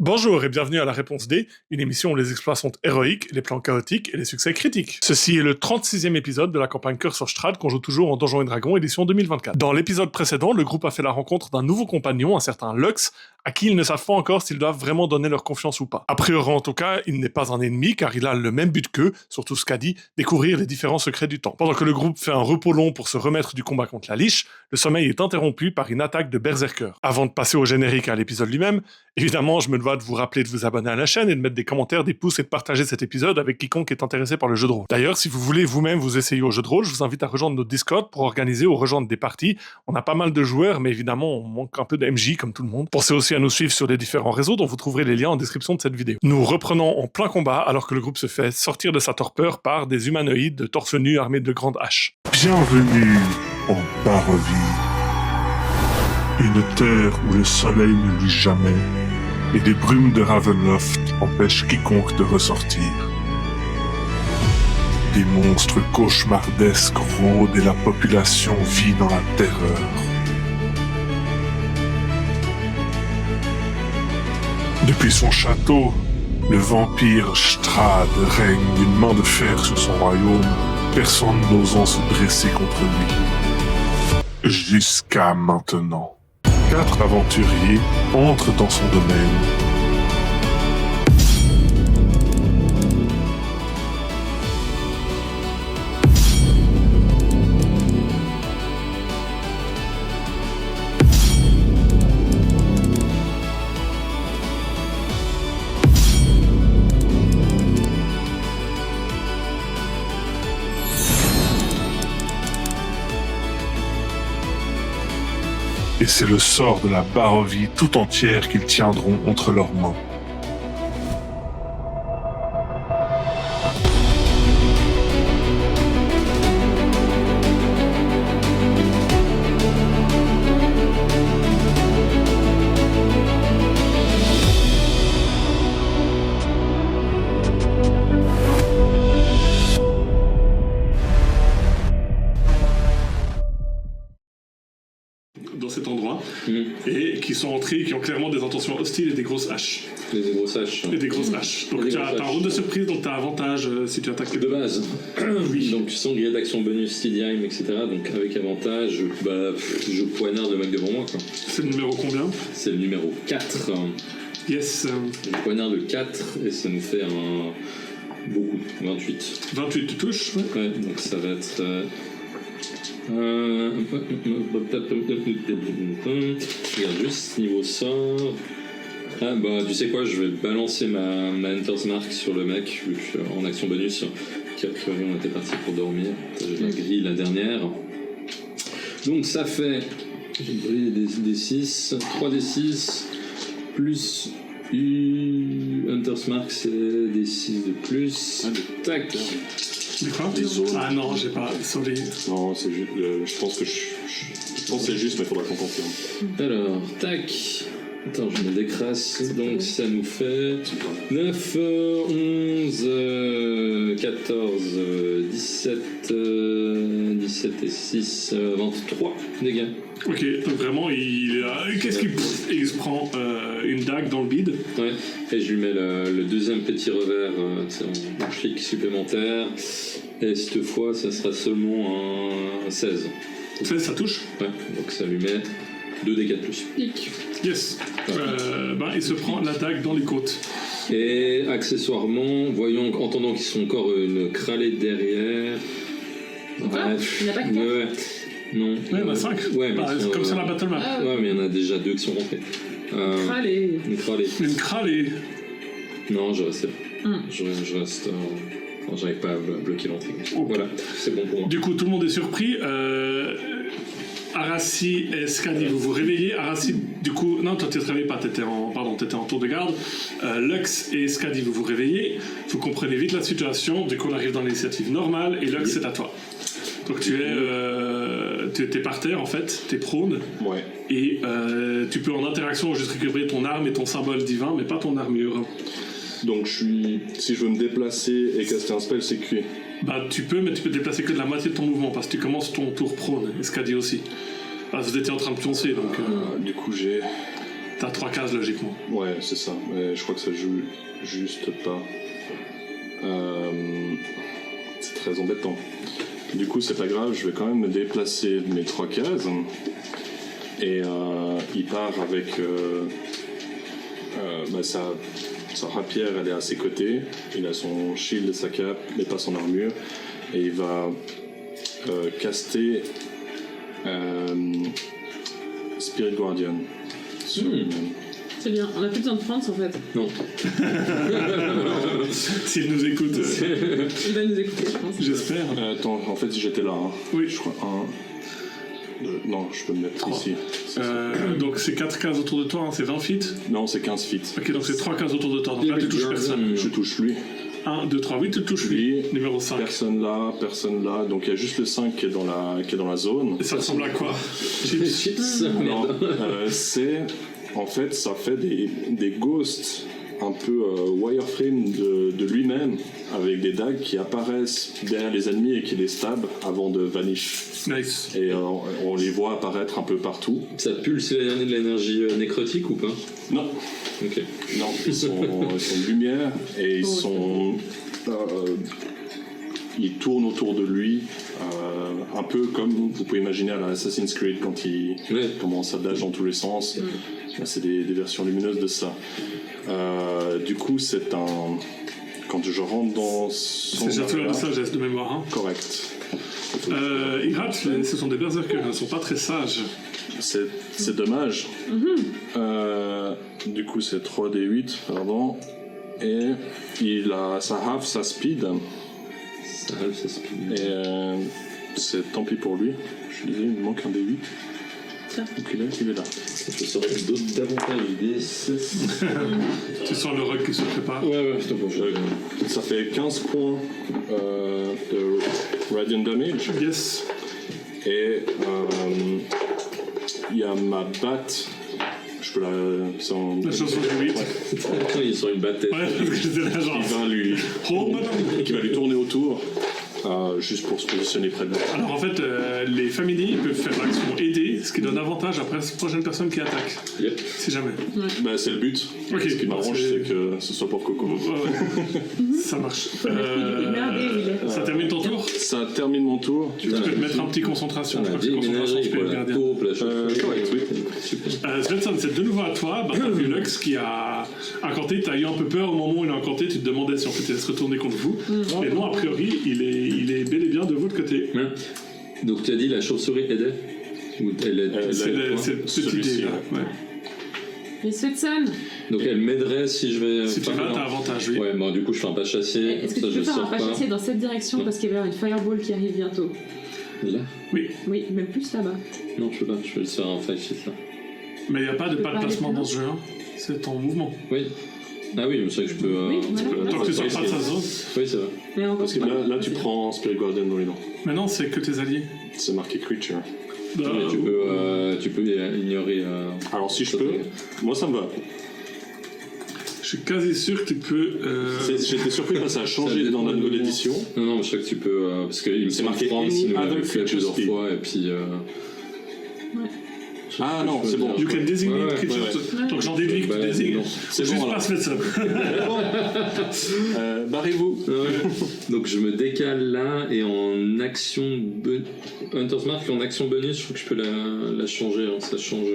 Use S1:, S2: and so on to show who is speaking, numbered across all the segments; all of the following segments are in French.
S1: Bonjour et bienvenue à la Réponse D, une émission où les exploits sont héroïques, les plans chaotiques et les succès critiques. Ceci est le 36e épisode de la campagne Curse of Strahd qu'on joue toujours en Donjons et Dragons édition 2024. Dans l'épisode précédent, le groupe a fait la rencontre d'un nouveau compagnon, un certain Lux, à qui ils ne savent pas encore s'ils doivent vraiment donner leur confiance ou pas. A priori en tout cas, il n'est pas un ennemi car il a le même but qu'eux, surtout Skadi, découvrir les différents secrets du temps. Pendant que le groupe fait un repos long pour se remettre du combat contre la Liche, le sommeil est interrompu par une attaque de Berserker. Avant de passer au générique et à l'épisode lui-même, évidemment, je me dois de vous rappeler de vous abonner à la chaîne et de mettre des commentaires, des pouces et de partager cet épisode avec quiconque est intéressé par le jeu de rôle. D'ailleurs, si vous voulez vous-même vous essayer au jeu de rôle, je vous invite à rejoindre notre Discord pour organiser ou rejoindre des parties. On a pas mal de joueurs, mais évidemment, on manque un peu de MJ comme tout le monde. Pensez aussi à nous suivre sur les différents réseaux dont vous trouverez les liens en description de cette vidéo. Nous reprenons en plein combat alors que le groupe se fait sortir de sa torpeur par des humanoïdes de torse nu armés de grandes haches.
S2: Bienvenue en Barovie, une terre où le soleil ne luit jamais et les brumes de Ravenloft empêchent quiconque de ressortir. Des monstres cauchemardesques rôdent et la population vit dans la terreur. Depuis son château, le vampire Strahd règne d'une main de fer sur son royaume, personne n'osant se dresser contre lui. Jusqu'à maintenant. 4 aventuriers entrent dans son domaine. Et c'est le sort de la Barovie tout entière qu'ils tiendront entre leurs mains.
S1: Dans cet endroit, et qui sont entrés, qui ont clairement des intentions hostiles et des grosses haches.
S3: Des grosses haches.
S1: Et des grosses haches. Donc tu as un round de surprise, donc tu as avantage si tu attaques.
S3: De base.
S1: Oui.
S3: Donc sans grille d'action bonus, Steadyheim, etc. Donc avec avantage, je poignarde le mec devant moi, quoi.
S1: C'est le numéro combien?
S3: C'est le numéro 4.
S1: Yes.
S3: Je poignarde le 4 et ça nous fait un... beaucoup. 28.
S1: 28, tu touches.
S3: Ouais, donc ça va être... Je regarde juste niveau sort. Ah bah tu sais quoi, je vais balancer ma Hunter's Mark sur le mec vu que en action bonus, qui a priori on était parti pour dormir. J'ai la grille la dernière. Donc ça fait des 6, 3 des 6 plus Hunter's Mark, c'est des 6 de plus. Tac.
S1: D'accord. Ah non, j'ai pas. Désolé.
S4: Non, c'est juste. Je pense que c'est juste, mais il faudra qu'on confirme.
S3: Alors, tac. Attends, je me décrasse. Donc ça nous fait 9, 11, 14, 17, 17 et 6, 23 dégâts.
S1: Ok, donc vraiment, qu'est-ce qu'il... Il se prend une dague dans le bide.
S3: Ouais, et je lui mets le deuxième petit revers en flic supplémentaire. Et cette fois, ça sera seulement un 16.
S1: 16, ça touche.
S3: Ouais, donc ça lui met 2 dégâts de plus.
S1: Yes. Il se prend la dague dans les côtes.
S3: Et accessoirement, entendant qu'ils sont encore une cralée derrière.
S5: Bref. Il n'y a pas que 4.
S3: Ouais. Non.
S1: Ouais, il y en a 5.
S3: Ouais, mais
S1: c'est comme ça la battle map.
S5: Ah,
S3: ouais, mais il y en a déjà 2 qui sont rentrés.
S5: Cralé.
S3: Une cralée.
S1: Une cralée.
S3: Non, je reste. Je reste. J'arrive pas à bloquer l'entrée.
S1: Okay.
S3: Voilà, c'est bon pour moi.
S1: Du coup, tout le monde est surpris. Arassi et Skadi, vous vous réveillez. Arassi, du coup, non, toi tu te réveilles pas, t'étais en tour de garde. Lux et Skadi, vous vous réveillez. Vous comprenez vite la situation. Du coup, on arrive dans l'initiative normale et Lux, c'est à toi. Donc tu es par terre en fait, t'es prône.
S4: Ouais.
S1: Et tu peux en interaction juste récupérer ton arme et ton symbole divin, mais pas ton armure.
S4: Donc si je veux me déplacer et caster un spell, c'est cuit.
S1: Bah tu peux, mais tu peux te déplacer que de la moitié de ton mouvement parce que tu commences ton tour prône, et ce qu'a dit aussi. Ah, vous étiez en train de pioncer donc.
S4: Du coup j'ai
S1: T'as 3 cases logiquement.
S4: Ouais, c'est ça. Mais je crois que ça joue juste pas. C'est très embêtant. Du coup, c'est pas grave, je vais quand même me déplacer mes 3 cases. Et il part avec sa rapière, elle est à ses côtés. Il a son shield et sa cape, mais pas son armure. Et il va caster Spirit Guardian sur lui-même.
S5: C'est bien, on a plus besoin de France en fait.
S3: Non.
S1: S'il nous écoute,
S5: Il va nous écouter, je pense.
S1: j'espère.
S4: Attends, en fait, j'étais là. Hein.
S1: Oui.
S4: Je crois 1, 2... Non, je peux me mettre
S1: 3.
S4: ici. C'est ça.
S1: Donc c'est 4 cases autour de toi, hein, c'est 20 feet.
S4: Non, c'est 15 feet.
S1: Ok, donc c'est 3 cases autour de toi. Donc là, tu touches personne.
S4: Je touche lui.
S1: 1, 2, 3, oui, tu touches lui. Numéro 5.
S4: Personne là. Donc il y a juste le 5 qui est dans la zone.
S1: Et ça ressemble à quoi?
S3: Chips.
S4: Non, c'est... En fait, ça fait des ghosts un peu wireframe de lui-même, avec des dagues qui apparaissent derrière les ennemis et qui les stab avant de vanish.
S1: Nice.
S4: Et on les voit apparaître un peu partout.
S3: Ça pulse de l'énergie nécrotique ou pas?
S4: Non,
S3: Ok.
S4: non, ils sont de lumière et ils tournent autour de lui, un peu comme vous pouvez imaginer à la Assassin's Creed quand il commence à dash dans tous les sens. Là, c'est des versions lumineuses de ça. Du coup, c'est un... Quand je rentre dans son...
S1: C'est déjà
S4: area-
S1: de sagesse de mémoire. Hein.
S4: Correct.
S1: Irat, ce sont des berserkers, ils ne sont pas très sages.
S4: C'est dommage. Du coup, c'est 3d8, pardon. Et il a sa half, sa speed.
S3: Ça rêve, ça se plie.
S4: Et c'est tant pis pour lui. Je disais, il me manque un d8. Donc il est là.
S3: Je saurais d'autres davantage des 6.
S1: Tu sens le rock qui se prépare.
S3: Ouais, je te comprends.
S4: Ça fait 15 points de Radiant Damage.
S1: Yes.
S4: Et il y a ma batte. Je peux la... c'est en-
S1: La chanson du 8.
S3: Attends, ils sont une bataille.
S1: Ouais, parce que j'étais là genre. Oh, madame.
S4: qui va lui tourner autour, juste pour se positionner près de lui.
S1: Alors en fait, les familiers peuvent faire l'action aider, ce qui donne avantage après la prochaine personne qui attaque.
S3: Yep.
S1: Si jamais.
S4: Bah, c'est le but.
S1: Ok.
S4: Ce qui m'arrange, c'est que ce soit pour Coco.
S1: Ouais, ouais. Ça marche. Ça termine ton tour.
S4: Ça termine mon tour.
S1: Tu peux te mettre un petit concentration. Je crois que c'est concentration
S3: Déménager,
S1: Spirit
S3: quoi. La
S1: Guardian.
S3: taupe, la chose.
S4: Correct, oui.
S3: Super.
S1: Svensson, c'est de nouveau à toi. Bah, t'as vu Lux qui a incanté. T'as eu un peu peur au moment où il a incanté. Tu te demandais si on peut se retourner contre vous. Mais non, a priori, il est bel et bien de votre côté.
S3: Ouais. Donc tu as dit la chauve-souris aidait? Ou elle
S1: C'est
S3: aide,
S1: cette petite
S4: Celui-ci,
S1: idée là.
S4: ouais.
S1: Ouais.
S5: Et Svensson,
S3: Donc elle m'aiderait si je vais...
S1: Si tu vas, t'as avantage, oui.
S3: Ouais, bah du coup je fais un pas chassé.
S5: est-ce que
S3: Ça
S5: tu
S3: je
S5: peux faire un
S3: sors
S5: pas
S3: pas.
S5: chassé dans cette direction
S3: Non.
S5: parce qu'il va y avoir une fireball qui arrive bientôt?
S3: Là?
S1: Oui.
S5: Oui, même plus là-bas.
S3: Non, je peux pas. Je vais le faire en 5 feet là.
S1: Mais il n'y a pas de
S5: peux
S1: pas de
S5: pas
S1: placement
S5: aller
S1: dans ce jeu. Hein. C'est en mouvement.
S3: Oui. Ah oui, mais c'est vrai que je peux...
S5: Oui, voilà.
S1: Tant que tu sors pas de sa zone.
S3: Oui, c'est vrai.
S5: Mais encore
S4: Parce que là, tu prends Spirit Guardian dans les dents.
S1: Maintenant, c'est que tes alliés.
S4: C'est marqué Creature.
S3: Mais tu peux ignorer...
S4: Alors, si je peux, moi ça me va.
S1: Je suis quasi sûr que tu peux.
S4: J'étais surpris parce que ça a changé
S3: Ça
S4: dans la
S3: dépend
S4: nouvelle
S3: de-
S4: édition.
S3: Non, je sais que tu peux... parce qu'il me
S4: C'est
S3: semble
S4: marqué
S3: France,
S4: any
S3: il nous
S4: other
S3: l'avait fait
S4: creature
S3: plusieurs
S4: speak.
S3: fois, et puis...
S4: Ah non, c'est bon.
S1: You can désigner
S3: Ouais,
S1: quelque
S4: ouais,
S1: chose. Donc j'en déduis que tu
S3: Bah,
S1: désignes.
S3: non.
S4: C'est
S1: Juste
S4: bon,
S1: pas
S4: alors.
S1: Svensson.
S4: Barrez-vous.
S3: Donc je me décale là, et en action... Hunter's Mark, en action bonus, je trouve que je peux la changer. Hein. Ça change...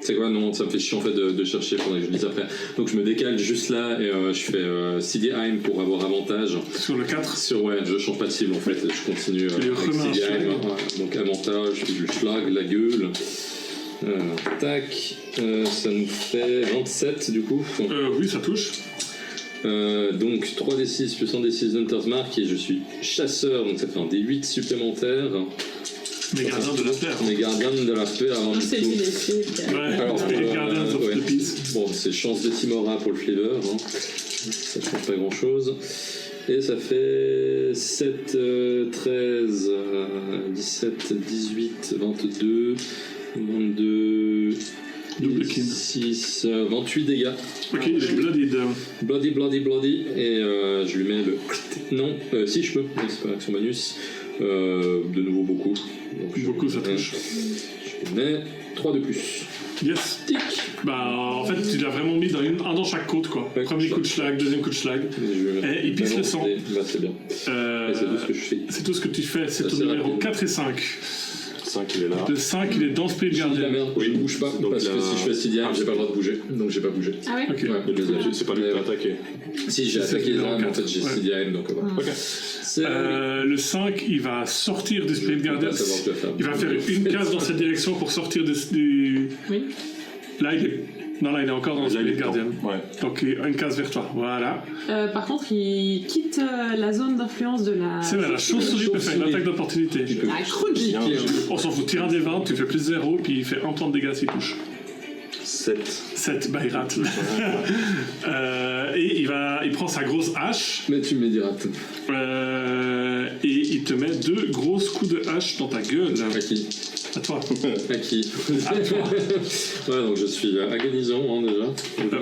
S3: C'est quoi? Non, ça me fait chier en fait de chercher, faudrait que je lise après. Donc je me décale juste là et je fais CD Aim pour avoir avantage.
S1: Sur le 4.
S3: Ouais, je change pas de cible en fait, je continue
S1: Tu les
S3: avec
S1: remets un
S3: CD Aim.
S1: schlag.
S3: Ouais. Donc avantage, je fais du schlag, la gueule. Tac, ça nous fait 27 du coup.
S1: Oui, ça touche.
S3: Donc 3d6 plus 1d6 d'Hunter's Mark et je suis chasseur, donc ça fait un d8 supplémentaire.
S1: Mais gardien de la terre.
S3: On est gardien de la paix avant
S5: Non,
S3: du
S5: c'est
S3: tout.
S5: lui les
S1: Ouais,
S3: Alors,
S1: les gardiens of
S3: ouais.
S1: the peace.
S3: Bon, c'est chance de Timora pour le flavor, hein. Ça change pas grand chose. Et ça fait 7, 13, 17, 18, 22, 22,
S1: Double kill.
S3: 6, 28 dégâts.
S1: Ok, il est bloodied.
S3: Bloody. Et je lui mets le. Non, si je peux, c'est pas action bonus. De nouveau beaucoup. Donc,
S1: Beaucoup, ça touche.
S3: Je mets 3 de plus.
S1: Yes.
S3: Tic.
S1: Bah, en fait, tu l'as vraiment mis dans un dans chaque côte, quoi.
S3: Ouais,
S1: Premier coup de schlag, deuxième coup de schlag. Et il pisse le sang.
S3: Bah, c'est bien. Et c'est tout ce que je fais.
S1: C'est tout ce que tu fais. C'est ton
S3: C'est
S1: numéro
S3: rapide.
S1: 4 et 5.
S4: 5, il est là.
S1: Le 5, il est dans Spirit
S3: Je dis
S1: Guardian.
S3: la merde, je ne bouge pas.
S4: Donc
S3: Parce que
S4: là-
S3: si je fais Sidian, j'ai pas le droit de bouger. Donc j'ai pas bougé.
S5: Ah ouais.
S1: Ok.
S3: Ouais, désolé.
S4: C'est pas lui qui t'a attaqué.
S3: Si j'ai
S1: C'est
S3: attaqué les
S1: numéro
S3: armes, en
S1: quatre.
S3: fait j'ai
S1: Ouais.
S3: Sidian, donc voilà.
S4: Ok.
S3: C'est
S1: Le 5, il va sortir du Spirit Guardian.
S3: pas savoir ce que je vais faire.
S1: Il va faire une case dans cette direction pour sortir du...
S5: Oui.
S1: Là, il est... Non, là, il est encore dans le
S4: Là, il
S1: Spirit
S4: est
S1: Guardian.
S4: Ouais.
S1: Donc, une case vers toi. Voilà.
S5: Par contre, il quitte la zone d'influence de la.
S1: C'est vrai, la chauve-souris peut faire une attaque d'opportunité.
S5: La croûte.
S4: Bien.
S1: On s'en fout, tire un des 20, tu fais plus 0, puis il fait un point de dégâts s'il touche.
S4: 7.
S1: 7, bah il rate. Et il prend sa grosse hache,
S3: Mais tu me dirates.
S1: et il te met 2 grosses coups de hache dans ta gueule.
S3: À qui?
S1: À toi.
S3: À qui?
S1: À toi.
S3: Ouais, donc je suis agonisant hein, déjà.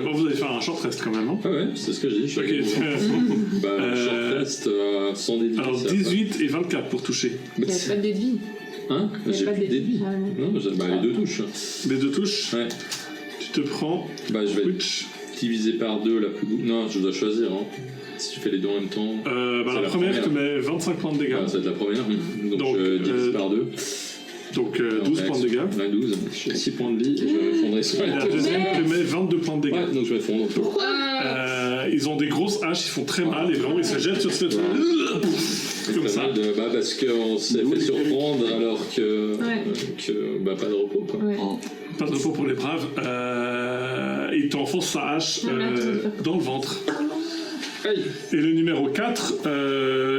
S1: Bon, vous allez faire un short rest quand même, hein.
S3: Ah ouais, c'est ce que je dis. Je suis
S1: Ok.
S3: agonisant. Bah, short rest sans déduit.
S1: Alors
S3: ça va
S1: 18 et 24 pour toucher.
S5: Il n'y a pas de dé de vie.
S3: pas. Hein?
S5: Il y a
S3: J'ai
S5: pas
S3: plus
S5: de
S3: de débit.
S5: Ah ouais.
S3: Non, bah les deux touches.
S1: Les 2 touches,
S3: Ouais.
S1: tu te prends
S3: Bah je vais
S1: Twitch.
S3: diviser par 2 la plus... Non, je dois choisir. Hein. Si tu fais les deux en même temps...
S1: Bah,
S3: C'est
S1: la
S3: la
S1: première te
S3: première.
S1: met 25 points de dégâts.
S3: Ah, ça va être la première. Donc,
S1: Donc,
S3: je divise par 2.
S1: Donc 12 points de dégâts.
S3: Ouais, 12. J'ai 6 points de vie et je vais m'effondrer sur
S1: Et la deuxième te met 22 points de dégâts.
S3: Ouais, donc je m'effondre.
S1: Ils ont des grosses haches, ils font très mal et vraiment ils se jettent sur cette... Comme ça.
S3: Bah parce qu'on s'est fait surprendre alors que...
S5: Ouais.
S3: Bah pas de repos quoi.
S5: Ouais.
S1: Pas de repos pour les braves. Il t'enfonce sa hache dans le ventre.
S3: Aïe.
S1: Et le numéro 4,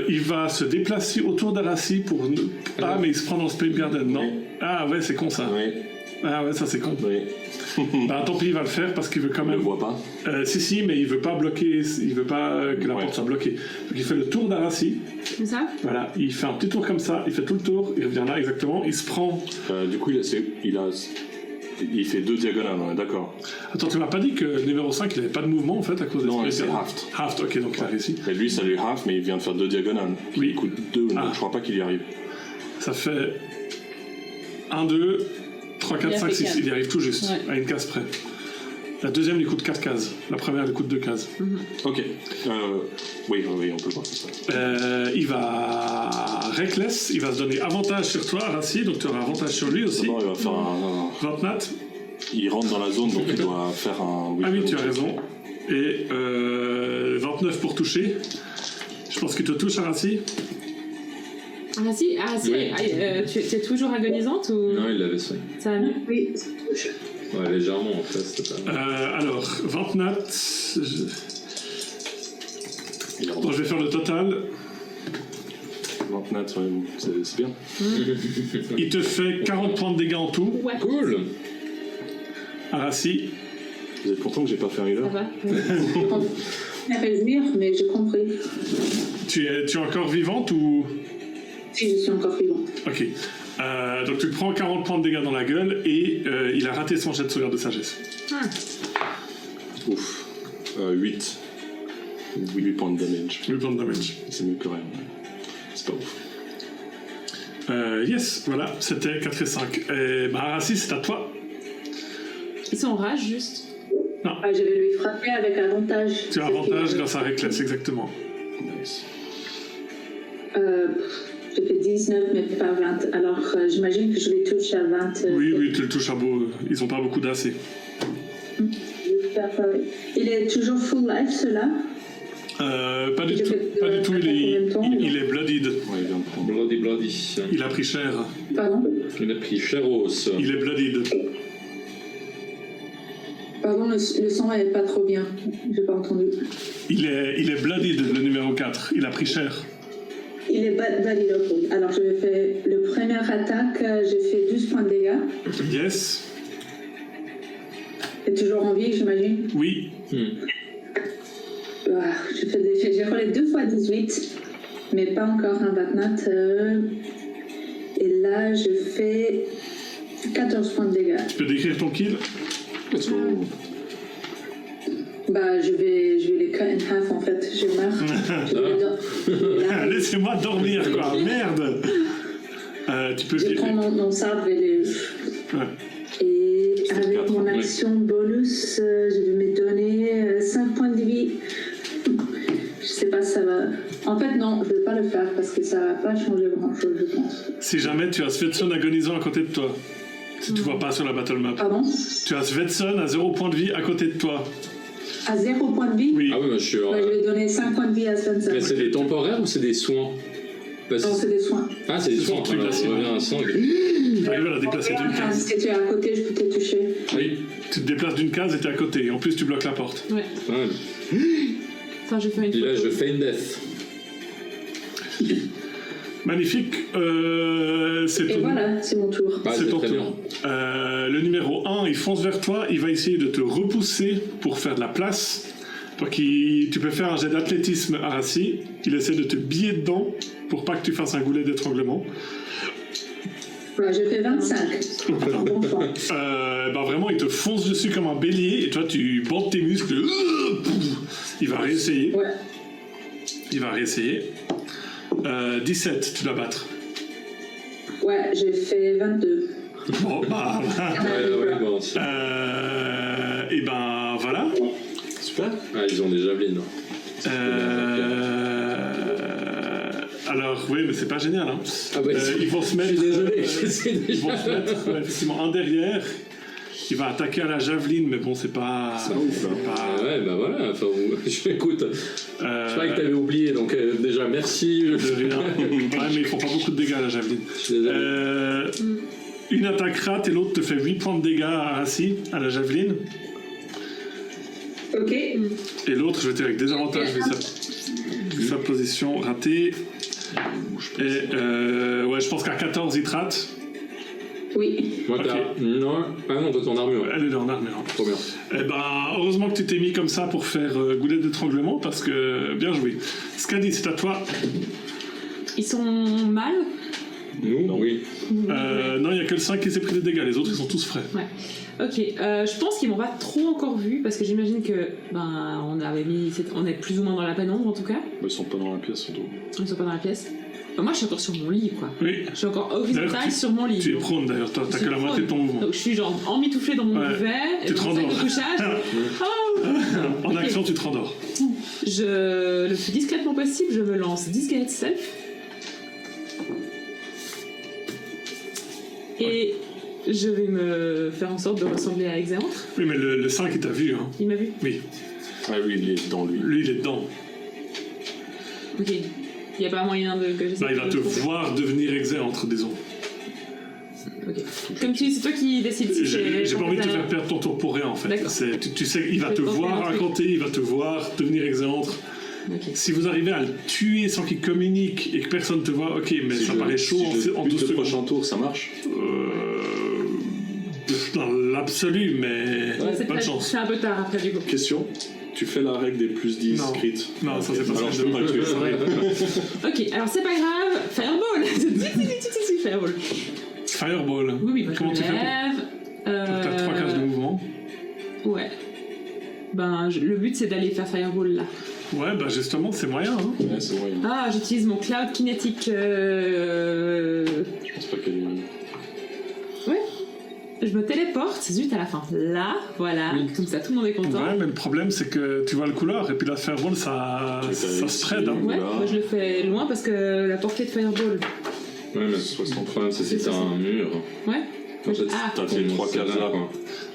S1: il va se déplacer autour d'Arassi pour... Ah, mais il se prend dans le Spirit Garden, non? Ah ouais, c'est con ça.
S4: Oui.
S1: Ah ouais, ça c'est con.
S4: Oui.
S1: Bah tant pis, il va le faire parce qu'il veut quand
S4: On le
S1: même...
S4: voit pas.
S1: Si, mais il veut pas bloquer, il veut pas que la porte soit bloquée. Donc il fait le tour d'Arassi.
S5: Comme ça.
S1: Voilà, il fait un petit tour comme ça, il fait tout le tour, il revient là exactement, il se prend...
S4: Du coup, il fait 2 diagonales, on est d'accord.
S1: Attends, tu m'as pas dit que le numéro 5 il avait pas de mouvement en fait à cause des
S4: Non,
S1: Spirit
S4: c'est
S1: Garden.
S4: Haft.
S1: Haft, ok, donc il a réussi.
S4: Et lui, ça lui half, mais il vient de faire 2 diagonales.
S1: Oui.
S4: Il coûte 2, donc
S1: Ah.
S4: je crois pas qu'il y arrive.
S1: Ça fait 1, 2, 3, 4,
S5: Il a
S1: 5,
S5: fait
S1: 6,
S5: quatre.
S1: il y arrive tout juste,
S5: Ouais.
S1: à une case près. La deuxième lui coûte 4 cases, la première lui coûte 2 cases.
S4: Ok. Oui, on peut voir.
S1: Il va reckless, il va se donner avantage sur toi, Rassi, donc tu auras avantage sur lui aussi.
S4: D'abord, il va faire un...
S1: 20 nat.
S4: Il rentre dans la zone, donc il doit faire un...
S1: Ah oui, tu as raison. Et 29 pour toucher. Je pense qu'il te touche, Rassi.
S5: Ah si,
S3: Oui.
S5: tu es toujours agonisante ou
S3: Non, il l'avait fait.
S5: ça va mieux?
S6: Oui.
S3: Ouais, légèrement en fait, c'était pas...
S1: Alors, 20 nat.
S4: Il rentre.
S1: Bon, je vais faire le total.
S4: 20 nats, ouais, c'est bien.
S1: Il te fait 40 points de dégâts en tout.
S5: Ouais.
S3: Cool.
S1: Rassi.
S4: Vous êtes content que j'ai pas fait un healer?
S5: Ça va.
S6: Ça fait jouir, mais j'ai compris.
S1: Tu es encore vivante ou...
S6: Si je suis encore vivante.
S1: Ok. Donc tu te prends 40 points de dégâts dans la gueule et il a raté son jet de sauvegarde de sagesse.
S5: Ah.
S4: Ouf. 8. 8 points de damage.
S1: 8 points de damage.
S4: C'est mieux que rien. C'est pas ouf.
S1: Yes, voilà, c'était 4 et 5. Et bah Rassi, c'est à toi.
S5: Ils sont en rage juste.
S6: Ah, je vais lui frapper avec avantage.
S1: Tu as avantage grâce à Reckless, exactement.
S4: Nice.
S6: J'ai fait 19, mais pas 20. Alors, j'imagine que je les touche à 20.
S1: Oui, tu le touches à beau. Ils ont pas beaucoup d'AC.
S6: Il est toujours full life, ceux-là?
S1: Pas du tout. Pas du tout. Il est bloodied.
S4: Ouais, il vient de prendre.
S3: Bloody.
S1: Il a pris cher.
S6: Pardon?
S3: Il a pris Cheros.
S1: Il est bloodied.
S6: Pardon, le son est pas trop bien. J'ai pas entendu.
S1: Il est bloodied, le numéro 4. Il a pris cher.
S6: Il est valide, ok. Alors, je vais faire le premier attaque. J'ai fait 12 points de dégâts.
S1: Yes.
S6: Il est toujours en vie, j'imagine.
S1: Oui.
S6: J'ai roulé 2 fois 18, mais pas encore un batnat. Et là, je fais 14 points de dégâts.
S1: Tu peux décrire ton kill?
S4: Let's go.
S6: Bah, je vais les cut in half en fait. Je meurs.
S1: Laissez-moi dormir, quoi. Merde. Tu peux...
S6: Je prends mon sabre et les...
S1: Ouais.
S6: Et avec mon action bonus, je vais me donner 5 points de vie. Je sais pas si ça va... En fait, non, je vais pas le faire parce que ça va pas changer grand-chose, je pense.
S1: Si jamais tu as Svetsson agonisant à côté de toi, si tu vois pas sur la battle map.
S6: Pardon?
S1: Tu as Svetsson à 0 point de vie à côté de toi.
S6: À 0 point de vie?
S1: Oui.
S3: Ah oui, moi je suis...
S6: Ouais, je vais donner 5 points de vie à Svensson.
S3: Mais c'est des temporaires ou c'est des soins? Parce...
S6: Non, c'est des soins.
S3: Ah, c'est des
S1: C'est
S3: soins,
S1: son truc,
S3: alors
S1: là,
S3: je reviens à 100.
S1: Tu arrives à la déplacer d'une case.
S6: Si tu es à côté, je peux te toucher.
S3: Oui.
S1: Tu te déplaces d'une case et t'es à côté. Et en plus, tu bloques la porte.
S5: Ouais.
S3: Ouais.
S5: Enfin, je fais une
S3: Et là,
S5: photo.
S3: je fais une death.
S1: Magnifique. C'est
S6: Et
S1: ton...
S6: voilà, c'est mon tour.
S3: Ah,
S1: c'est
S3: c'est
S1: ton
S3: très
S1: tour. Le numéro 1, il fonce vers toi. Il va essayer de te repousser pour faire de la place. Toi tu peux faire un jet d'athlétisme à Rassi. Il essaie de te biller dedans pour pas que tu fasses un goulet d'étranglement.
S6: Ouais, je fais 25. Bon choix.
S1: Vraiment, il te fonce dessus comme un bélier et toi, tu bandes tes muscles. Il va réessayer.
S6: Ouais.
S1: Il va réessayer. 17, tu dois battre.
S6: Ouais, j'ai fait 22.
S1: Bon, bah...
S3: Ouais, bon.
S1: et ben, voilà.
S4: Super.
S3: Ah, ils ont des javelines.
S1: Alors, oui, mais c'est pas génial, hein.
S3: Ah bah,
S1: Ils vont se mettre...
S3: je suis désolé, je sais
S1: Ils vont
S3: déjà.
S1: se mettre, effectivement, un derrière. Il va attaquer à la javeline, mais bon, c'est pas...
S4: C'est ouf, hein.
S3: Ah ouais, bah voilà, enfin, écoute, je croyais que t'avais oublié, donc déjà, merci.
S1: De rien. Ouais, mais ils font pas beaucoup de dégâts à la javeline.
S3: Je suis désolé.
S1: Une attaque rate et l'autre te fait 8 points de dégâts à Rassi, à la javeline.
S6: Ok.
S1: Et l'autre, je vais te avec des avantages, vu sa position ratée. Et ouais, je pense qu'à 14, il te rate.
S6: Oui.
S3: Moi,
S1: ok.
S3: Non, ah non, t'as ton armure.
S1: Elle est en armure.
S3: Trop bien.
S1: Eh ben, heureusement que tu t'es mis comme ça pour faire goulet d'étranglement, parce que bien joué. Scadi, c'est à toi.
S5: Ils sont mal.
S3: Nous, oui.
S1: Non, il n'y a que le 5 qui s'est pris des dégâts, les autres ils sont tous frais.
S5: Ouais. Ok, je pense qu'ils m'ont pas trop encore vu parce que j'imagine que on est plus ou moins dans la pénombre en tout cas.
S4: Ils sont pas dans la pièce, surtout.
S5: Ils sont pas dans la pièce. Moi je suis encore sur mon lit quoi.
S1: Oui.
S5: Je suis encore
S1: D'ailleurs,
S5: horizontal sur mon lit.
S1: Tu es
S5: donc.
S1: prône d'ailleurs, t'as
S5: Je
S1: que
S5: suis
S1: la moitié de ton
S5: prone.
S1: mouvement.
S5: Donc je suis genre emmitouflée dans mon
S1: Ouais.
S5: duvet,
S1: Tu
S5: et
S1: te
S5: dans mon sac
S1: rendors.
S5: de couchage. Oh
S1: En
S5: Ok.
S1: action, tu te rendors.
S5: Je le plus discrètement possible, je me lance Disguise Self. Et je vais me faire en sorte de ressembler à Exeantre.
S1: Oui, mais le 5 il t'a vu, hein.
S5: Il m'a vu.
S1: Oui,
S4: Ah oui, il est dans lui.
S1: lui il est dedans.
S5: Ok. Il n'y a pas moyen de que j'essaie
S1: Là, il va
S5: de
S1: te
S5: le tromper.
S1: voir devenir exéantre, disons.
S5: Ok. Comme tu, c'est toi qui décides si
S1: J'ai pas envie de te faire perdre ton tour pour rien en fait.
S5: D'accord.
S1: Tu sais, il va
S5: Je
S1: te
S5: vais tenter
S1: voir
S5: un truc.
S1: raconter, il va te voir devenir exéantre.
S5: Ok.
S1: Si vous arrivez à le tuer sans qu'il communique et que personne te voit, ok, mais
S4: Si
S1: ça
S4: je-
S1: paraît chaud
S4: si je
S1: en
S4: bute
S1: 12
S4: le
S1: secondes.
S4: prochain tour, ça marche.
S1: Dans l'absolu, mais
S5: C'est
S1: bonne
S5: très-
S1: chance.
S5: C'est un peu tard après du coup.
S4: Question, tu fais la règle des plus 10
S1: Non.
S4: crit.
S1: Non, ça, c'est pas
S4: Alors
S1: ça.
S4: je peux pas le tuer.
S5: Ok, alors c'est pas grave. Fireball. Fireball.
S1: Fireball.
S5: Oui, oui, bah,
S1: Comment
S5: je
S1: tu
S5: me
S1: fais
S5: lève.
S1: T'as 3 cases de mouvement.
S5: Ouais. Le but c'est d'aller faire Fireball là.
S1: Ouais, bah justement, c'est moyen. Hein.
S4: Ouais, c'est moyen.
S5: Ah, j'utilise mon Cloud Kinetic.
S4: Je pense pas qu'il y ait
S5: Ouais. Je me téléporte, zut à la fin. Là, voilà. Comme ça, tout le monde est content.
S1: Ouais, mais le problème, c'est que tu vois le couloir, et puis la Fireball, ça spread. Hein.
S5: Ouais, moi je le fais loin parce que la portée de Fireball.
S3: Ouais, mais 60 c'est si t'as un mur.
S5: Ouais.
S3: En fait,
S5: Ah.
S4: T'as fait 3 cases là.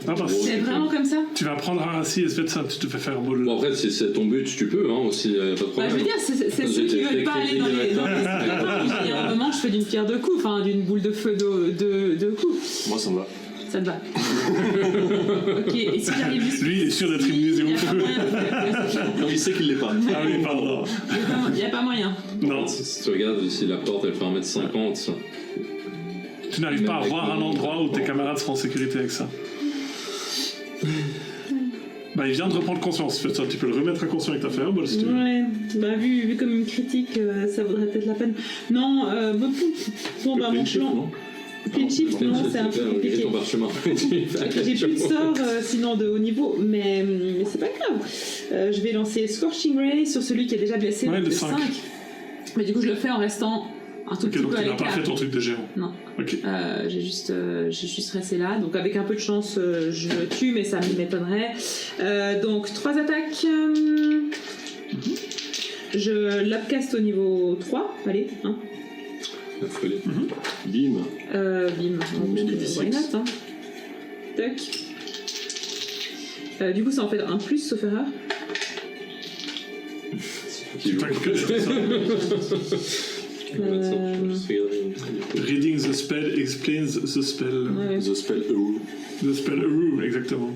S1: Ah, bah,
S5: C'est vraiment comme ça.
S1: tu vas prendre un assis et se fait ça, tu te fais Fireball.
S3: Bon, après, si c'est ton but, tu peux, hein, aussi, y a pas de
S5: Bah,
S3: problème.
S5: je veux dire, c'est ceux qui veulent pas aller dans les. Il y a un moment, je fais d'une pierre deux coups, enfin d'une boule de feu de coups.
S4: Moi ça me va.
S5: Ça te va. Ok, et si j'arrive juste.
S1: Lui, il est sûr d'être immunisé
S5: Il
S1: au
S5: y a pas
S1: feu.
S5: moyen de faire.
S4: Non, il sait qu'il l'est pas.
S1: Ah oui, pardon.
S5: Il n'y a pas moyen.
S1: Non,
S3: Si tu regardes, si la porte elle fait 1m50,
S1: tu n'arrives pas à
S3: Même
S1: voir
S3: avec
S1: un
S3: mon-
S1: endroit où tes camarades seront en sécurité avec ça. Bah, il vient de reprendre conscience. Fais ça, tu peux le remettre à conscience avec ta Fireball si tu veux.
S5: Ouais, bah vu comme une critique, ça vaudrait peut-être la peine. Non, bon bah mon plan. Clean shift, non, c'est un peu compliqué.
S3: ton parchemin.
S5: J'ai plus de sorts sinon de haut niveau, mais c'est pas grave. Je vais lancer Scorching Ray sur celui qui est déjà blessé,
S1: Ouais,
S5: donc
S1: le
S5: le
S1: 5.
S5: 5. Mais du coup, je le fais en restant un tout
S1: Ok,
S5: petit
S1: donc
S5: peu à
S1: tu n'as pas fait
S5: l'écart.
S1: ton truc de géant.
S5: Non.
S1: Ok.
S5: J'ai juste resté là. Donc avec un peu de chance, je le tue, mais ça m'étonnerait. Donc 3 attaques. Je l'upcast au niveau 3. Allez, hein.
S3: La folie.
S4: Bim.
S5: Bim.
S4: Mini
S5: Why
S4: D6.
S5: not, hein. Tac. Du coup, ça en fait un plus, sauf erreur.
S3: Qui joue.
S1: T'as que ça. Reading the spell explains the spell.
S5: Ouais.
S4: The spell Eau.
S1: The spell exactement.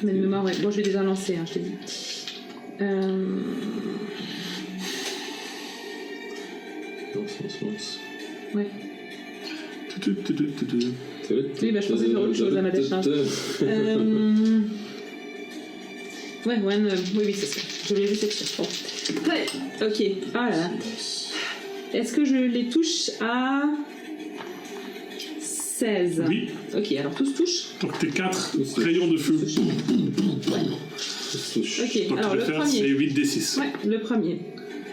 S5: Mais de mémoire, ouais. Bon, je l'ai déjà lancé, hein, je t'ai dit.
S3: Lance.
S5: Ouais.
S3: Oui,
S5: Oui, bah, je pensais faire autre chose à ma décharge. Ouais, one, oui, c'est ça. Je voulais juste écrire. Bon. Ouais, ok. Ah là là. Est-ce que je les touche à 16?
S1: Oui.
S5: Ok, alors tous touchent.
S1: Donc tes 4 rayons de feu.
S5: Ok,
S1: Donc
S5: alors
S1: tu
S5: le
S1: vas faire
S5: premier.
S1: c'est 8d6.
S5: Ouais, le premier.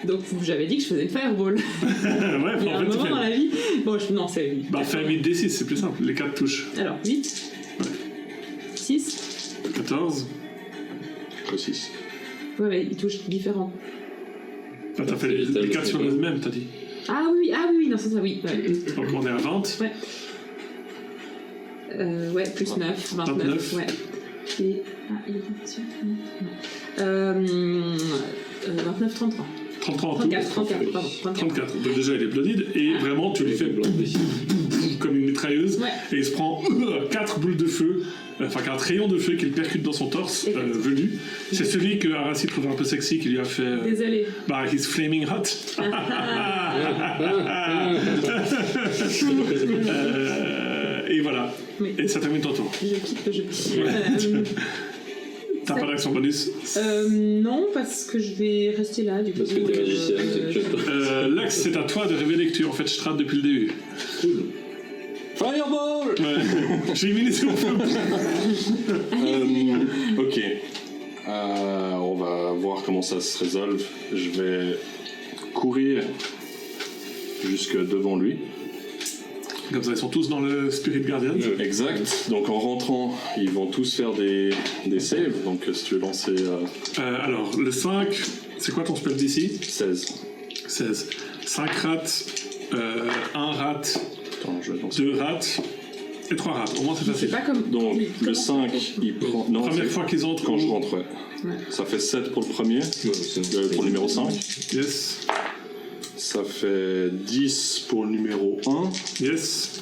S5: Donc j'avais dit que je faisais une fireball.
S1: Ouais,
S5: Il y a
S1: en
S5: un
S1: fait,
S5: moment dans
S1: fais.
S5: la vie. Bon, non, c'est 8.
S1: Bah, fais 8d6, c'est plus simple. Les 4 touches.
S5: Alors, 8. 6.
S1: 14.
S4: 6.
S5: Ouais, mais ils touchent différents.
S1: Bah, t'as fait les 4 sur le même, t'as dit.
S5: Ah oui, non, c'est ça, oui. Ouais.
S1: Donc on est à 20.
S5: Ouais. Ouais, plus 9, 29.
S1: 29.
S5: Ouais. Et. Ah, il est dessus. Non. 29, 33.
S1: 33 en tout.
S5: 34, pardon.
S1: 34. Donc déjà il est bloodied et vraiment tu lui fais comme une mitrailleuse
S5: Ouais.
S1: et il se prend 4 boules de feu, enfin 4 rayons de feu qu'il percute dans son torse velu. C'est celui que Arassi trouvait un peu sexy qui lui a fait
S5: Désolé.
S1: bah his flaming hot. Et voilà.
S5: Oui.
S1: Et ça termine ton tour.
S5: Je quitte le jeu.
S1: T'as pas d'action bonus.
S5: Non, parce que je vais rester là, du coup.
S3: Parce que t'es magicien, t'es que...
S1: Lax, c'est à toi de révéler que tu es en fait Strahd depuis le début.
S3: Cool.
S4: Fireball.
S1: Ouais. J'ai mis les yeux au feu.
S4: Ok. On va voir comment ça se résolve. Je vais courir jusque devant lui.
S1: Comme ça, ils sont tous dans le Spirit Guardian.
S4: Exact. Donc en rentrant, ils vont tous faire des saves. Donc si tu veux lancer
S1: Alors, le 5, c'est quoi ton spell d'ici
S4: 16.
S1: 16. 5 rats, 1 rat,
S4: Attends, je vais lancer.
S1: 2 rats et 3 rats. Au moins, c'est
S5: C'est
S1: facile.
S5: pas comme.
S4: Donc
S5: Oui,
S4: le
S5: comment
S4: 5, il prend. Non,
S1: Première
S4: c'est
S1: fois qu'ils entrent.
S4: quand je rentre, ouais.
S5: Ouais.
S4: Ça fait 7 pour le premier, pour le numéro 5.
S1: Yes.
S4: Ça fait 10 pour le numéro 1.
S1: Yes.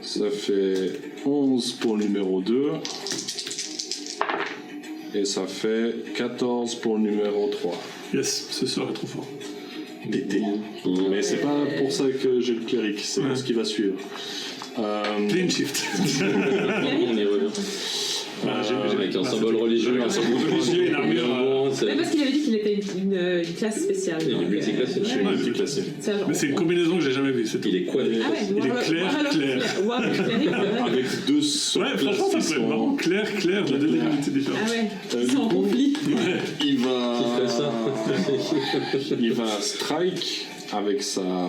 S4: Ça fait 11 pour le numéro 2. Et ça fait 14 pour le numéro 3.
S1: Yes. Ce soir est trop fort.
S4: D'été. Mais c'est pas pour ça que j'ai le cléric, c'est pour ce qui va suivre.
S1: Clean shift.
S3: On y revient. Avec un symbole religieux,
S1: un symbole religieux, une armure.
S5: Mais parce qu'il avait dit qu'il était une classe spéciale.
S3: Il est
S5: donc,
S3: multiclassé.
S5: ouais.
S4: Ouais, multiclassé.
S5: C'est un genre.
S1: Mais c'est une combinaison que j'ai jamais vue, c'est tout.
S3: Il est quadrillé.
S5: Ah ouais,
S1: Il est clair.
S5: Wow, cléric, c'est vrai.
S4: Avec 2
S1: Ouais,
S4: sous-classes
S1: franchement, ça
S4: qui
S1: peut être
S4: sont-
S1: vraiment clair, de la délivrabilité différente.
S5: Ah ouais,
S4: Du
S5: ils sont en
S4: coup,
S5: conflit.
S4: Il va.
S3: Qui ferait ça
S4: Il va strike avec sa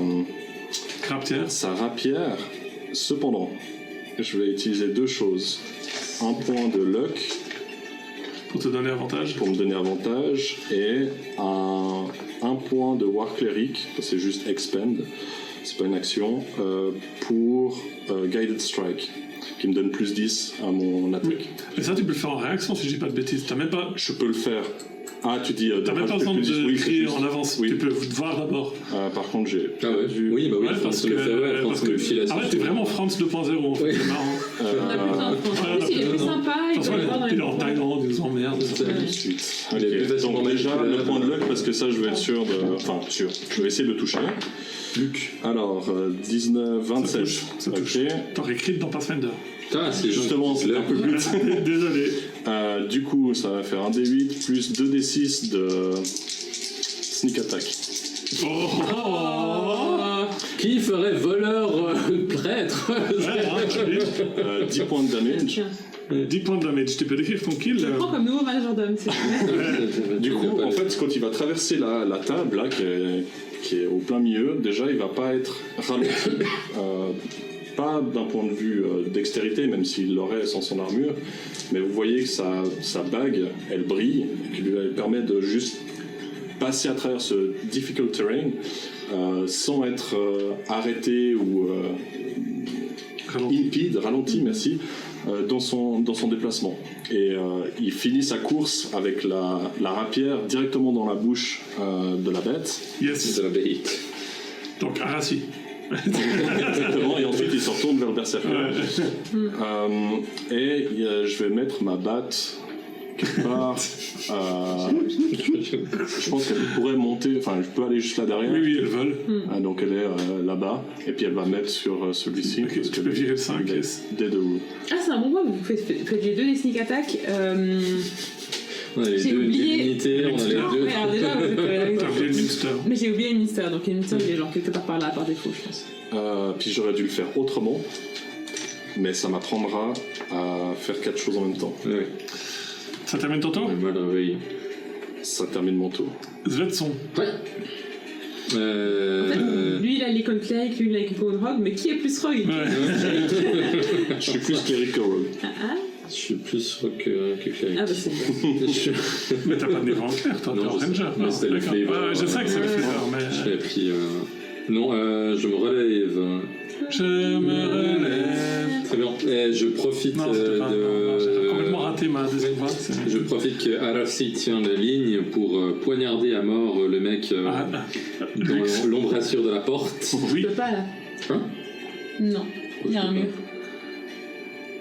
S4: rapière. Cependant, je vais utiliser 2 choses. Un point de luck
S1: Pour te donner avantage.
S4: pour me donner avantage et un point de War Cleric, c'est juste expend, c'est pas une action, pour Guided Strike, qui me donne plus 10 à mon attaque.
S1: Et ça, tu peux le faire en réaction si je dis pas de bêtises. T'as même pas.
S4: Je peux le faire. Ah, tu dis.
S1: T'as même pas besoin
S4: plus 10.
S1: de
S4: Oui, c'est
S1: crier
S4: juste.
S1: en avance.
S4: Oui.
S1: Tu peux le voir d'abord.
S4: Par contre, j'ai.
S3: Ah ouais, oui, bah oui,
S1: Ouais, parce que.
S3: le fait, ouais,
S1: parce que
S3: le fil à
S1: ah ouais, t'es vraiment France 2.0 en fait.
S3: Oui.
S1: C'est marrant.
S5: On a plus besoin de prendre. En plus, il est plus sympa, il
S1: Parce
S5: peut le voir dans
S1: qu'il
S5: les
S1: est en Thaïlande, ils nous emmerdent.
S4: Tout de suite.
S3: Il est plus facilement
S4: Donc déjà,
S3: manipulable.
S4: le point de luck, parce que ça, je vais être sûr de... Enfin, sûr. Je vais essayer de le toucher.
S1: Luc.
S4: Alors, 19, 27.
S1: Ça touche.
S4: Ok.
S1: T'aurais écrit dans Pathfinder.
S3: Ah, c'est
S4: Justement, c'est un peu plus...
S1: Désolé.
S4: Du coup, ça va faire un D8 plus 2D6 de sneak attack.
S1: Oh.
S3: Qui ferait voleur prêtre
S1: Ouais, hein,
S4: 10 points de damage.
S5: Tiens.
S1: 10 points de damage. Tu peux décrire ton kill
S5: Je le prends comme nouveau majordome.
S4: Du coup, en fait, quand il va traverser la table, là, qui est au plein milieu, déjà, il va pas être ralenti. Pas d'un point de vue dextérité, même s'il l'aurait sans son armure, mais vous voyez que sa bague, elle brille, qui lui permet de juste passer à travers ce difficult terrain sans être arrêté ou ralenti, merci, dans son déplacement. Et il finit sa course avec la rapière directement dans la bouche de la bête.
S1: Yes.
S3: De la bête.
S1: Donc, Arassi.
S4: Exactement, et ensuite il se retourne vers le berserker. Et je vais mettre ma batte quelque part. Je pense qu'elle pourrait monter, enfin je peux aller juste là derrière.
S1: Oui, elle vole.
S4: Donc elle est là-bas, et puis elle va mettre sur celui-ci.
S1: Ok, tu peux virer le 5, yes.
S4: Des deux.
S5: Ah, c'est un bon point, vous faites les deux des sneak attack.
S3: On a les
S5: J'ai
S3: deux
S5: oublié.
S3: unités, on a les deux.
S5: Ouais, alors déjà, vous êtes,
S1: T'as oublié le Minster.
S5: mais j'ai oublié le Minster, donc le Minster il est genre quelque part par là, par défaut, je pense.
S4: Puis j'aurais dû le faire autrement, mais ça m'apprendra à faire 4 choses en même temps.
S3: Ouais.
S1: Ça t'amène ton tour?
S3: Mal réveillé.
S4: Ça termine mon tour.
S1: Svetson.
S3: Ouais.
S5: En fait, lui il a l'icône cleric, lui il a l'icône rogue, mais qui est plus rogue?
S4: Je suis plus cleric que rogue.
S3: Je suis plus rock que cleric.
S5: Ah bah c'est bien.
S1: Mais t'as pas de niveau en clair, toi, t'es
S3: Non,
S1: en
S3: je sais.
S1: ranger.
S3: Mais c'était le
S1: d'accord.
S3: flavor.
S1: Je sais que c'est le flavor,
S3: J'ai
S1: mais.
S3: pris. Non, je me relève.
S1: Je me relève.
S3: Très bien. Et je profite
S1: Non, c'était pas. Non, j'ai complètement raté ma deuxième fois.
S3: Je profite que Arassi tient la ligne pour poignarder à mort le mec dans l'embrasure de la porte.
S1: Oui.
S5: Je peux pas là.
S3: Hein?
S5: Non, il y a un mur.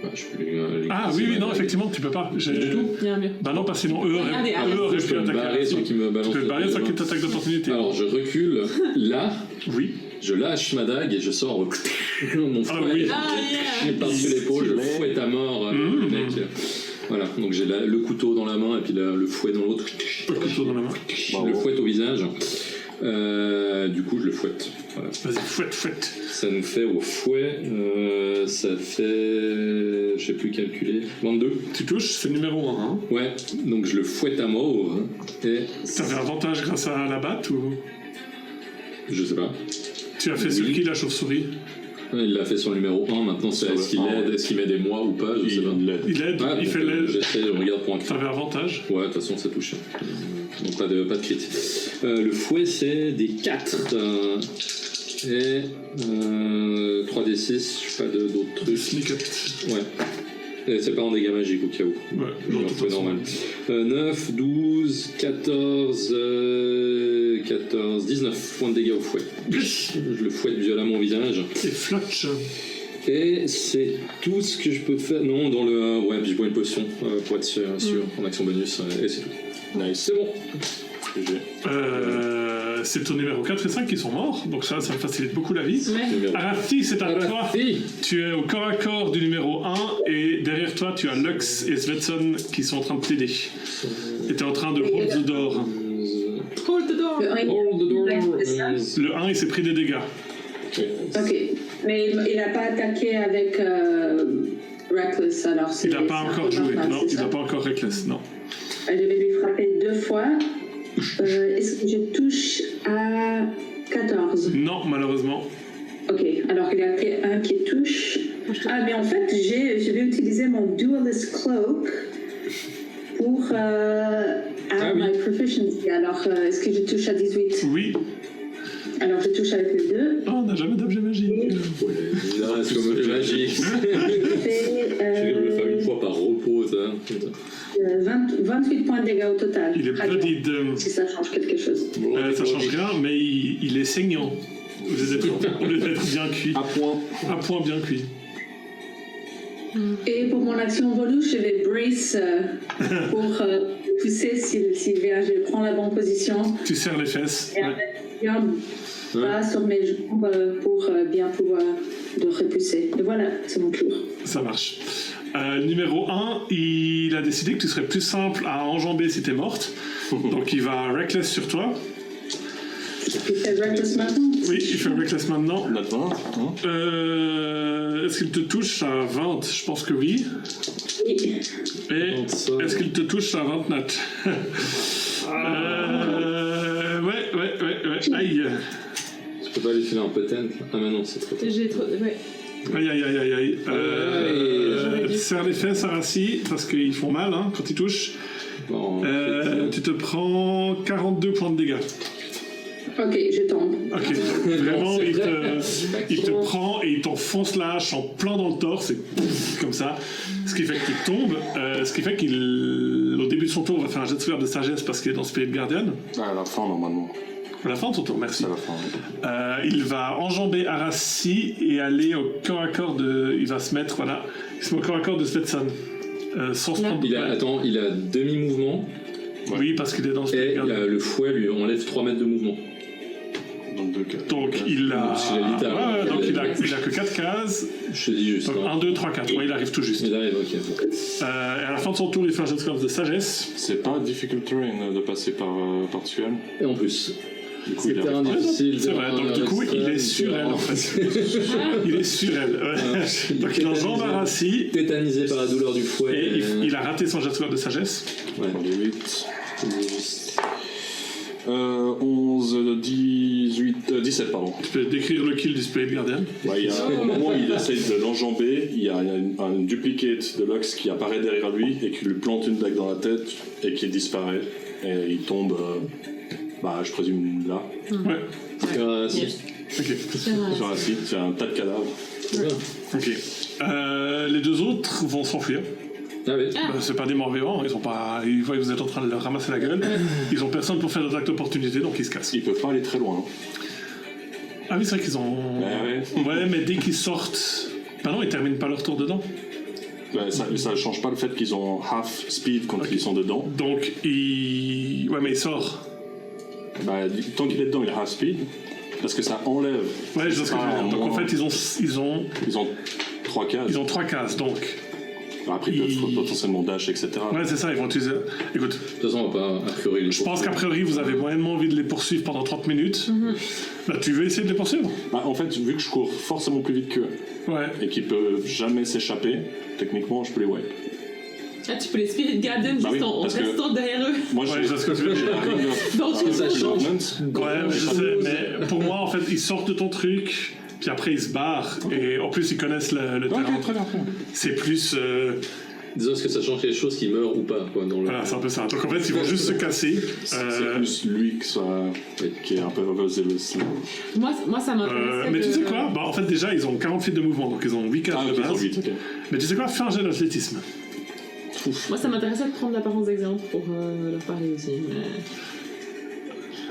S3: Bah, je peux lui
S1: Ah oui, non, effectivement, tu peux pas.
S3: Du tout.
S5: Il y a un mur.
S1: Bah non, parce que sinon eux
S5: Regardez,
S1: auraient
S3: Je
S1: pu
S3: peux me barrer
S1: attaquer.
S3: sans qu'il me balance.
S1: Tu peux te barrer sans qu'il t'attaque d'opportunité.
S3: Alors je recule là,
S1: Oui.
S3: je lâche ma dague et je sors mon fouet.
S1: oui.
S5: Ah,
S3: Je
S5: yeah.
S3: par-dessus l'épaule, je fouette à mort le mec. Voilà, donc j'ai le couteau dans la main et puis le fouet dans l'autre.
S1: Le couteau dans la main.
S3: Je le fouette au visage. Du coup, je le fouette. Voilà.
S1: Vas-y, fouette.
S3: Ça nous fait au fouet, ça fait, je sais plus calculer, 22.
S1: Tu touches, c'est le numéro 1. Hein.
S3: Ouais, donc je le fouette à mort et
S1: T'avais avantage grâce à la batte ou
S3: je sais pas.
S1: tu as fait
S3: Oui.
S1: sur qui la chauve-souris?
S3: Il l'a fait sur le numéro 1, maintenant c'est
S4: Sur
S3: est-ce qu'il
S4: le 1,
S3: aide, est-ce qu'il met des mois ou pas, je sais pas.
S4: Il l'aide.
S1: Il aide,
S3: Ah,
S1: il
S3: donc,
S1: fait l'aide.
S3: j'essaie, je regarde pour un crit.
S1: T'avais avantage.
S3: Ouais, de toute façon ça touche. Donc pas de crit. Le fouet c'est des 4 et 3d6, pas d'autres trucs.
S1: Sneak up.
S3: Ouais. Et c'est pas en dégâts magiques au cas où.
S1: Ouais,
S3: J'ai
S1: non,
S3: un
S1: de toute
S3: fouet
S1: façon.
S3: normal. 9, 12, 14, 19 points de dégâts au fouet. Je le fouette violemment au visage.
S1: Et flotch.
S3: Et c'est tout ce que je peux faire. Non, dans le. Ouais, puis je bois une potion pour être sûr, en action bonus, et c'est tout.
S4: Nice.
S3: C'est bon.
S1: C'est ton numéro 4 et 5 qui sont morts, donc ça me facilite beaucoup la vie.
S5: Ouais.
S1: Arati, c'est à toi.
S3: Si.
S1: Tu es au corps à corps du numéro 1 et derrière toi tu as Lux et Svetson qui sont en train de t'aider. Et tu es en train de hold the door.
S5: Hold the door.
S6: Le un,
S3: Hold the door.
S6: c'est ça?
S1: Le 1 il s'est pris des dégâts.
S6: Ok, mais il n'a pas attaqué avec Reckless alors.
S1: Il n'a pas encore joué, non, il n'a
S6: n'a
S1: pas encore Reckless, non.
S6: Je vais lui frapper 2 fois. Est-ce que je touche à 14?
S1: Non, malheureusement.
S6: Ok, alors il y a pris un qui touche. Ah, mais en fait, je vais utiliser mon Duelist Cloak pour add
S3: oui.
S6: my proficiency. Alors, est-ce que je touche à 18?
S1: Oui.
S6: Alors, je touche avec les 2.
S1: Oh, on n'a jamais d'objet magique.
S3: Non, c'est comme le magique.
S6: C'est
S3: Je vais le faire une fois par repos, ça.
S6: 28 points de dégâts au total.
S1: Il est bloodied.
S6: Si ça change quelque chose.
S1: Ça change rien, mais il est saignant. Au lieu d'être bien cuit. À point bien cuit.
S6: Et pour mon action volue, je vais brace pour pousser s'il vient. Je prends la bonne position
S1: Tu serres les fesses.
S6: et en fait, bien bas sur mes jambes pour bien pouvoir le repousser. Et voilà, c'est mon tour.
S1: Ça marche. Numéro 1, il a décidé que tu serais plus simple à enjamber si t'es morte. Donc il va reckless sur toi.
S6: Il fait Reckless maintenant.
S1: Oui, il fait Reckless maintenant.
S4: Maintenant,
S1: Est-ce qu'il te touche à 20? Je pense que oui.
S6: Oui.
S1: Et est-ce qu'il te touche à 29? Ouais. Aïe.
S3: Tu peux pas lui filer un potent? Ah mais non, c'est trop tard.
S5: J'ai trop. Ouais.
S1: Aïe. Serre les fesses à Rassi, parce qu'ils font mal hein, quand ils touchent.
S3: Bon,
S1: Tu te prends 42 points de dégâts.
S6: Ok, je tombe.
S1: Ok, vraiment, il te prend et il t'enfonce la hache en plein dans le torse, et pouf, comme ça. Ce qui fait qu'il tombe, ce qui fait qu'il, au début de son tour, va faire un jet de sauvegarde de sagesse parce qu'il est dans Spirit Guardian.
S4: à la fin, normalement.
S1: À la fin de son tour, merci.
S4: C'est à la fin.
S1: Il va enjamber Arassi et aller au corps à corps de. Il va se mettre, voilà. Il se met au corps à corps de Stetson. Sans se prendre.
S3: il a demi-mouvement.
S1: Oui, parce qu'il est dans Spirit
S3: Et
S1: Guardian.
S3: le fouet lui enlève 3 mètres de mouvement.
S4: Dans le 2 cas.
S1: Donc il a.
S3: Parce qu'il a littéralement-
S1: Ouais, donc il a que 4 cases.
S3: Je te dis juste.
S1: Donc 1, 2, 3, 4. Ouais, il arrive tout juste.
S3: Il arrive, ok.
S1: Et à la fin de son tour, il fait un jet de sauvegarde de sagesse.
S4: C'est pas difficult terrain de passer par dessus elle.
S3: Et en plus,
S4: Du coup, il
S3: c'était un
S4: arrive.
S3: difficile.
S1: C'est vrai, donc du coup, il est sur elle en fait. Il est sur elle. Ouais. Donc il enjambe Arassi
S3: Tétanisé par la douleur du fouet.
S1: et il a raté son jet de sauvegarde de sagesse.
S3: Ouais.
S4: On est 8. 11, 18, 17, pardon.
S1: Tu peux décrire le kill du Spirit Guardian.
S4: Ouais, il y a un moment où il essaye de l'enjamber, il y a un duplicate de Lux qui apparaît derrière lui et qui lui plante une dague dans la tête et qui disparaît. Et il tombe, je présume là,
S3: Si.
S1: Ok.
S4: sur un site, c'est un tas de cadavres.
S1: Ok. Les deux autres vont s'enfuir.
S3: Ah oui.
S1: C'est pas des morts vivants, ils voient que vous êtes en train de leur ramasser la gueule. Ils ont personne pour faire des actes d'opportunité, donc ils se cassent.
S4: Ils peuvent pas aller très loin.
S1: Ah oui, c'est vrai qu'ils ont. Ouais, mais dès qu'ils sortent. Bah non, ils terminent pas leur tour dedans.
S4: Ça change pas le fait qu'ils ont half speed quand ils sont dedans.
S1: Donc, il. Ouais, mais il sort.
S4: Tant qu'il est dedans, il a half speed. Parce que ça enlève.
S1: Ouais, je vois ce que je veux dire. Donc en fait, ils ont
S4: 3 cases.
S1: Ils ont 3 cases, donc.
S4: Après, ils peuvent potentiellement dash, etc.
S1: Ouais, c'est ça, ils vont utiliser. Écoute,
S3: De toute façon, on va pas, a priori,
S1: je pense qu'a priori, vous avez moyennement envie de les poursuivre pendant 30 minutes. Bah, tu veux essayer de les poursuivre?
S4: En fait, vu que je cours forcément plus vite qu'eux
S1: Ouais.
S4: et qu'ils peuvent jamais s'échapper, techniquement, je peux les wipe.
S5: Ah, tu peux les Spirit Guardian juste
S4: oui,
S5: en
S4: parce que-
S5: restant derrière eux.
S4: Moi,
S1: Ouais, je vois ce que tu veux dire.
S5: Dans tout
S3: ça
S5: le
S3: change.
S1: Ouais, je sais, mais pour moi, en fait, ils sortent de ton truc, puis après, ils se barrent, et en plus, ils connaissent le terrain.
S4: Ok, très bien.
S1: C'est plus.
S3: Disons, est-ce que ça change quelque chose qui meurt ou pas, quoi, dans le...
S1: Voilà, c'est un peu ça. Donc en fait, ils vont juste se casser.
S4: C'est plus lui qui est un peu overzealous.
S5: Moi, ça m'intéresse.
S1: Mais tu sais quoi? Bah, en fait, déjà, ils ont 40 feet de mouvement, donc ils ont 8 cases de
S4: ils ont
S1: base.
S4: 8, ok.
S1: Mais tu sais quoi? Fais un jet d'athlétisme.
S5: Moi, ça m'intéressait de prendre l'apparence d'exemple pour leur parler aussi. Mais...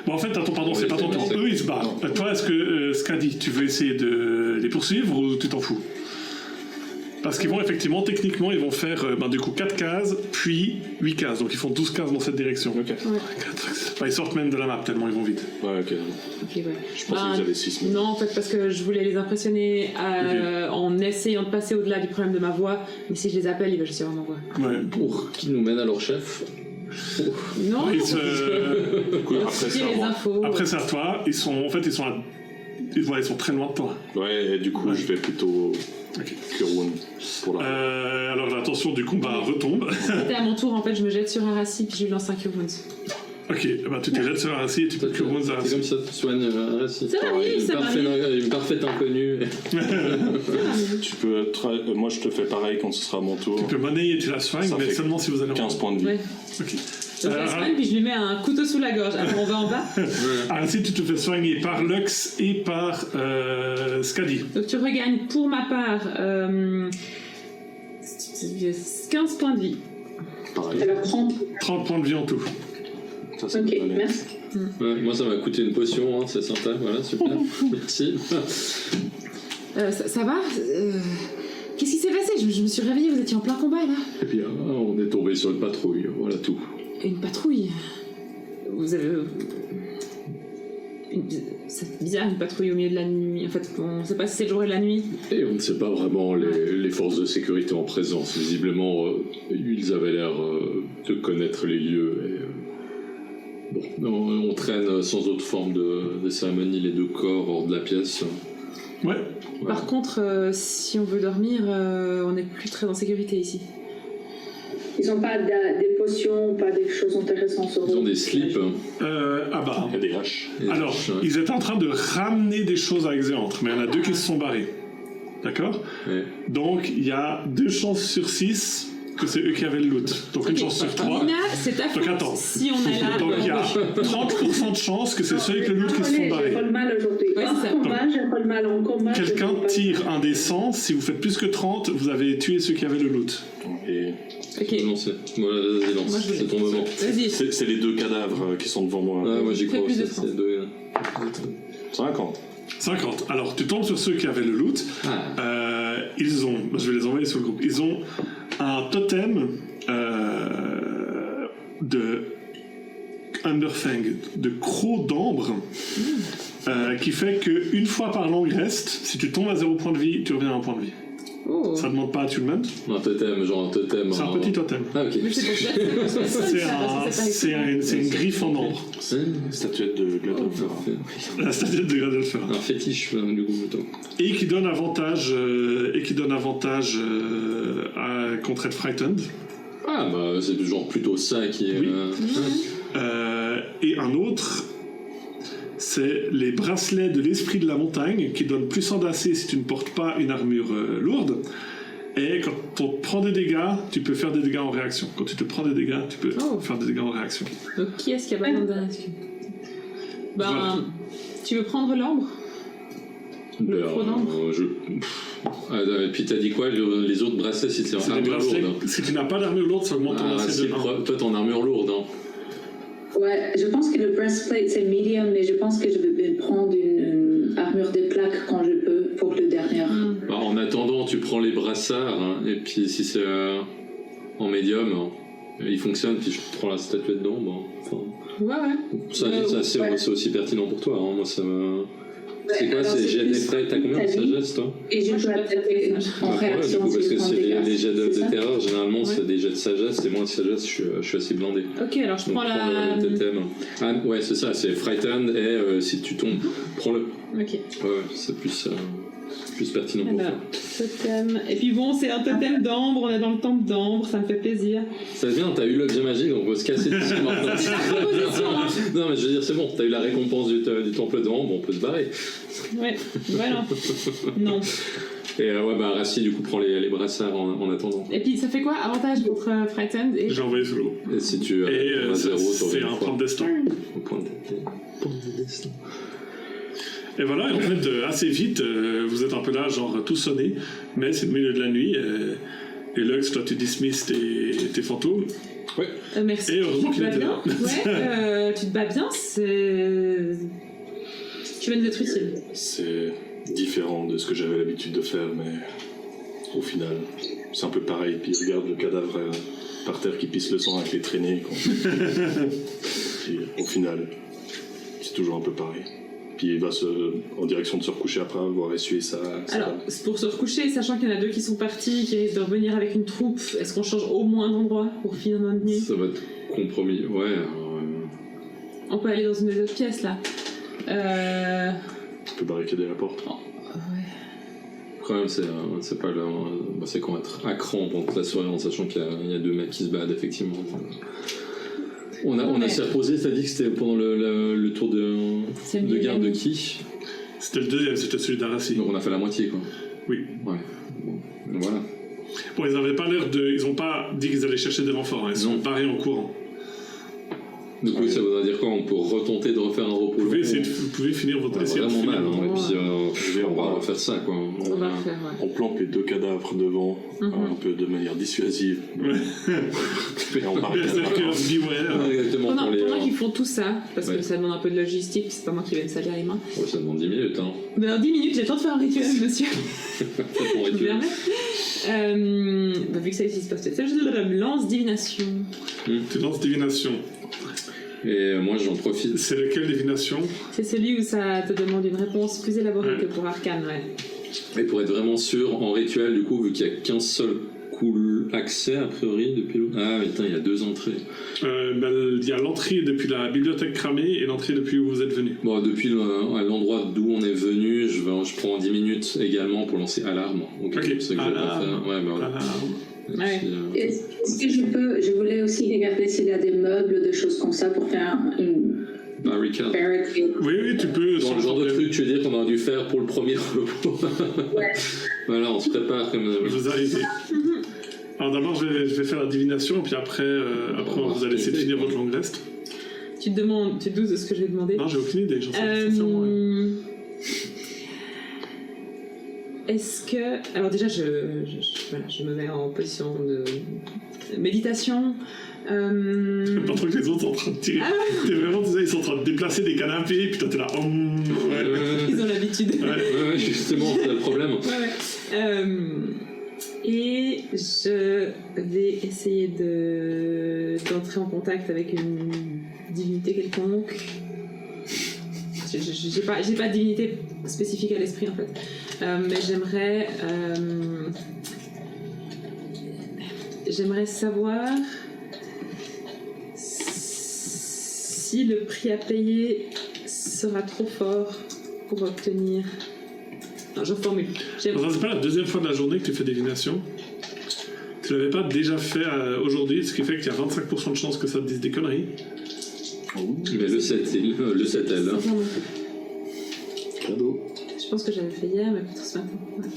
S1: Bon, en fait, pardon, c'est
S3: Oui,
S1: pas ton
S3: c'est
S1: tour.
S3: bon,
S1: Eux, ils se barrent. Toi, est-ce que Scadi, tu veux essayer de les poursuivre ou tu t'en fous? Parce qu'ils vont effectivement, techniquement, ils vont faire du coup 4 cases, puis 8 cases. Donc ils font 12 cases dans cette direction.
S4: Ok.
S1: Ils sortent même de la map tellement ils vont vite.
S4: Ouais, ok.
S5: Ok, ouais.
S4: Je pensais que vous avez 6.
S5: Non, en fait, parce que je voulais les impressionner en essayant de passer au-delà du problème de ma voix. Mais si je les appelle, ils veulent suivre ma voix.
S1: Ouais.
S3: Pour qui nous mène à leur chef.
S5: Non,
S1: Ils se-
S4: Après, c'est à
S5: les
S4: moi.
S5: infos.
S1: Après c'est à toi. Ils sont ils sont très loin de toi.
S4: Ouais, et du coup, je vais plutôt
S1: Ok.
S4: Cure Wound pour la...
S1: Alors la tension du combat retombe.
S5: C'était à mon tour, en fait, je me jette sur Arassi puis je lui lance un Cure Wounds.
S1: Ok, tu te jettes sur Arassi et tu peux cure wounds
S3: C'est
S1: Arassi.
S3: comme ça que tu soignes un récit.
S5: Ça m'arrive, ça m'arrive.
S3: Une parfaite inconnue.
S4: Tu peux... moi, je te fais pareil quand ce sera mon tour.
S1: Tu peux monnayer et tu la soignes,
S4: Ça
S1: mais
S4: fait
S1: seulement si vous allez
S4: 15 points de vie.
S5: Ouais.
S1: Ok.
S5: Donc je la soigne puis je lui mets un couteau sous la gorge. Alors on va en bas.
S1: Ainsi, tu te fais soigner par Lux et par Scadi.
S5: Donc tu regagnes pour ma part 15 points de vie.
S4: Pareil.
S6: Alors 30.
S1: 30 points de vie en tout.
S4: Ça, c'est
S6: Ok,
S4: pas mal.
S6: merci.
S3: Ouais, moi, ça m'a coûté une potion, hein, c'est sympa. Voilà, super. Merci.
S5: Ça va Qu'est-ce qui s'est passé je me suis réveillée, vous étiez en plein combat là.
S3: Et puis, on est tombé sur une patrouille, voilà tout.
S5: Une patrouille. Vous avez... C'est bizarre, une patrouille au milieu de la nuit. En fait, on sait pas si c'est le jour et la nuit.
S3: Et on ne sait pas vraiment les forces de sécurité en présence. Visiblement, ils avaient l'air de connaître les lieux. Bon, on traîne sans autre forme de cérémonie les 2 corps hors de la pièce.
S1: Ouais.
S5: Par contre, si on veut dormir, on n'est plus très en sécurité ici.
S6: Ils n'ont pas des potions, pas des choses intéressantes sur eux.
S3: Ils ont des slips.
S4: Il y a des haches.
S1: Alors, ils étaient en train de ramener des choses à Exéantre, mais il y en a 2 qui se sont barrés. D'accord ?
S3: Ouais.
S1: Donc, il y a 2 chances sur 6 que c'est eux qui avaient le loot. Donc, une chance sur 3.
S5: Nina, c'est ta
S1: Donc, attends.
S5: faute si on est là.
S1: Donc, il y a 30% de chances que c'est ceux avec le loot qui se sont barrés.
S6: Je roule mal aujourd'hui.
S5: Ouais,
S6: En
S5: c'est ça.
S6: combat, je roule mal en combat.
S1: Quelqu'un tire un des 100. Si vous faites plus que 30, vous avez tué ceux qui avaient le loot.
S4: Et
S5: Ok,
S3: Lancer. Voilà, vas-y, lance.
S5: Moi, je
S3: C'est ton moment.
S5: vas-y.
S4: c'est les 2 cadavres qui sont devant moi.
S3: Ah, moi j'y
S5: Fais
S3: crois
S5: plus de
S3: aussi.
S5: France.
S3: C'est 2.
S4: 50.
S1: 50. Alors, tu tombes sur ceux qui avaient le loot. Ils ont, je vais les envoyer sur le groupe, ils ont un totem de Underfang, de croc d'ambre, qui fait qu'une fois par long rest, si tu tombes à 0 point de vie, tu reviens à 1 point de vie.
S5: Oh.
S1: Ça demande pas attunement.
S3: Un totem, genre un totem.
S1: C'est un petit totem.
S3: Ah, ok.
S5: Mais c'est pour ça.
S1: C'est une griffe en ambre.
S3: C'est
S4: Une statuette de Gladolfer.
S1: La statuette de Gradolfer.
S3: un fétiche, du coup, plutôt.
S1: Et qui donne avantage, contre être frightened.
S3: Ah, bah, c'est genre plutôt ça qui est.
S1: Oui. Et un autre, c'est les bracelets de l'esprit de la montagne qui donnent plus 100 d'AC si tu ne portes pas une armure lourde. Et quand on te prend des dégâts, tu peux faire des dégâts en réaction. Quand tu te prends des dégâts, tu peux faire des dégâts en réaction.
S5: Donc qui est-ce qui a pas besoin de réaction? Ben,
S1: Voilà.
S5: tu veux prendre l'ambre? Le croc d'ambre.
S3: Et puis t'as dit quoi, les autres bracelets, si c'est en
S1: C'est des
S3: armure
S1: bracelets.
S3: lourde?
S1: Si tu n'as pas d'armure lourde, ça augmente ton
S3: Ah,
S1: AC
S3: si,
S1: de 1.
S3: toi, t'es en armure lourde, hein.
S6: Ouais, je pense que le breastplate c'est medium, mais je pense que je vais prendre une armure de plaques quand je peux pour le dernier.
S3: Bah, en attendant, tu prends les brassards, hein, et puis si c'est en médium, hein, il fonctionne, puis je prends la statuette d'ombre. Hein. Enfin,
S5: Ouais.
S3: c'est aussi pertinent pour toi, hein. Moi ça me. C'est quoi,
S6: alors,
S3: c'est jet
S6: plus
S3: d'effet? T'as combien de
S6: ta vie.
S3: sagesse, toi?
S6: Et je dois attaquer en
S3: Ouais, du
S6: réaction
S3: coup,
S6: si
S3: parce
S6: je
S3: que
S6: prends
S3: c'est
S6: des dégâts.
S3: les jets
S6: C'est
S3: de
S6: ça
S3: terreur, généralement
S5: Ouais.
S3: c'est des jets de sagesse, et moi de sagesse je suis assez blindé.
S5: Ok, alors je
S3: Donc
S5: prends la.
S3: le totem. Ah ouais, c'est ça, c'est frightened, et si tu tombes, prends-le.
S5: Ok.
S3: Ouais, c'est plus pertinent pour toi.
S5: Alors, totem. Et puis bon, c'est un totem d'ambre, on est dans le temple d'ambre, ça me fait plaisir.
S3: Ça vient, t'as eu l'objet magique, on peut se casser d'ici maintenant.
S5: C'est la proposition, hein.
S3: Non mais je veux dire, c'est bon, t'as eu la récompense du temple d'ambre, on peut se barrer.
S5: Ouais, voilà. Non.
S3: Et ouais, bah Rassi du coup prend les brassards en attendant.
S5: Et puis ça fait quoi? Avantage contre Frightened et.
S1: J'ai envoyé sur le groupe.
S3: Et si tu
S1: Et
S3: as 0,
S1: c'est un point de destin.
S3: point de destin.
S1: Et voilà, et en fait, assez vite, vous êtes un peu là, genre tout sonné, mais c'est le milieu de la nuit. Et Lux, toi, tu dismisses tes fantômes.
S3: Ouais.
S5: Merci.
S1: Et heureusement
S5: Tu
S1: qu'il
S5: te bats
S1: était
S5: bien.
S1: là.
S5: Ouais, tu te bats bien, c'est. Tu vas nous être utile.
S4: C'est différent de ce que j'avais l'habitude de faire, mais au final, c'est un peu pareil. Puis regarde le cadavre par terre qui pisse le sang avec les traînées. Puis, au final, c'est toujours un peu pareil. Puis il va en direction de se recoucher après avoir essuyé ça.
S5: Alors, c'est pour se recoucher, sachant qu'il y en a 2 qui sont partis, qui risquent de revenir avec une troupe, est-ce qu'on change au moins d'endroit pour finir notre nuit?
S3: Ça va être compromis, ouais.
S5: On peut aller dans une des autres pièces là.
S4: Tu peux barricader la porte.
S5: Ouais.
S3: Le problème, c'est pas là. C'est qu'on va être à cran pendant toute la soirée en sachant qu'il y a 2 mecs qui se baladent, effectivement. On a s'est reposé, t'as dit que c'était pendant le tour de garde de qui?
S1: C'était le deuxième, c'était celui d'Arassi.
S3: Donc on a fait la moitié, quoi.
S1: Oui.
S3: Ouais. Bon, voilà.
S1: Bon, ils n'avaient pas l'air de. Ils n'ont pas dit qu'ils allaient chercher des renforts, hein. Ils sont barrés en courant.
S3: Du coup, ça voudrait dire quoi? On peut retenter de refaire un repos.
S1: Vous pouvez finir votre
S3: Ouais,
S1: essai.
S3: vraiment mal, hein.
S5: Ouais.
S3: Et puis on va refaire ça, quoi.
S5: On va le faire, ouais.
S4: On planque les 2 cadavres devant, un peu de manière dissuasive.
S1: Ouais.
S4: Et on barricade la
S1: Berserkers
S4: porte.
S1: beware.
S3: Exactement.
S5: Pendant qu'ils font tout ça, parce que
S3: Ouais.
S5: ça demande un peu de logistique, c'est pas moi qui vais me salir les mains.
S3: Ouais, ça demande 10 minutes, hein.
S5: Mais dans 10 minutes, j'ai le temps de faire un rituel, monsieur.
S3: Faites mon
S5: Je vous
S3: rituel.
S5: permets. Vu que ça existe pas, c'est je lance divination.
S1: Tu lances divination.
S3: Et moi, j'en profite.
S1: C'est lequel divination?
S5: C'est celui où ça te demande une réponse plus élaborée
S1: Ouais.
S5: que pour Arcane, ouais.
S3: Et pour être vraiment sûr, en rituel, du coup, vu qu'il n'y a qu'un seul accès a priori depuis l'autre. Ah mais putain, il y a 2 entrées.
S1: Il y a l'entrée depuis la bibliothèque cramée et l'entrée depuis où vous êtes venu.
S3: Bon, depuis l'endroit d'où on est venu, je prends 10 minutes également pour lancer alarme.
S1: Ok,
S3: c'est
S1: alarme.
S3: Ouais, bah, voilà.
S5: Ouais.
S6: Est-ce que je voulais aussi regarder s'il y a des meubles, des choses comme ça pour faire une
S3: barricade.
S1: Oui, tu peux.
S3: Dans le genre de truc, tu veux dire qu'on aurait dû faire pour le premier repos.
S6: Ouais.
S3: Voilà, on se prépare comme...
S1: Vous arrivez. Alors d'abord, je vais faire la divination, et puis après vous allez essayer de finir votre long rest.
S5: Tu te doutes de ce que je vais demander.
S1: Non, j'ai aucune idée, j'en sais sincèrement.
S5: Est-ce que... Alors déjà, je me mets en position de méditation.
S1: Pas trop que les autres sont en train de tirer. T'es vraiment, ils sont en train de déplacer des canapés, puis toi t'es là...
S5: Ils ont l'habitude.
S3: Ouais, justement, c'est le problème.
S5: Et je vais essayer d'entrer en contact avec une divinité quelconque. J'ai pas de divinité spécifique à l'esprit en fait. Mais j'aimerais savoir si le prix à payer sera trop fort pour obtenir... Non, je formule.
S1: C'est pas la deuxième fois de la journée que tu fais divination. Tu l'avais pas déjà fait aujourd'hui, ce qui fait qu'il y a 25% de chance que ça te dise des conneries.
S3: Mais le 7L. Hein.
S4: Cadeau.
S5: Je pense que j'avais fait hier, mais peut-être ce matin. Ouais.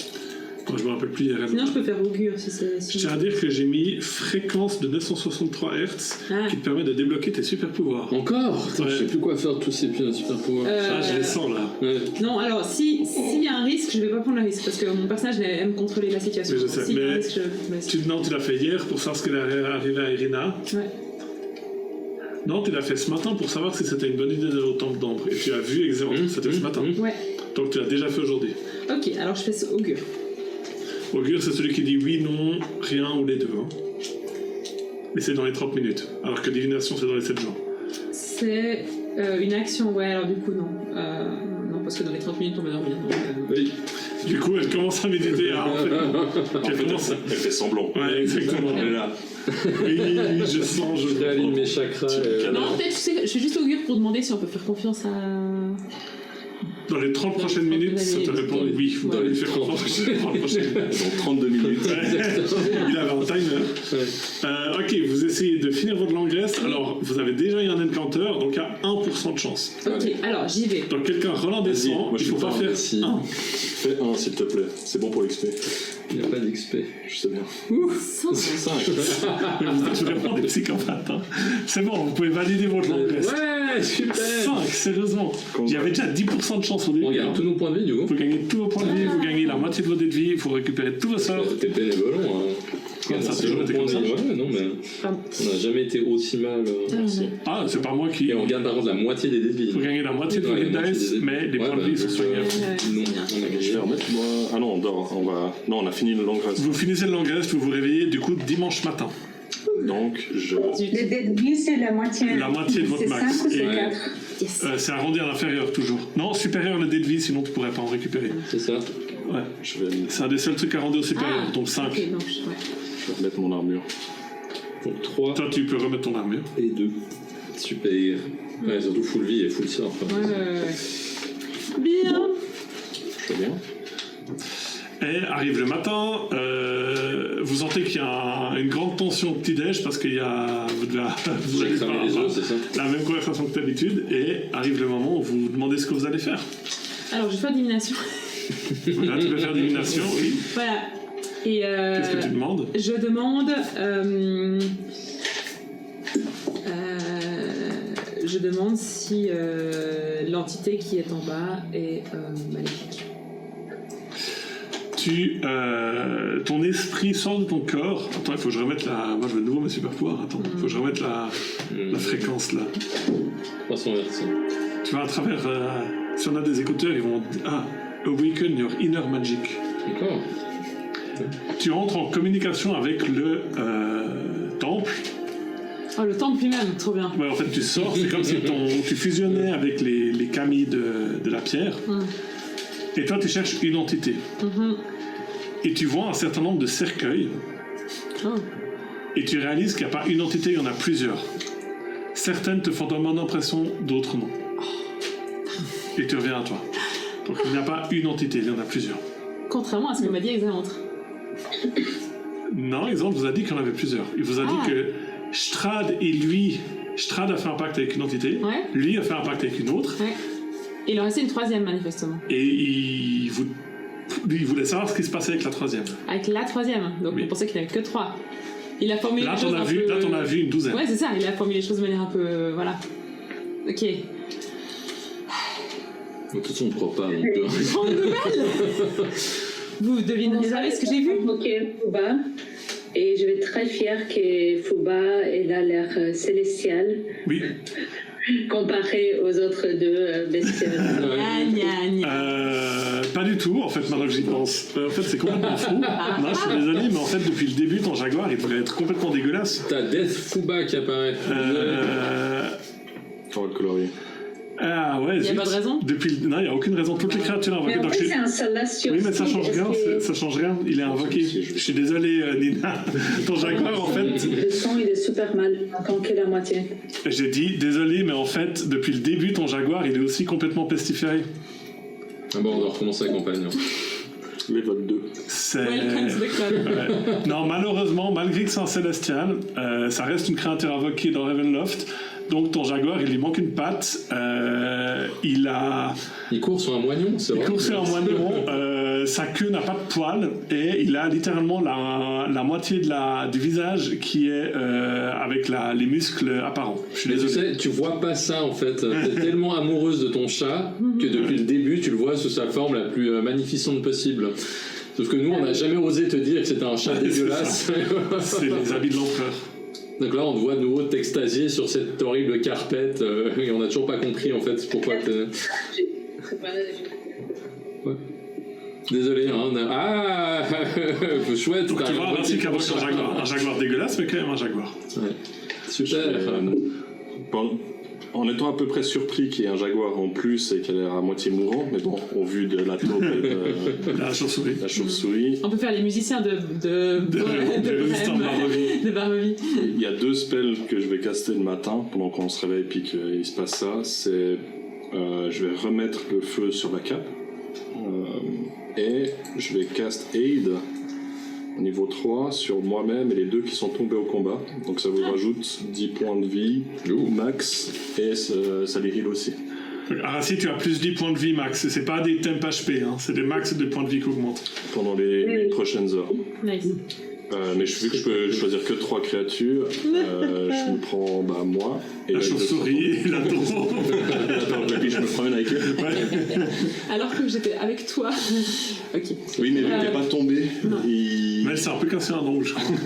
S1: Moi, je me rappelle plus.
S5: Sinon, je peux faire augure si c'est...
S1: Je tiens à dire que j'ai mis fréquence de 963 Hz qui te permet de débloquer tes super pouvoirs.
S3: Encore
S1: Ouais.
S3: Je sais plus quoi faire de tous ces super pouvoirs.
S1: Je les sens là.
S3: Ouais.
S5: Non, alors, s'il y a un risque, je vais pas prendre le risque, parce que mon personnage aime contrôler la situation.
S1: Mais je sais,
S5: S'il y a un
S1: mais
S5: risque, je me laisse.
S1: tu l'as fait hier pour savoir ce qui est arrivé à Irina.
S5: Ouais.
S1: Non, tu l'as fait ce matin pour savoir si c'était une bonne idée d'aller au temple d'Ambre. Et tu as vu exactement que c'était ce matin.
S5: Ouais.
S1: Donc tu l'as déjà fait aujourd'hui.
S5: Ok, alors je fais ce augure.
S1: Augure, c'est celui qui dit oui, non, rien ou les deux. Hein. Mais c'est dans les 30 minutes. Alors que divination, c'est dans les 7 jours.
S5: C'est une action, ouais, alors du coup, non. Non, parce que dans les 30 minutes, on va dormir. Donc,
S3: Oui.
S1: Du coup, elle commence à méditer.
S4: Elle fait semblant.
S1: Ouais, exactement.
S4: Elle est là.
S1: Oui, je sens, je
S3: Réaligne mes chakras.
S5: Non, peut-être, tu sais, je fais juste augure pour demander si on peut faire confiance à...
S1: Dans les 30 prochaines minutes, ça te répond oui. Vous
S5: Ouais.
S1: devez faire confiance.
S4: Dans 32 minutes.
S1: Il avait un timer. Ok, vous essayez de finir votre long rest. Alors, vous avez déjà eu un encounter, donc il y a 1% de chance.
S5: Ok, alors j'y vais.
S1: Donc quelqu'un Roland
S4: Vas-y,
S1: descend,
S4: moi, je
S1: il faut
S4: suis
S1: pas
S4: pas
S1: faire
S3: si.
S1: 1.
S4: Fais 1 s'il te plaît. C'est bon pour l'XP.
S3: Il n'y a pas d'XP.
S4: Je sais bien.
S5: 5.
S4: 5.
S1: Mais vous êtes vraiment des psychopathes. Hein. C'est bon, vous pouvez valider votre long rest.
S3: Ouais, super.
S1: 5, sérieusement. Il y avait déjà 10% de chance au début.
S3: On regarde tous nos points de vie, du coup.
S1: Vous gagnez tous vos points de vie, vous gagnez la moitié de vos dés de vie, vous récupérez tous vos sorts.
S3: T'es bénévolent, hein.
S1: Ça a
S3: C'est
S1: toujours été comme ça.
S3: Ouais, non, mais
S5: Pardon.
S3: on n'a jamais été aussi mal. Merci.
S1: Ah, c'est pas moi qui.
S3: Et on gagne par contre la moitié des dés de vie.
S1: Vous gagnez la moitié de vos
S3: Ouais,
S1: hit
S3: la moitié
S1: dice,
S3: des dés.
S1: mais les
S3: Ouais,
S1: points de vie sont soignés.
S3: Non, on a
S4: Je vais
S3: gagné.
S4: remettre moi. Ah non, on dort. Non, on a fini le long rest.
S1: Vous finissez le long rest, vous vous réveillez du coup dimanche matin.
S4: Donc, je.
S6: Le dé de vie, c'est la moitié.
S1: La moitié de votre
S6: C'est
S1: max.
S6: 5 ou c'est
S1: Et-
S6: 4
S5: Yes.
S1: C'est arrondi à l'inférieur toujours. Non, supérieur le dé de vie, sinon tu pourrais pas en récupérer.
S3: C'est ça.
S1: Ouais.
S4: Je vais
S1: C'est un des seuls trucs arrondis au supérieur, donc 5.
S5: Ok, donc, ouais.
S4: je vais remettre mon armure.
S3: Donc 3
S1: Toi, tu peux remettre ton armure.
S3: et 2. Super. Ouais, surtout full vie et full sort. quoi.
S5: Ouais. Bien.
S4: Je vais bien.
S1: Et arrive le matin, vous sentez qu'il y a une grande tension au petit-déj parce qu'il y a. Vous
S3: J'ai
S1: allez
S3: cramé
S1: pas
S3: les
S1: avoir
S3: os, c'est ça.
S1: la même conversation que d'habitude, et arrive le moment où vous vous demandez ce que vous allez faire.
S5: Alors, je fais divination.
S1: Voilà, tu peux faire divination, oui.
S5: Voilà. Et
S1: Qu'est-ce que tu demandes?
S5: je demande... je demande si l'entité qui est en bas est maléfique.
S1: Ton esprit sort de ton corps. Attends, il faut que je remette la. Moi, je veux de nouveau mes super pouvoirs. Attends, il faut que je remette la fréquence là.
S3: 300 Hz.
S1: Tu vois, à travers. Si on a des écouteurs, ils vont. Ah, awaken your inner magic.
S3: D'accord.
S1: Tu entres en communication avec le temple.
S5: Oh, le temple lui-même, trop bien.
S1: Ouais, en fait, tu sors, c'est comme si tu fusionnais avec les camis de la pierre. Et toi, tu cherches une entité. Et tu vois un certain nombre de cercueils
S5: Oh.
S1: Et tu réalises qu'il n'y a pas une entité, il y en a plusieurs. Certaines te font vraiment d'impression, d'autres non. Et tu reviens à toi. Donc il n'y a pas une entité, il y en a plusieurs.
S5: Contrairement à ce que m'a dit Exalentre.
S1: Non, Exemple vous a dit qu'il y en avait plusieurs. Il vous a dit que Strahd et lui... Strahd a fait un pacte avec une entité, lui a fait un pacte avec une autre.
S5: Ouais. Et il en restait une troisième, manifestement.
S1: Et il voulait savoir ce qui se passait avec la troisième.
S5: Avec la troisième. Donc on pensait qu'il n'y avait que 3. Il a formulé les choses un peu...
S1: Là, t'en as vu une douzaine.
S5: Ouais, c'est ça. Il a formulé les choses de manière un peu... voilà. Ok.
S3: De toute façon, on ne croit pas. Donc...
S5: Grande nouvelle. Vous devinez jamais ce que j'ai vu?
S6: Ok, Fouba. Et je vais être très fière que Fouba ait l'air célestial.
S1: Oui.
S6: Comparé aux autres deux bestioles.
S1: Pas du tout, en fait, maintenant que j'y pense. En fait, c'est complètement fou. Non, je suis désolé, mais en fait, depuis le début, ton Jaguar, il devrait être complètement dégueulasse.
S3: T'as Death Fouba qui apparaît.
S4: On va le colorier.
S1: Ah ouais,
S5: il n'y a pas de raison?
S1: Non, il n'y a aucune raison. Toutes les créatures invoquées.
S6: Mais en fait, c'est un Salacious.
S1: Oui, mais ça change rien. Ça change rien. Il est invoqué. Je suis désolé, Nina. Ton Jaguar, en fait.
S6: Le son, il est super mal. On entend que la moitié.
S1: J'ai dit désolé, mais en fait, depuis le début, ton Jaguar, il est aussi complètement pestiféré.
S3: Ah bon, on doit recommencer la campagne.
S4: Les votes 2.
S5: Welcome to the club.
S1: Non, malheureusement, malgré que c'est un célestial, ça reste une créature invoquée dans Ravenloft. Donc ton Jaguar, il lui manque une patte.
S3: Il court sur un moignon, c'est vrai.
S1: Il court sur un moignon. Sa queue n'a pas de poils et il a littéralement la moitié du visage qui est avec les muscles apparents. Je suis désolé.
S3: Tu sais, tu vois pas ça en fait. T'es tellement amoureuse de ton chat que depuis le début, tu le vois sous sa forme la plus magnificente possible. Sauf que nous, on n'a jamais osé te dire que c'était un chat dégueulasse.
S1: C'est les habits de l'empereur.
S3: Donc là, on te voit de nouveau t'extasier sur cette horrible carpette et on n'a toujours pas compris en fait pourquoi. Ouais. Désolé, hein. Chouette.
S1: Donc tu vois, ainsi qu'avec un Jaguar dégueulasse, mais quand même un Jaguar.
S3: Ouais. Super.
S4: En étant à peu près surpris qu'il y ait un Jaguar en plus et qu'elle est à moitié mourante, mais bon, au vu de la taupe et de
S1: la chauve-souris.
S5: On peut faire les musiciens de Barrevie.
S4: Il y a 2 spells que je vais caster le matin pendant qu'on se réveille et qu'il se passe ça. C'est je vais remettre le feu sur la cape et je vais cast Aid au niveau 3 sur moi-même et les 2 qui sont tombés au combat. Donc ça vous rajoute 10 points de vie max et ça les heal aussi.
S1: Ah si, tu as plus 10 points de vie max. C'est pas des temp HP, hein. C'est des max de points de vie qui augmentent.
S4: Pendant les prochaines heures.
S5: Nice.
S4: Mais vu que je peux choisir que 3 créatures, je me prends moi et
S1: la chauve-souris et la taureau.
S4: Et puis je me promène avec elle.
S1: Ouais.
S5: Alors que j'étais avec toi. Ok.
S4: Oui, mais vu qu'elle n'est pas tombée,
S1: mais elle s'est un peu cassé un ongle, je crois.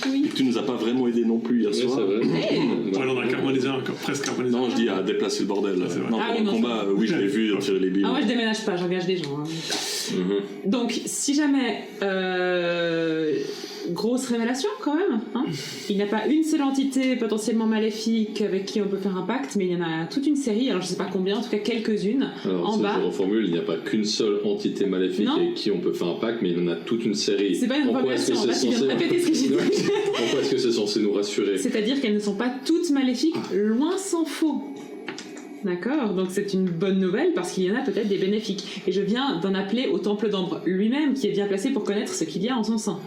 S5: Oui.
S4: Et tu nous as pas vraiment aidé non plus hier soir.
S3: C'est vrai.
S1: Ouais, on a carbonisé presque carbonisé.
S4: Non, je dis à déplacer le bordel. Non, pendant le combat, oui, je l'ai vu tirer les billes.
S5: Ah, moi je déménage pas, j'engage des gens. Hein. Donc, si jamais. Grosse révélation quand même, hein. Il n'y a pas une seule entité potentiellement maléfique avec qui on peut faire un pacte, mais il y en a toute une série, alors je sais pas combien, en tout cas quelques-unes.
S3: Alors,
S5: en bas.
S3: Je reformule, il n'y a pas qu'une seule entité maléfique avec qui on peut faire un pacte, mais il y en a toute une série.
S5: C'est pas une formulation, en bas tu viens de répéter ce que j'ai dit.
S3: Pourquoi est-ce que c'est censé nous rassurer?
S5: C'est-à-dire qu'elles ne sont pas toutes maléfiques, loin s'en faut. D'accord, donc c'est une bonne nouvelle parce qu'il y en a peut-être des bénéfiques. Et je viens d'en appeler au Temple d'Ambre lui-même qui est bien placé pour connaître ce qu'il y a en son sein.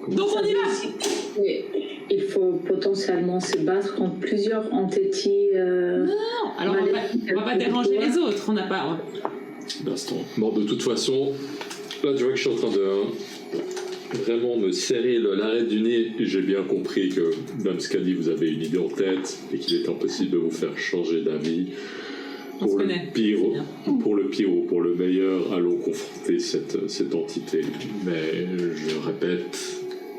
S5: Donc on y va.
S6: Il faut potentiellement se battre contre plusieurs entités.
S5: Non, alors on va pas déranger les autres. On n'a pas.
S4: Baston.
S3: Bon, de toute façon, là tu vois que je suis en train de vraiment me serrer l'arête du nez. J'ai bien compris que même Scadi, vous avez une idée en tête et qu'il est impossible de vous faire changer d'avis. Pour le pire ou pour le meilleur, allons confronter cette entité. Mais je répète.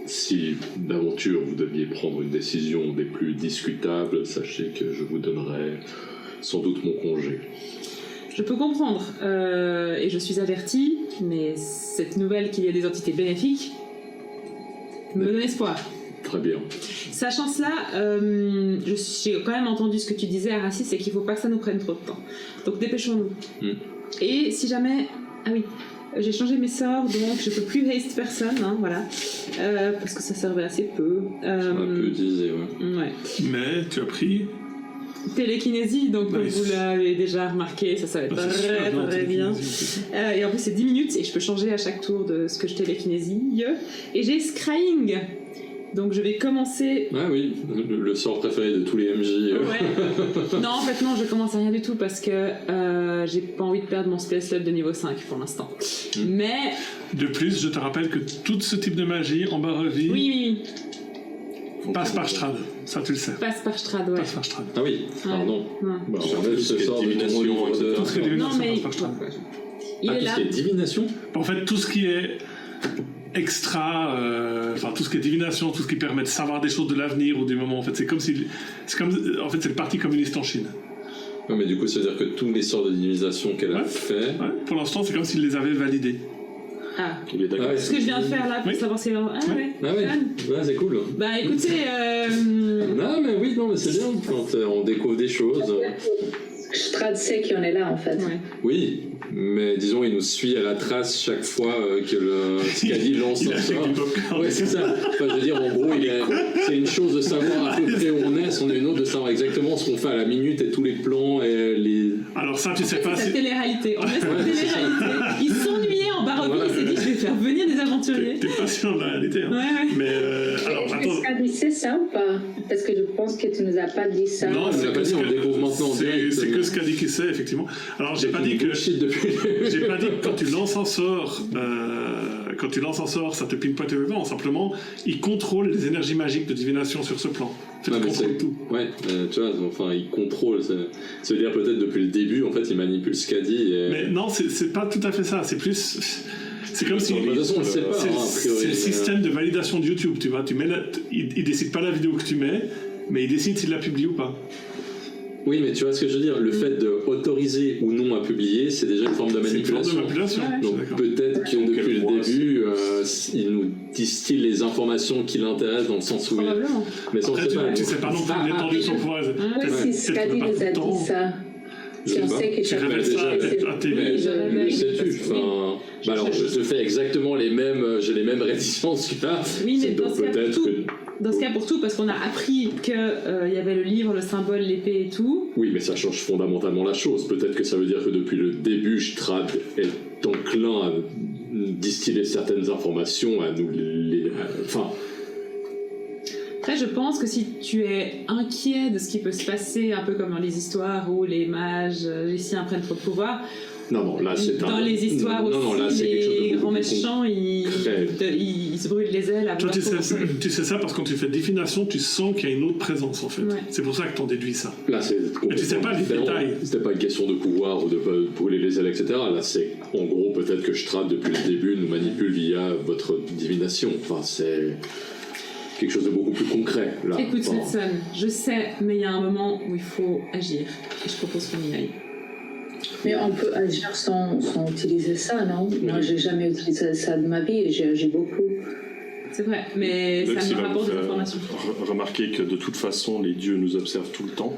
S3: Si d'aventure vous deviez prendre une décision des plus discutables, sachez que je vous donnerai sans doute mon congé.
S5: Je peux comprendre, et je suis avertie, mais cette nouvelle qu'il y a des entités bénéfiques me donne espoir.
S3: Très bien.
S5: Sachant cela, j'ai quand même entendu ce que tu disais, Aracis, c'est qu'il ne faut pas que ça nous prenne trop de temps. Donc dépêchons-nous. Et si jamais... Ah oui, J'ai changé mes sorts, donc je peux plus haste personne, hein, voilà. Parce que ça servait assez peu.
S3: Un peu utilisé, ouais.
S5: Ouais.
S1: Mais tu as pris...
S5: Télékinésie, donc comme
S1: Nice.
S5: vous l'avez déjà remarqué, ça va être très bien. Et en plus c'est 10 minutes et je peux changer à chaque tour de ce que je télékinésie. Et j'ai Scrying. Donc je vais commencer...
S3: Ah oui, le sort préféré de tous les MJ.
S5: Ouais. Non, en fait non, je commence à rien du tout parce que j'ai pas envie de perdre mon spell slot de niveau 5 pour l'instant. Mais...
S1: De plus, je te rappelle que tout ce type de magie en bas revue
S5: Oui.
S1: passe par Strahd. Ça, tu le sais.
S5: Passe par Strahd, ouais.
S1: Passe par Strahd.
S3: Ah oui, pardon.
S5: Ouais.
S3: Bah,
S4: Sur
S3: on enlève
S4: tout
S3: ce
S4: ce qui est
S3: sort de
S4: divination,
S3: ton livre de...
S1: Tout ce qui est
S5: Non,
S1: divination
S5: mais...
S1: passe par Strahd.
S5: Il
S3: Ah,
S5: est
S3: tout
S5: là.
S3: ce qui est divination.
S1: En fait, tout ce qui est extra, enfin tout ce qui est divination, tout ce qui permet de savoir des choses de l'avenir ou du moment, en fait, c'est comme, en fait, c'est le parti communiste en Chine.
S3: Ouais, mais du coup, ça veut dire que tous les sorts de divinisation qu'elle a
S1: Ouais.
S3: fait...
S1: Ouais, pour l'instant, c'est comme s'ils les avaient validés.
S5: Ah.
S4: Il est d'accord.
S3: Ah ouais.
S5: Ce que je viens de faire là pour
S1: Oui.
S5: savoir si... Ah ouais.
S3: Ah ouais,
S5: Fun.
S3: ouais c'est cool.
S5: Bah écoutez...
S3: Non, mais oui, non, mais c'est bien quand on découvre des choses.
S6: Strahd sait qu'on est là en fait.
S5: Ouais.
S3: Oui, mais disons, il nous suit à la trace chaque fois que le Scadi lance
S1: Il
S3: un
S1: a fait
S3: sort.
S1: du popcorn.
S3: Ouais, c'est ça. Enfin, je veux dire, en gros, c'est une chose de savoir à peu près où on est, c'en est une autre de savoir exactement ce qu'on fait à la minute et tous les plans et les...
S1: Alors ça, tu sais
S5: C'est
S1: pas
S5: sa
S1: si...
S5: télé-réalité. On est sa
S3: Ouais, c'est
S5: télé-réalité. Il s'ennuyait en Barovie,
S3: Voilà.
S5: il s'est dit je vais faire venir des aventuriers.
S1: T'es pas sûr de la réalité. Hein.
S5: Ouais.
S1: Mais alors,
S6: Est-ce que
S1: attends.
S6: Scadi sait ça ou pas? Parce que je pense que tu nous as pas dit ça.
S3: Non,
S1: c'est
S3: l'a
S1: que
S3: pas dit,
S1: ce
S3: on
S1: que-
S3: découvre maintenant en direct.
S1: c'est que ce qu'a dit qu'il sait, effectivement. Alors, j'ai pas dit que...
S3: Bullshit depuis le début.
S1: J'ai pas dit que quand tu lances un sort, ça te pinpointe dedans. Simplement, il contrôle les énergies magiques de divination sur ce plan. En fait,
S3: Ouais,
S1: il
S3: mais
S1: contrôle
S3: c'est-
S1: tout.
S3: Ouais, tu vois, enfin, il contrôle. Ça veut dire peut-être depuis le début, en fait, il manipule Scadi et...
S1: Mais non, c'est pas tout à fait ça. C'est plus... C'est comme si...
S3: De toute façon, on le sait pas,
S1: C'est
S3: hein, a priori.
S1: c'est le système de validation de YouTube, tu vois. Tu mets il décide pas la vidéo que tu mets, mais il décide s'il la publie ou pas.
S3: Oui, mais tu vois ce que je veux dire, le fait d'autoriser ou non à publier, c'est déjà une forme de
S1: C'est une forme de
S3: manipulation.
S1: manipulation.
S5: Ouais.
S1: je suis
S3: Donc
S1: d'accord.
S3: peut-être que
S4: Donc,
S3: depuis
S4: elle
S3: le
S4: voit,
S3: début, il nous distille les informations qui l'intéressent dans le sens où...
S5: Probablement.
S3: Mais ça, on
S1: Après,
S3: sait pas.
S1: tu sais pas non plus l'étendue de son pouvoir.
S6: Moi
S1: Peut-être
S6: aussi,
S1: que
S6: Scadi
S1: pas
S6: nous
S1: tout
S6: a
S1: le temps.
S6: dit ça.
S3: Je sais
S6: On
S3: pas.
S6: sait que
S1: Tu
S6: chaque
S1: révèles ça à tes...
S5: Oui, je
S3: Le
S5: révèle.
S3: sais-tu, enfin... Bah alors, je te fais exactement les mêmes... J'ai les mêmes réticences que là.
S5: Oui, mais
S3: C'est
S5: dans
S3: donc
S5: ce cas,
S3: peut-être
S5: tout.
S3: que...
S5: Dans ce cas, pour tout, parce qu'on a appris qu'il y avait le livre, le symbole, l'épée et tout.
S3: Oui, mais ça change fondamentalement la chose. Peut-être que ça veut dire que depuis le début, Strahd est enclin à distiller certaines informations, à nous les... Enfin...
S5: Après, je pense que si tu es inquiet de ce qui peut se passer, un peu comme dans les histoires où les mages lyciens prennent trop de pouvoir,
S3: Non, là, c'est
S5: dans les histoires aussi,
S3: là, c'est quelque chose de
S5: les
S3: beaucoup
S5: grands
S3: plus
S5: méchants, ils se brûlent les ailes à
S1: Toi,
S5: vouloir
S1: tu sais ça parce que quand tu fais divination, tu sens qu'il y a une autre présence en fait.
S5: Ouais.
S1: C'est pour ça que t'en déduis ça.
S3: Là, c'est
S1: Mais tu sais pas les
S3: différent.
S1: détails.
S3: C'était pas une question de pouvoir ou de brûler les ailes, etc. Là, c'est en gros peut-être que Strahd, depuis le début, nous manipule via votre divination. Enfin, c'est quelque chose de beaucoup plus concret. Là.
S5: Écoute,
S3: Enfin,
S5: Smithson, je sais, mais il y a un moment où il faut agir. Et je propose qu'on y aille.
S6: Mais on peut agir sans utiliser ça, non? Moi, j'ai jamais utilisé ça de ma vie et j'ai agi beaucoup.
S5: C'est vrai, mais
S4: Lux,
S5: ça
S4: il
S5: me
S4: va
S5: rapporte
S4: vous
S5: des
S4: faire
S5: informations.
S4: remarquer que de toute façon, les dieux nous observent tout le temps.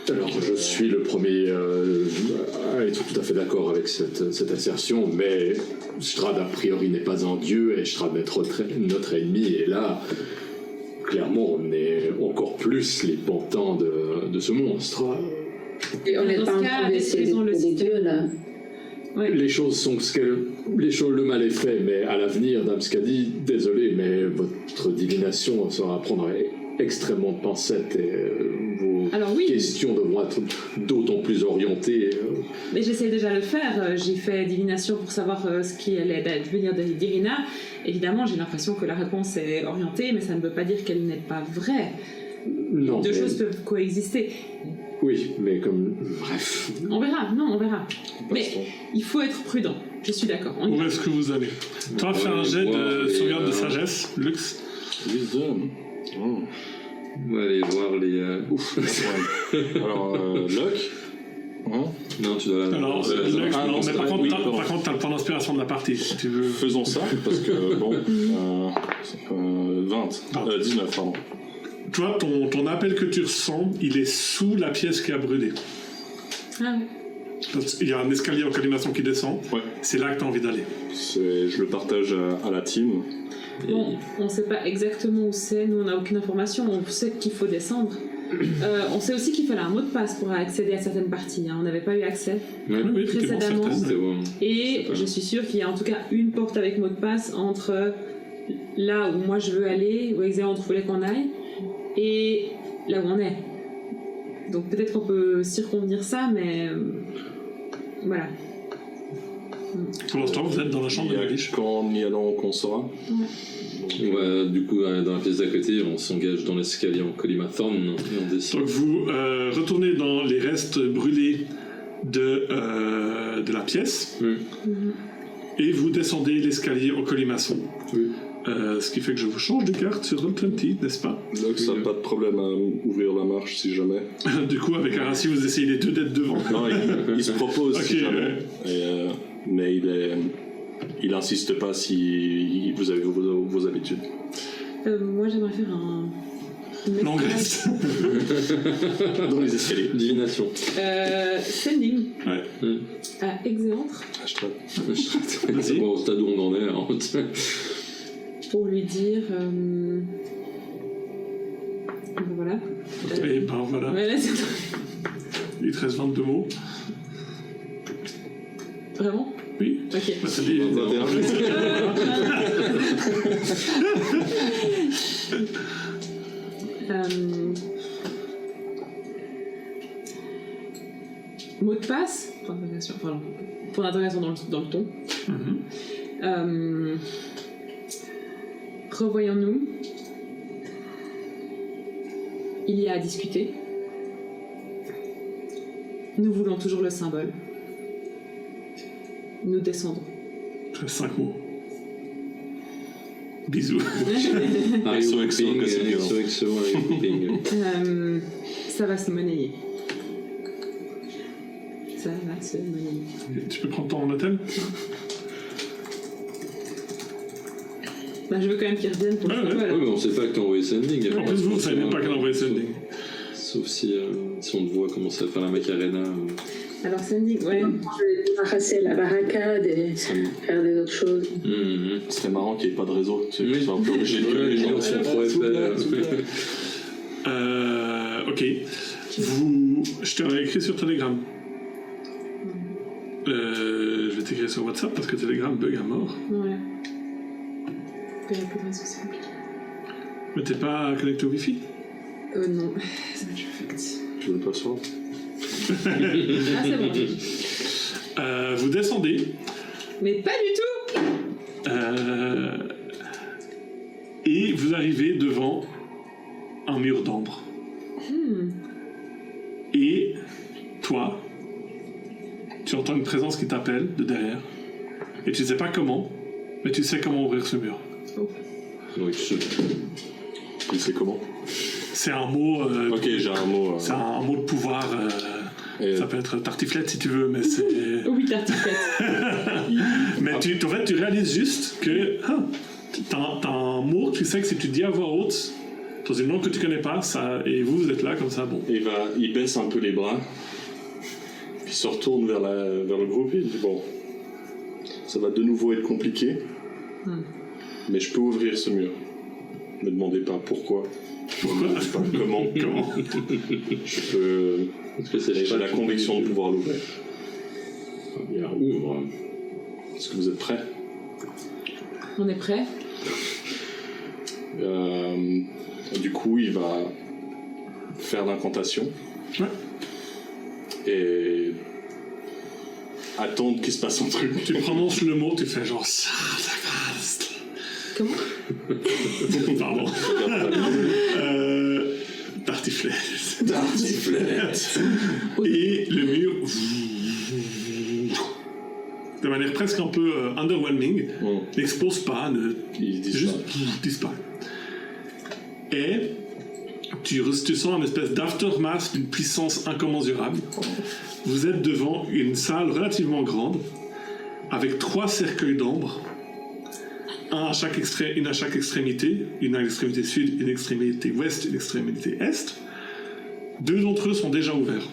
S3: Alors, je suis le premier à être tout à fait d'accord avec cette assertion, mais Strahd, a priori, n'est pas un dieu et Strahd est notre ennemi. Et là, clairement, on est encore plus les pantins de ce monstre.
S6: Et on n'est
S5: Dans
S6: pas
S5: ce
S6: en
S5: cas,
S6: train d'essayer
S5: détruisons le
S6: de tuer des
S5: système.
S6: dieux, là.
S5: Ouais.
S3: Les choses sont ce qu'elles... Le mal est fait, mais à l'avenir, Dame Scadi, désolé, mais votre divination sera à prendre extrêmement de pincettes et vos
S5: Alors oui,
S3: questions devront être d'autant plus orientées.
S5: mais j'essaie déjà de le faire. J'ai fait divination pour savoir ce qui allait devenir d'Irina. Évidemment, j'ai l'impression que la réponse est orientée, mais ça ne veut pas dire qu'elle n'est pas vraie.
S3: Non,
S5: Deux
S3: mais-
S5: choses peuvent coexister.
S3: Oui, mais comme... Bref.
S5: On verra, non, on verra. Mais il faut être prudent. Je suis d'accord. On y
S1: Où
S5: va.
S1: est-ce que vous allez? Toi, fais un jet de sauvegarde de sagesse, Lux.
S4: Wisdom. Oh.
S3: On va aller voir les...
S4: Ouf. Alors, Locke. Hein?
S3: Non, tu dois la...
S1: Alors, Lux,
S4: ah,
S1: non,
S4: non,
S1: mais
S4: c'est
S1: par
S4: vrai,
S1: contre,
S4: oui,
S1: t'as
S4: pardon.
S1: le point d'inspiration de la partie, si tu veux.
S4: Faisons ça, parce que bon. 19, pardon.
S1: Toi, ton appel que tu ressens, il est sous la pièce qui a brûlé.
S5: Ah ouais.
S1: Il y a un escalier en collimation qui descend.
S4: Ouais.
S1: C'est là que tu as envie d'aller.
S4: Je le partage à la team.
S5: Bon, on sait pas exactement où c'est, nous on n'a aucune information, on sait qu'il faut descendre. On sait aussi qu'il fallait un mot de passe pour accéder à certaines parties, hein. On n'avait pas eu accès
S3: Ouais.
S1: Oui, effectivement,
S5: précédemment.
S1: certaines.
S3: C'était bon.
S5: Et je suis sûre qu'il y a en tout cas une porte avec mot de passe entre là où moi je veux aller, où Exéandre voulait qu'on aille, et là où on est. Donc peut-être qu'on peut circonvenir ça, mais voilà.
S1: Pour l'instant, vous êtes dans la chambre de la biche.
S4: Quand en y allant qu'on saura.
S3: Du coup, dans la pièce d'à côté, on s'engage dans l'escalier en collimathon et on décide.
S1: Donc vous retournez dans les restes brûlés de la pièce et vous descendez l'escalier en colimaçon.
S3: Oui.
S1: Ce qui fait que je vous change de carte sur Roll20, n'est-ce pas?
S4: Donc ça n'a pas de problème à ouvrir la marche si jamais.
S1: Du coup, avec Arassi, vous essayez les deux d'être devant.
S4: Non, il se propose si
S1: Ok,
S4: jamais. Et, mais il insiste pas si vous avez vos habitudes.
S5: Moi j'aimerais faire un
S1: Longue reste.
S4: Dans les escaliers.
S3: Divination.
S5: sending
S1: Ouais.
S5: à Exéandre
S3: C'est bon, au stade où on en est. Hein.
S5: pour lui dire voilà.
S1: Et ben voilà,
S5: Ouais, là, c'est...
S1: il te reste 22 mots.
S5: Vraiment?
S1: Oui.
S5: Ok.
S1: Bah, ça dit-
S5: Mot de passe pour l'interrogation dans le ton. Revoyons-nous. Il y a à discuter. Nous voulons toujours le symbole. Nous descendons.
S1: Je fais 5 mots. Bisous.
S3: XOXO,
S5: Ça va se monnayer. Ça va se monnayer.
S1: Tu peux prendre ton hôtel?
S5: Bah, je veux quand même qu'il revienne pour le
S1: Ouais,
S5: symbole.
S3: Ouais, mais on sait pas que t'as envoyé sending.
S1: En plus, vous savez même pas qu'elle a envoyé sending.
S3: Sauf si on te voit commencer à faire la Macarena.
S5: Alors, sending, ouais.
S6: Je vais débarrasser la barricade et faire des autres choses.
S4: Ce serait marrant qu'il n'y ait pas de réseau. Tu
S3: Oui.
S4: sois un peu obligé de
S3: Les gens
S4: gens.
S3: sont trop épais.
S1: Ok. Je t'ai écrit sur Telegram. Je vais t'écrire sur WhatsApp parce que Telegram bug à mort.
S5: Ouais. Il y a plus de réseau, c'est compliqué.
S1: Mais t'es pas connecté au Wi-Fi?
S5: Non. Ça va, je fais.
S4: Tu veux pas soir?
S5: Ah, c'est bon.
S1: Vous descendez.
S5: Mais pas du tout.
S1: Et vous arrivez devant un mur d'ambre. Et toi, tu entends une présence qui t'appelle de derrière. Et tu sais pas comment, mais tu sais comment ouvrir ce mur.
S3: Oui,
S4: Tu sais comment?
S1: C'est un mot.
S4: Ok, j'ai un mot.
S1: C'est un mot de pouvoir.
S4: Et-
S1: Ça peut être tartiflette si tu veux, mais c'est.
S5: Oui, tartiflette.
S1: Mais en fait, tu réalises juste que t'as un mot que tu sais que si tu dis à voix haute, dans une langue que tu connais pas, ça, et vous êtes là comme ça, bon.
S4: Il baisse un peu les bras, puis se retourne vers le groupe et il dit bon, ça va de nouveau être compliqué, mais je peux ouvrir ce mur. Ne me demandez pas pourquoi. Ne me demandez pas comment. Je peux. J'ai la conviction de pouvoir l'ouvrir.
S3: Bien, ouvre.
S4: Est-ce que vous êtes prêts?
S5: On est prêt?
S4: Du coup, il va faire l'incantation.
S1: Ouais.
S4: Et attendre qu'il se passe un truc.
S1: Tu prononces le mot, tu fais genre.
S5: Comment?
S1: Pardon. Tartiflette.
S4: Tartiflette.
S1: Et le mur. De manière presque un peu underwhelming, n'explose pas,
S4: Il disparaît.
S1: juste disparaît. Et tu sens un espèce d'aftermath d'une puissance incommensurable. Vous êtes devant une salle relativement grande, avec 3 cercueils d'ombre, une à chaque extrémité, une à l'extrémité sud, une extrémité ouest, une extrémité est. 2 d'entre eux sont déjà ouverts.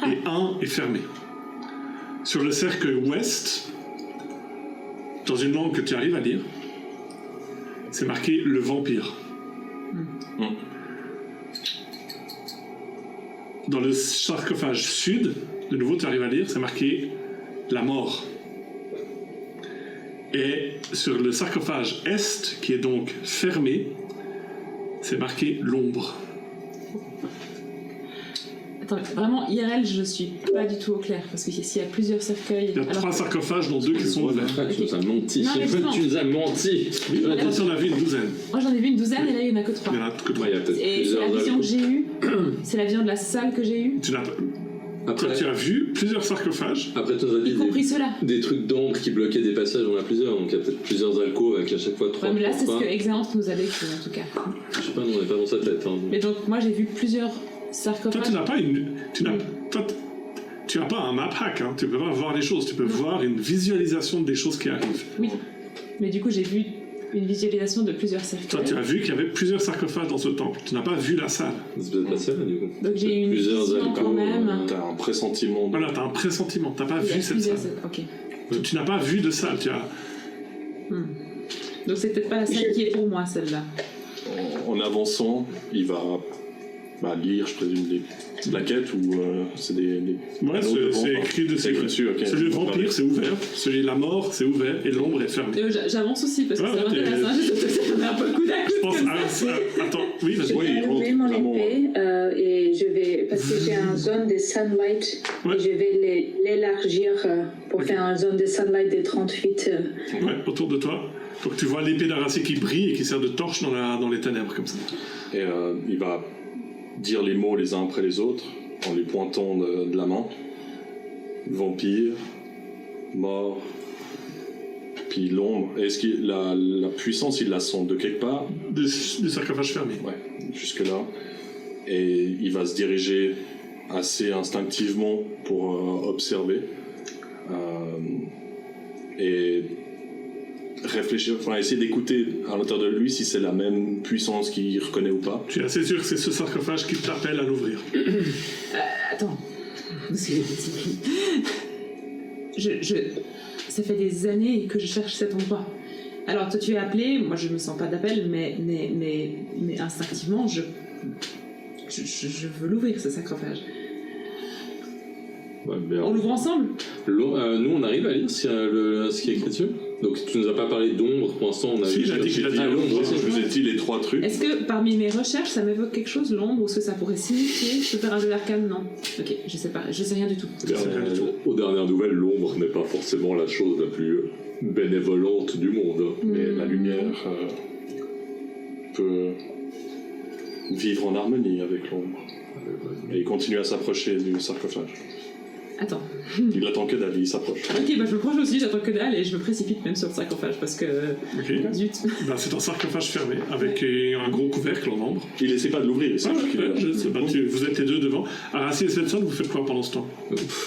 S1: et un est fermé. Sur le cercle ouest, dans une langue que tu arrives à lire, c'est marqué le vampire. Dans le sarcophage sud, de nouveau tu arrives à lire, c'est marqué la mort. Et sur le sarcophage est, qui est donc fermé, c'est marqué l'ombre.
S5: Attends, vraiment, IRL, je suis pas du tout au clair, parce que s'il y a plusieurs cercueils...
S1: Il y a 3 sarcophages, dont 2 qui sont ouverts.
S3: Tu nous as menti.
S5: Non, mais justement.
S3: Tu nous as menti.
S1: Oui, on en a vu une douzaine.
S5: Moi, j'en ai vu une douzaine, et là, il y en a que 3.
S1: Il y en a que 3.
S3: Ouais, il y a peut-être
S5: Et c'est la
S3: plusieurs
S5: vision que j'ai eue, c'est la vision de la salle que j'ai eue,
S1: Tu n'as pas...
S3: Après,
S1: Tu as vu plusieurs sarcophages.
S3: après tu nous as dit
S5: y compris ceux-là.
S3: des trucs d'ombre qui bloquaient des passages, on a plusieurs, donc il y a peut-être plusieurs alcôves avec à chaque fois 3.
S5: Ouais, mais là, c'est ce que Exeante nous a décrit, en tout cas.
S3: Je sais pas, on n'est pas dans sa tête. Hein.
S5: Mais donc, moi, j'ai vu plusieurs sarcophages.
S1: Toi, tu n'as pas une... Tu n'as pas un map hack, hein. Tu peux pas voir les choses, tu peux voir une visualisation des choses qui arrivent.
S5: Oui. Mais du coup, j'ai vu une visualisation de plusieurs
S1: Toi,
S5: cercueils.
S1: tu as vu qu'il y avait plusieurs sarcophages dans ce temple. Tu n'as pas vu la salle.
S3: C'est peut-être pas ça, du coup.
S5: Donc, j'ai eu une
S3: Plusieurs
S5: vision
S3: alcôves,
S5: quand même.
S4: T'as un pressentiment.
S1: Voilà, tu as un pressentiment. Tu n'as pas
S5: Il y a
S1: vu cette
S5: plusieurs...
S1: salle.
S5: Ok.
S1: Tu n'as pas vu de salle. Tu as...
S5: Donc, c'est peut-être pas la salle qui est pour moi, celle-là.
S4: En avançant, il va lire, je présume, des plaquettes ou c'est des
S1: Ouais,
S4: panneaux devant,
S1: c'est
S4: quoi.
S1: écrit dessus.
S4: C'est écrit dessus, ok.
S1: Celui de vampire, c'est ouvert. Celui de la mort, c'est ouvert. Et l'ombre est fermée.
S5: J'avance aussi, parce que
S1: Ouais,
S5: ça m'intéresse. Hein, ça met un peu le coup d'un coup.
S1: Je pense... Attends, oui, vas-y.
S4: Oui, il
S6: allumer
S4: montre
S6: mon
S4: vraiment.
S6: épée et je vais, parce que j'ai une zone de sunlight,
S1: Ouais.
S6: et je vais l'élargir pour faire une zone de sunlight de 38.
S1: Ouais, autour de toi. Donc tu vois l'épée d'Arassé qui brille et qui sert de torche dans les ténèbres, comme ça.
S4: Et il va dire les mots les uns après les autres en les pointant de la main. Vampire, mort, puis l'ombre. Et est-ce que la puissance, il la sent de quelque part?
S1: Du sarcophage fermé.
S4: Ouais, jusque là. Et il va se diriger assez instinctivement pour observer. Et réfléchir, enfin essayer d'écouter à l'intérieur de lui si c'est la même puissance qu'il reconnaît ou pas.
S1: Tu es assez sûr que c'est ce sarcophage qui t'appelle à l'ouvrir.
S5: Attends. Ça fait des années que je cherche cet endroit. Alors, toi, tu es appelé, moi, je me sens pas d'appel, mais instinctivement, je veux l'ouvrir, ce sarcophage.
S3: Ouais, bien.
S5: On l'ouvre ensemble?
S3: Nous, on arrive à lire ce qui est écrit dessus. Donc, tu nous as pas parlé d'ombre pour l'instant. On a
S1: Si, j'ai dit qu'il a dit
S3: l'ombre.
S1: l'ombre.
S3: aussi.
S4: Je vous ai dit les 3 trucs.
S5: Est-ce que parmi mes recherches, ça m'évoque quelque chose, l'ombre, ou ce que ça pourrait signifier? Je peux faire un jeu d'arcane? Non. Ok, je sais pas, je sais rien du tout.
S3: Aux dernières nouvelles, l'ombre n'est pas forcément la chose la plus bénévolente du monde.
S4: Mais la lumière peut vivre en harmonie avec l'ombre. Et il continue à s'approcher du sarcophage.
S5: Attends.
S4: Il attend que dalle, il s'approche.
S5: Ok, bah je me proche aussi, j'attends que dalle, et je me précipite même sur le sarcophage, parce que...
S1: Ok.
S5: Zut.
S1: Ben, c'est un sarcophage fermé, avec un gros couvercle en ambre.
S4: Il essaie pas de l'ouvrir, il sait
S1: Ouais,
S4: qu'il est là.
S1: je sais pas, vous êtes les deux devant. Arassi et Svensson, vous faites quoi pendant ce temps?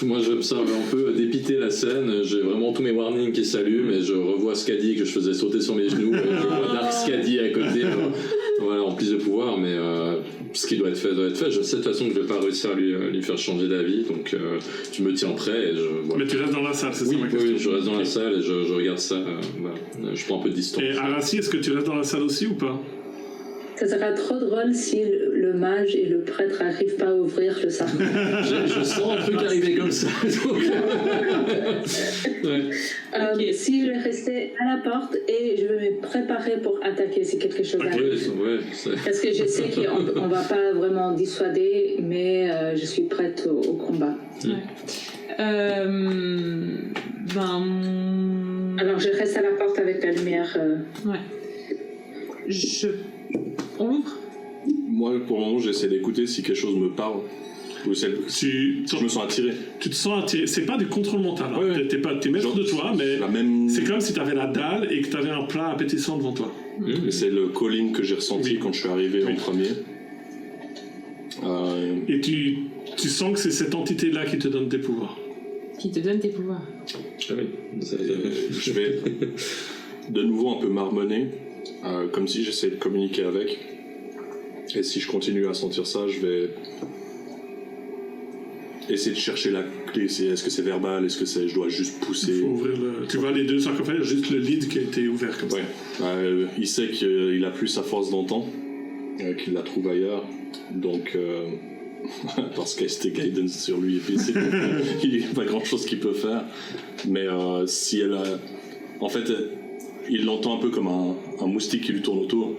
S3: Moi, j'observe un peu dépité la scène. J'ai vraiment tous mes warnings qui s'allument et je revois Skadi que je faisais sauter sur mes genoux. Et je vois Dark Skadi à côté, voilà, en plus de pouvoir. Mais ce qui doit être fait doit être fait. Je sais de toute façon que je vais pas réussir à lui faire changer d'avis. Donc, je me tiens prêt et je. Voilà.
S1: Mais tu restes dans la salle, c'est
S3: Oui,
S1: ça ma question?
S3: oui, je reste dans la salle et je regarde ça. Voilà. Je prends un peu de distance.
S1: Et Arassi, est-ce que tu restes dans la salle aussi ou pas?
S6: Ça sera trop drôle si le mage et le prêtre n'arrivent pas à ouvrir le sarcophage.
S3: Je sens un truc arriver comme ça. Donc, ouais.
S6: Si je vais rester à la porte et je vais me préparer pour attaquer si quelque chose arrive.
S3: Ouais,
S6: Parce que je sais qu'on ne va pas vraiment dissuader, mais je suis prête au combat. Alors je reste à la porte avec la lumière.
S5: Ouais. On l'ouvre?
S4: Moi, pour le moment, j'essaie d'écouter si quelque chose me parle. Ou je me sens attiré.
S1: Tu te sens attiré. C'est pas du contrôle mental. Hein.
S4: Ouais.
S1: T'es maître de toi, mais
S4: La même...
S1: c'est comme si t'avais la dalle et que t'avais un plat appétissant devant toi.
S4: C'est le calling que j'ai ressenti quand je suis arrivé en premier.
S1: Et tu sens que c'est cette entité-là qui te donne tes pouvoirs.
S5: Qui te donne tes pouvoirs.
S3: Ah oui.
S4: Je vais de nouveau un peu marmonner, comme si j'essayais de communiquer avec. Et si je continue à sentir ça, je vais essayer de chercher la clé. Est-ce que c'est verbal? Est-ce que c'est je dois juste pousser?
S1: Faut ouvrir tu vois les deux sarcophages, juste le lead qui a été ouvert comme ça.
S4: Il sait qu'il a plus sa force d'antan, qu'il la trouve ailleurs. Donc, parce qu'il a été guidance sur lui, et puis il n'y a pas grand-chose qu'il peut faire. Mais si elle a... En fait, il l'entend un peu comme un moustique qui lui tourne autour.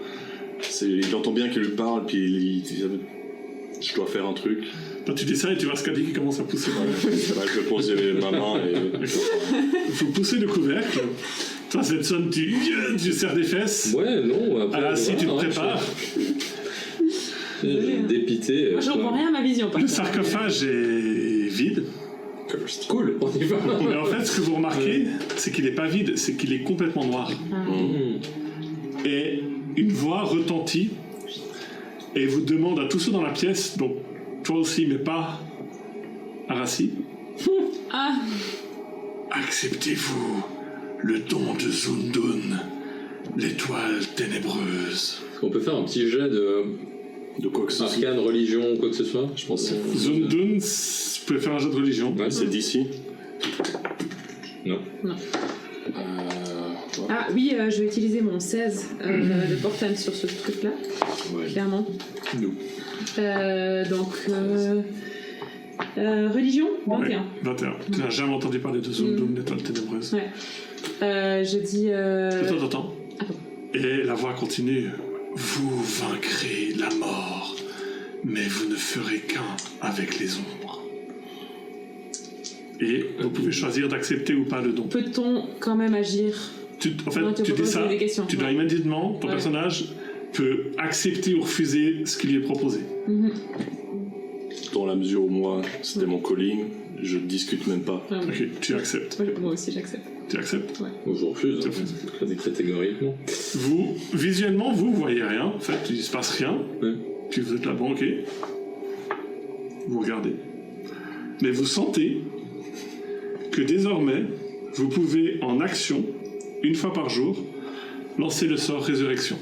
S4: Il entend bien qu'il lui parle, puis je dois faire un truc.
S1: Quand tu dis ça et tu vois Scadi qui commence à pousser.
S4: Je vais poser ma main et...
S1: Il faut pousser le couvercle. Toi, cette zone, tu serres des fesses.
S3: Ouais, non, après...
S1: Si tu te prépares.
S3: Dépité.
S5: Moi, je comprends rien à ma vision.
S1: Le sarcophage est vide.
S3: Cool, on y va.
S1: Mais en fait, ce que vous remarquez, c'est qu'il n'est pas vide, c'est qu'il est complètement noir. Et une voix retentit et vous demande à tous ceux dans la pièce, donc toi aussi, mais pas Arassi. Acceptez-vous le don de Zundun, l'étoile ténébreuse.
S3: On peut faire un petit jet de
S4: quoi que ce soit.
S3: arcane, religion, quoi que ce soit, je pense.
S1: Zundun, vous pouvez faire un jeu de religion.
S3: Ouais,
S4: C'est d'ici.
S3: Non.
S5: Ah oui, je vais utiliser mon 16 de portable sur ce truc-là, clairement.
S3: Nous.
S5: Religion, 21.
S1: Ouais, 21. Tu n'as jamais entendu parler de Zundun, l'étoile ténébreuse.
S5: Ouais. Je dis...
S1: Attends. Et la voix continue. Vous vaincrez la mort, mais vous ne ferez qu'un avec les ombres. Et vous pouvez choisir d'accepter ou pas le don.
S5: Peut-on quand même agir?
S1: Tu dis ça, tu dois immédiatement, ton personnage peut accepter ou refuser ce qui lui est proposé.
S4: Dans la mesure où moi, c'était mon calling, je discute même pas.
S1: Ok, tu acceptes.
S5: Moi aussi, j'accepte.
S1: Tu acceptes?
S5: Ouais.
S3: Je refuse, catégoriquement.
S1: Vous, visuellement, vous voyez rien. En fait, il se passe rien. Puis vous êtes là, bon, ok. Vous regardez. Mais vous sentez que désormais, vous pouvez, en action, une fois par jour, lancer le sort Résurrection.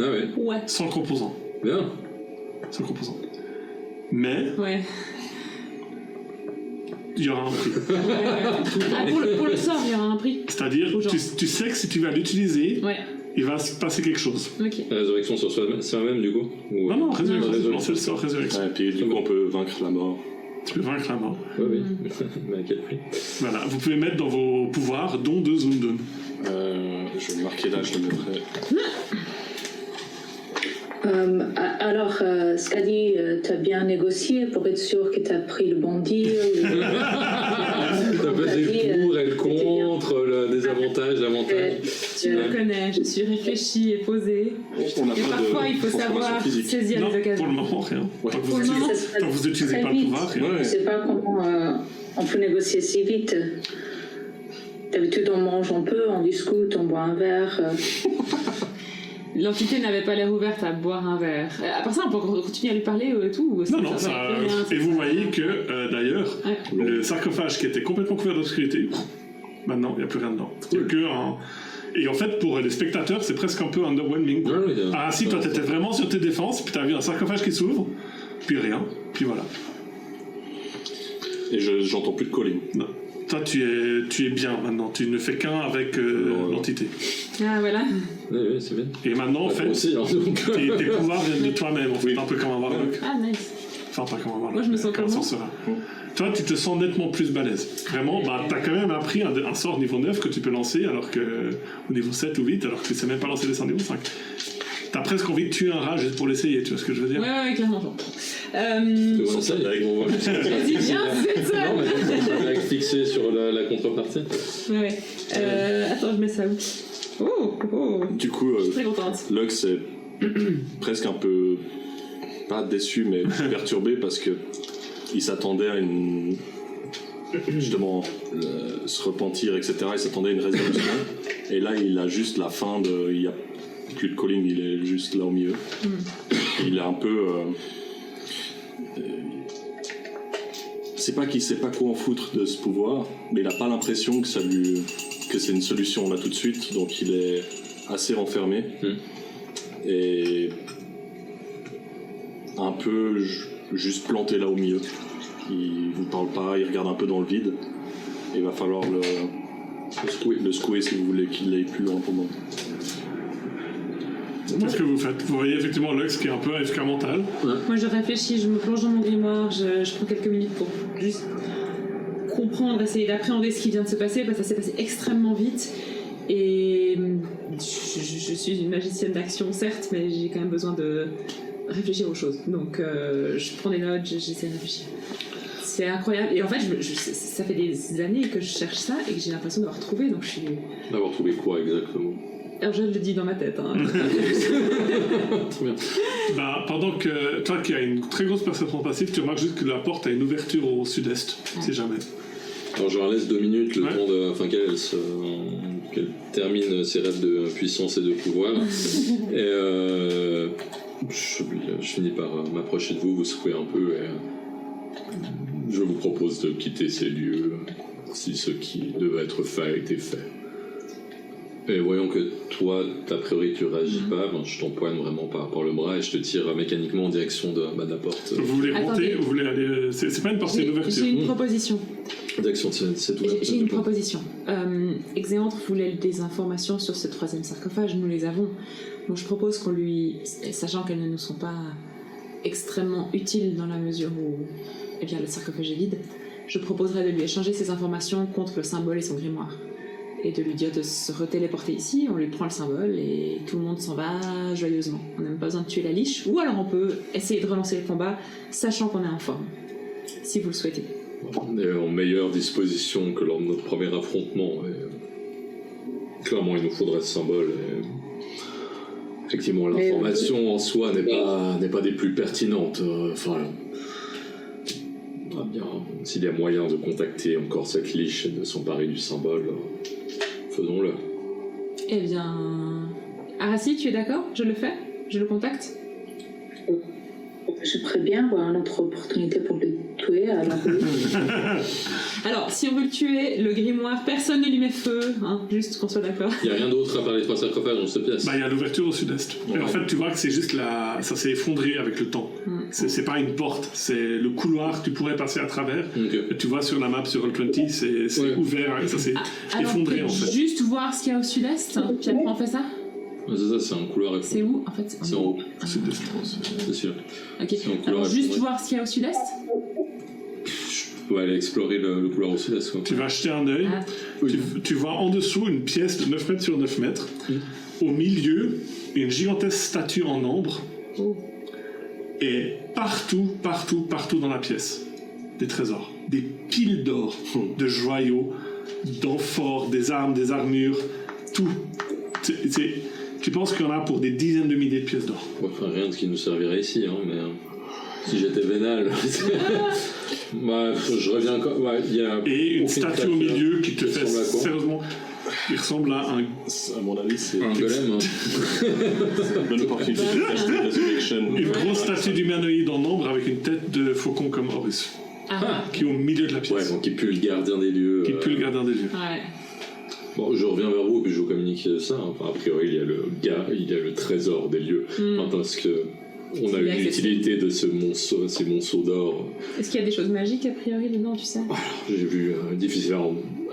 S3: Ah ouais.
S1: Sans composant.
S3: Bien.
S1: Sans composant. Mais...
S5: Ouais.
S1: Il y aura un prix.
S5: Pour le sort, il y aura un prix.
S1: C'est-à-dire, tu sais que si tu vas l'utiliser, il va se passer quelque chose.
S5: Ok.
S3: Résurrection sur soi-même, du coup ou...
S1: Non, Résurrection. Lancer le sort Résurrection.
S4: Et puis du coup, on peut vaincre la mort.
S1: Tu peux vaincre la mort.
S3: Oui. Mais à quel prix?
S1: Voilà, vous pouvez mettre dans vos pouvoirs don de Zundun.
S4: Je vais marquer là, je le mettrai.
S6: Alors, Scadi, t'as bien négocié pour être sûr que t'as pris le bon deal?
S3: T'as pesé le pour et le contre, le désavantage, l'avantage.
S5: Je me connais, je suis réfléchie et posée. Et parfois, il faut savoir saisir les occasions.
S1: Pour le moment, rien.
S5: Pour le moment,
S1: tant que vous n'utilisez pas le pouvoir, rien.
S6: Je sais pas comment on peut négocier si vite. D'habitude, on mange un peu, on discute, on boit un verre.
S5: L'entité n'avait pas l'air ouverte à boire un verre. À part ça, on peut continuer à lui parler et tout.
S1: Non, ça... Et vous voyez que, d'ailleurs, le sarcophage qui était complètement couvert d'obscurité, maintenant, il n'y a plus rien dedans. Il n'y a que un... Et en fait, pour les spectateurs, c'est presque un peu underwhelming. Si toi, t'étais vraiment sur tes défenses, puis t'as vu un sarcophage qui s'ouvre, puis rien, puis voilà.
S4: Et j'entends plus de calling.
S1: Non. Toi, tu es bien maintenant. Tu ne fais qu'un avec l'entité.
S5: Ah, voilà.
S3: Oui, c'est bien.
S1: Et maintenant, en fait,
S3: aussi, hein,
S1: tes pouvoirs viennent de toi-même, en fait, un peu comme un warlock.
S5: Ah, nice.
S1: Enfin, pas comme un warlock.
S5: Moi, je me sens
S1: comme un sorcerer. Toi, tu te sens nettement plus balèze. Vraiment, t'as quand même appris un sort niveau 9 que tu peux lancer, alors que au niveau 7 ou 8, alors que tu sais même pas lancer des sorts niveau 5. T'as presque envie de tuer un rat juste pour l'essayer, tu vois ce que je veux dire?
S5: Ouais, clairement.
S3: Ça y est, on va
S5: Vas-y, viens, c'est ça.
S3: Non, mais on va fixer sur la contrepartie.
S5: Ouais. Attends, je mets ça où?
S4: Du coup,
S5: je suis très contente.
S4: Lux est presque un peu, pas déçu, mais perturbé parce que il s'attendait à une... justement, se repentir, etc. Il s'attendait à une résurrection. Et là, il a juste la fin de... Il y a plus de calling, il est juste là au milieu. Il est un peu... c'est pas qu'il sait pas quoi en foutre de ce pouvoir, mais il a pas l'impression que c'est une solution là tout de suite, donc il est assez renfermé. Et un peu juste planté là au milieu. Il vous parle pas, il regarde un peu dans le vide. Il va falloir le secouer si vous voulez qu'il aille plus loin pour moi.
S1: Qu'est-ce que vous faites? Vous voyez effectivement Lux qui est un peu AFK mental.
S5: Moi je réfléchis, je me plonge dans mon grimoire, je prends quelques minutes pour juste comprendre, essayer d'appréhender ce qui vient de se passer, parce que ça s'est passé extrêmement vite. Et je suis une magicienne d'action, certes, mais j'ai quand même besoin de réfléchir aux choses. Donc je prends des notes, j'essaie de réfléchir. C'est incroyable. Et en fait, ça fait des années que je cherche ça et que j'ai l'impression d'avoir trouvé. Donc je suis...
S3: D'avoir trouvé quoi exactement?
S5: Alors je le dis dans ma tête. Hein.
S3: Très bien.
S1: Bah, pendant que toi qui as une très grosse perception passive, tu remarques juste que la porte a une ouverture au sud-est, si jamais.
S3: Alors je leur laisse 2 minutes le
S1: Ouais.
S3: temps de... Enfin qu'elle termine ses rêves de puissance et de pouvoir. Et je finis par m'approcher de vous, vous secouer un peu et je vous propose de quitter ces lieux si ce qui devait être fait a été fait. Et voyons que toi, a priori, tu réagis pas, ben, je t'empoigne vraiment par le bras et je te tire mécaniquement en direction de la porte.
S1: Vous voulez
S5: Attendez.
S1: monter, vous voulez aller... C'est pas une porte, c'est une ouverture.
S5: J'ai une proposition.
S3: Direction, c'est ouvert.
S5: J'ai une proposition. Exéantre voulait des informations sur ce 3e sarcophage, nous les avons. Donc je propose qu'on lui... Sachant qu'elles ne nous sont pas extrêmement utiles dans la mesure où eh bien, le sarcophage est vide, je proposerais de lui échanger ces informations contre le symbole et son grimoire. Et de lui dire de se retéléporter ici, on lui prend le symbole et tout le monde s'en va joyeusement. On n'a même pas besoin de tuer la liche, ou alors on peut essayer de relancer le combat, sachant qu'on est en forme, si vous le souhaitez.
S3: On est en meilleure disposition que lors de notre premier affrontement. Et clairement, il nous faudrait ce symbole. Et effectivement, l'information en soi n'est pas des plus pertinentes. Bien, s'il y a moyen de contacter encore cette liche et de s'emparer du symbole, faisons-le.
S5: Eh bien... Arassi, tu es d'accord? Je le fais? Je le contacte?
S6: J'aimerais bien avoir une autre opportunité pour le tuer, alors oui.
S5: Alors, si on veut le tuer, le grimoire, personne ne lui met feu, hein, juste qu'on soit d'accord.
S3: Il n'y a rien d'autre à part les 3 sarcophages dans cette pièce.
S1: Bah, il y a l'ouverture au sud-est. Et en fait, tu vois que c'est juste ça s'est effondré avec le temps. C'est pas une porte, c'est le couloir, tu pourrais passer à travers.
S3: Ok.
S1: Tu vois sur la map, sur Roll20, c'est
S3: Ouais.
S1: ouvert, ça s'est
S5: Alors,
S1: effondré en fait.
S5: juste voir ce qu'il y a au sud-est, hein, puis après on fait ça.
S3: C'est ça, c'est un couloir effondré.
S5: C'est où, en fait?
S3: C'est en haut,
S1: Sud-est.
S3: c'est sûr.
S5: Ok,
S3: C'est un couloir
S5: alors juste
S3: effondré.
S5: voir ce qu'il y a au sud-est.
S3: Je peux aller explorer le couloir au sud-est. Quoi.
S1: Tu vas jeter un œil,
S5: Ah.
S1: tu vois en dessous une pièce de 9 mètres sur 9 mètres. Au milieu, une gigantesque statue en ambre.
S5: Oh.
S1: Et partout dans la pièce, des trésors. Des piles d'or, de joyaux, d'amphores, des armes, des armures, tout. Tu penses qu'il y en a pour des dizaines de milliers de pièces d'or.
S3: Enfin, rien de ce qui nous servirait ici, hein, mais si j'étais vénal. Bah, je reviens encore. Ouais, il y a
S1: Et une
S3: aucune
S1: statue au
S3: créature
S1: milieu qui te fait
S3: ressemble à quoi
S1: sérieusement... Il ressemble à un...
S4: À mon avis, c'est
S3: Un golem. Hein.
S4: une bonne opportunité de tester Resurrection.
S1: Une grosse statue d'humanoïde en ombre avec une tête de faucon comme Horus,
S5: Ah,
S1: qui est au milieu de la
S3: Ouais,
S1: pièce,
S3: donc qui pue le gardien des lieux.
S1: qui pue le gardien des lieux.
S5: ouais.
S3: Bon, je reviens vers vous et puis je vous communique ça. Enfin, a priori, il y a le trésor des lieux. Enfin, parce que on a
S5: Il est
S3: une
S5: accessible.
S3: utilité de ces monceaux d'or.
S5: Est-ce qu'il y a des choses magiques a priori dedans, tu sais?
S3: J'ai vu difficile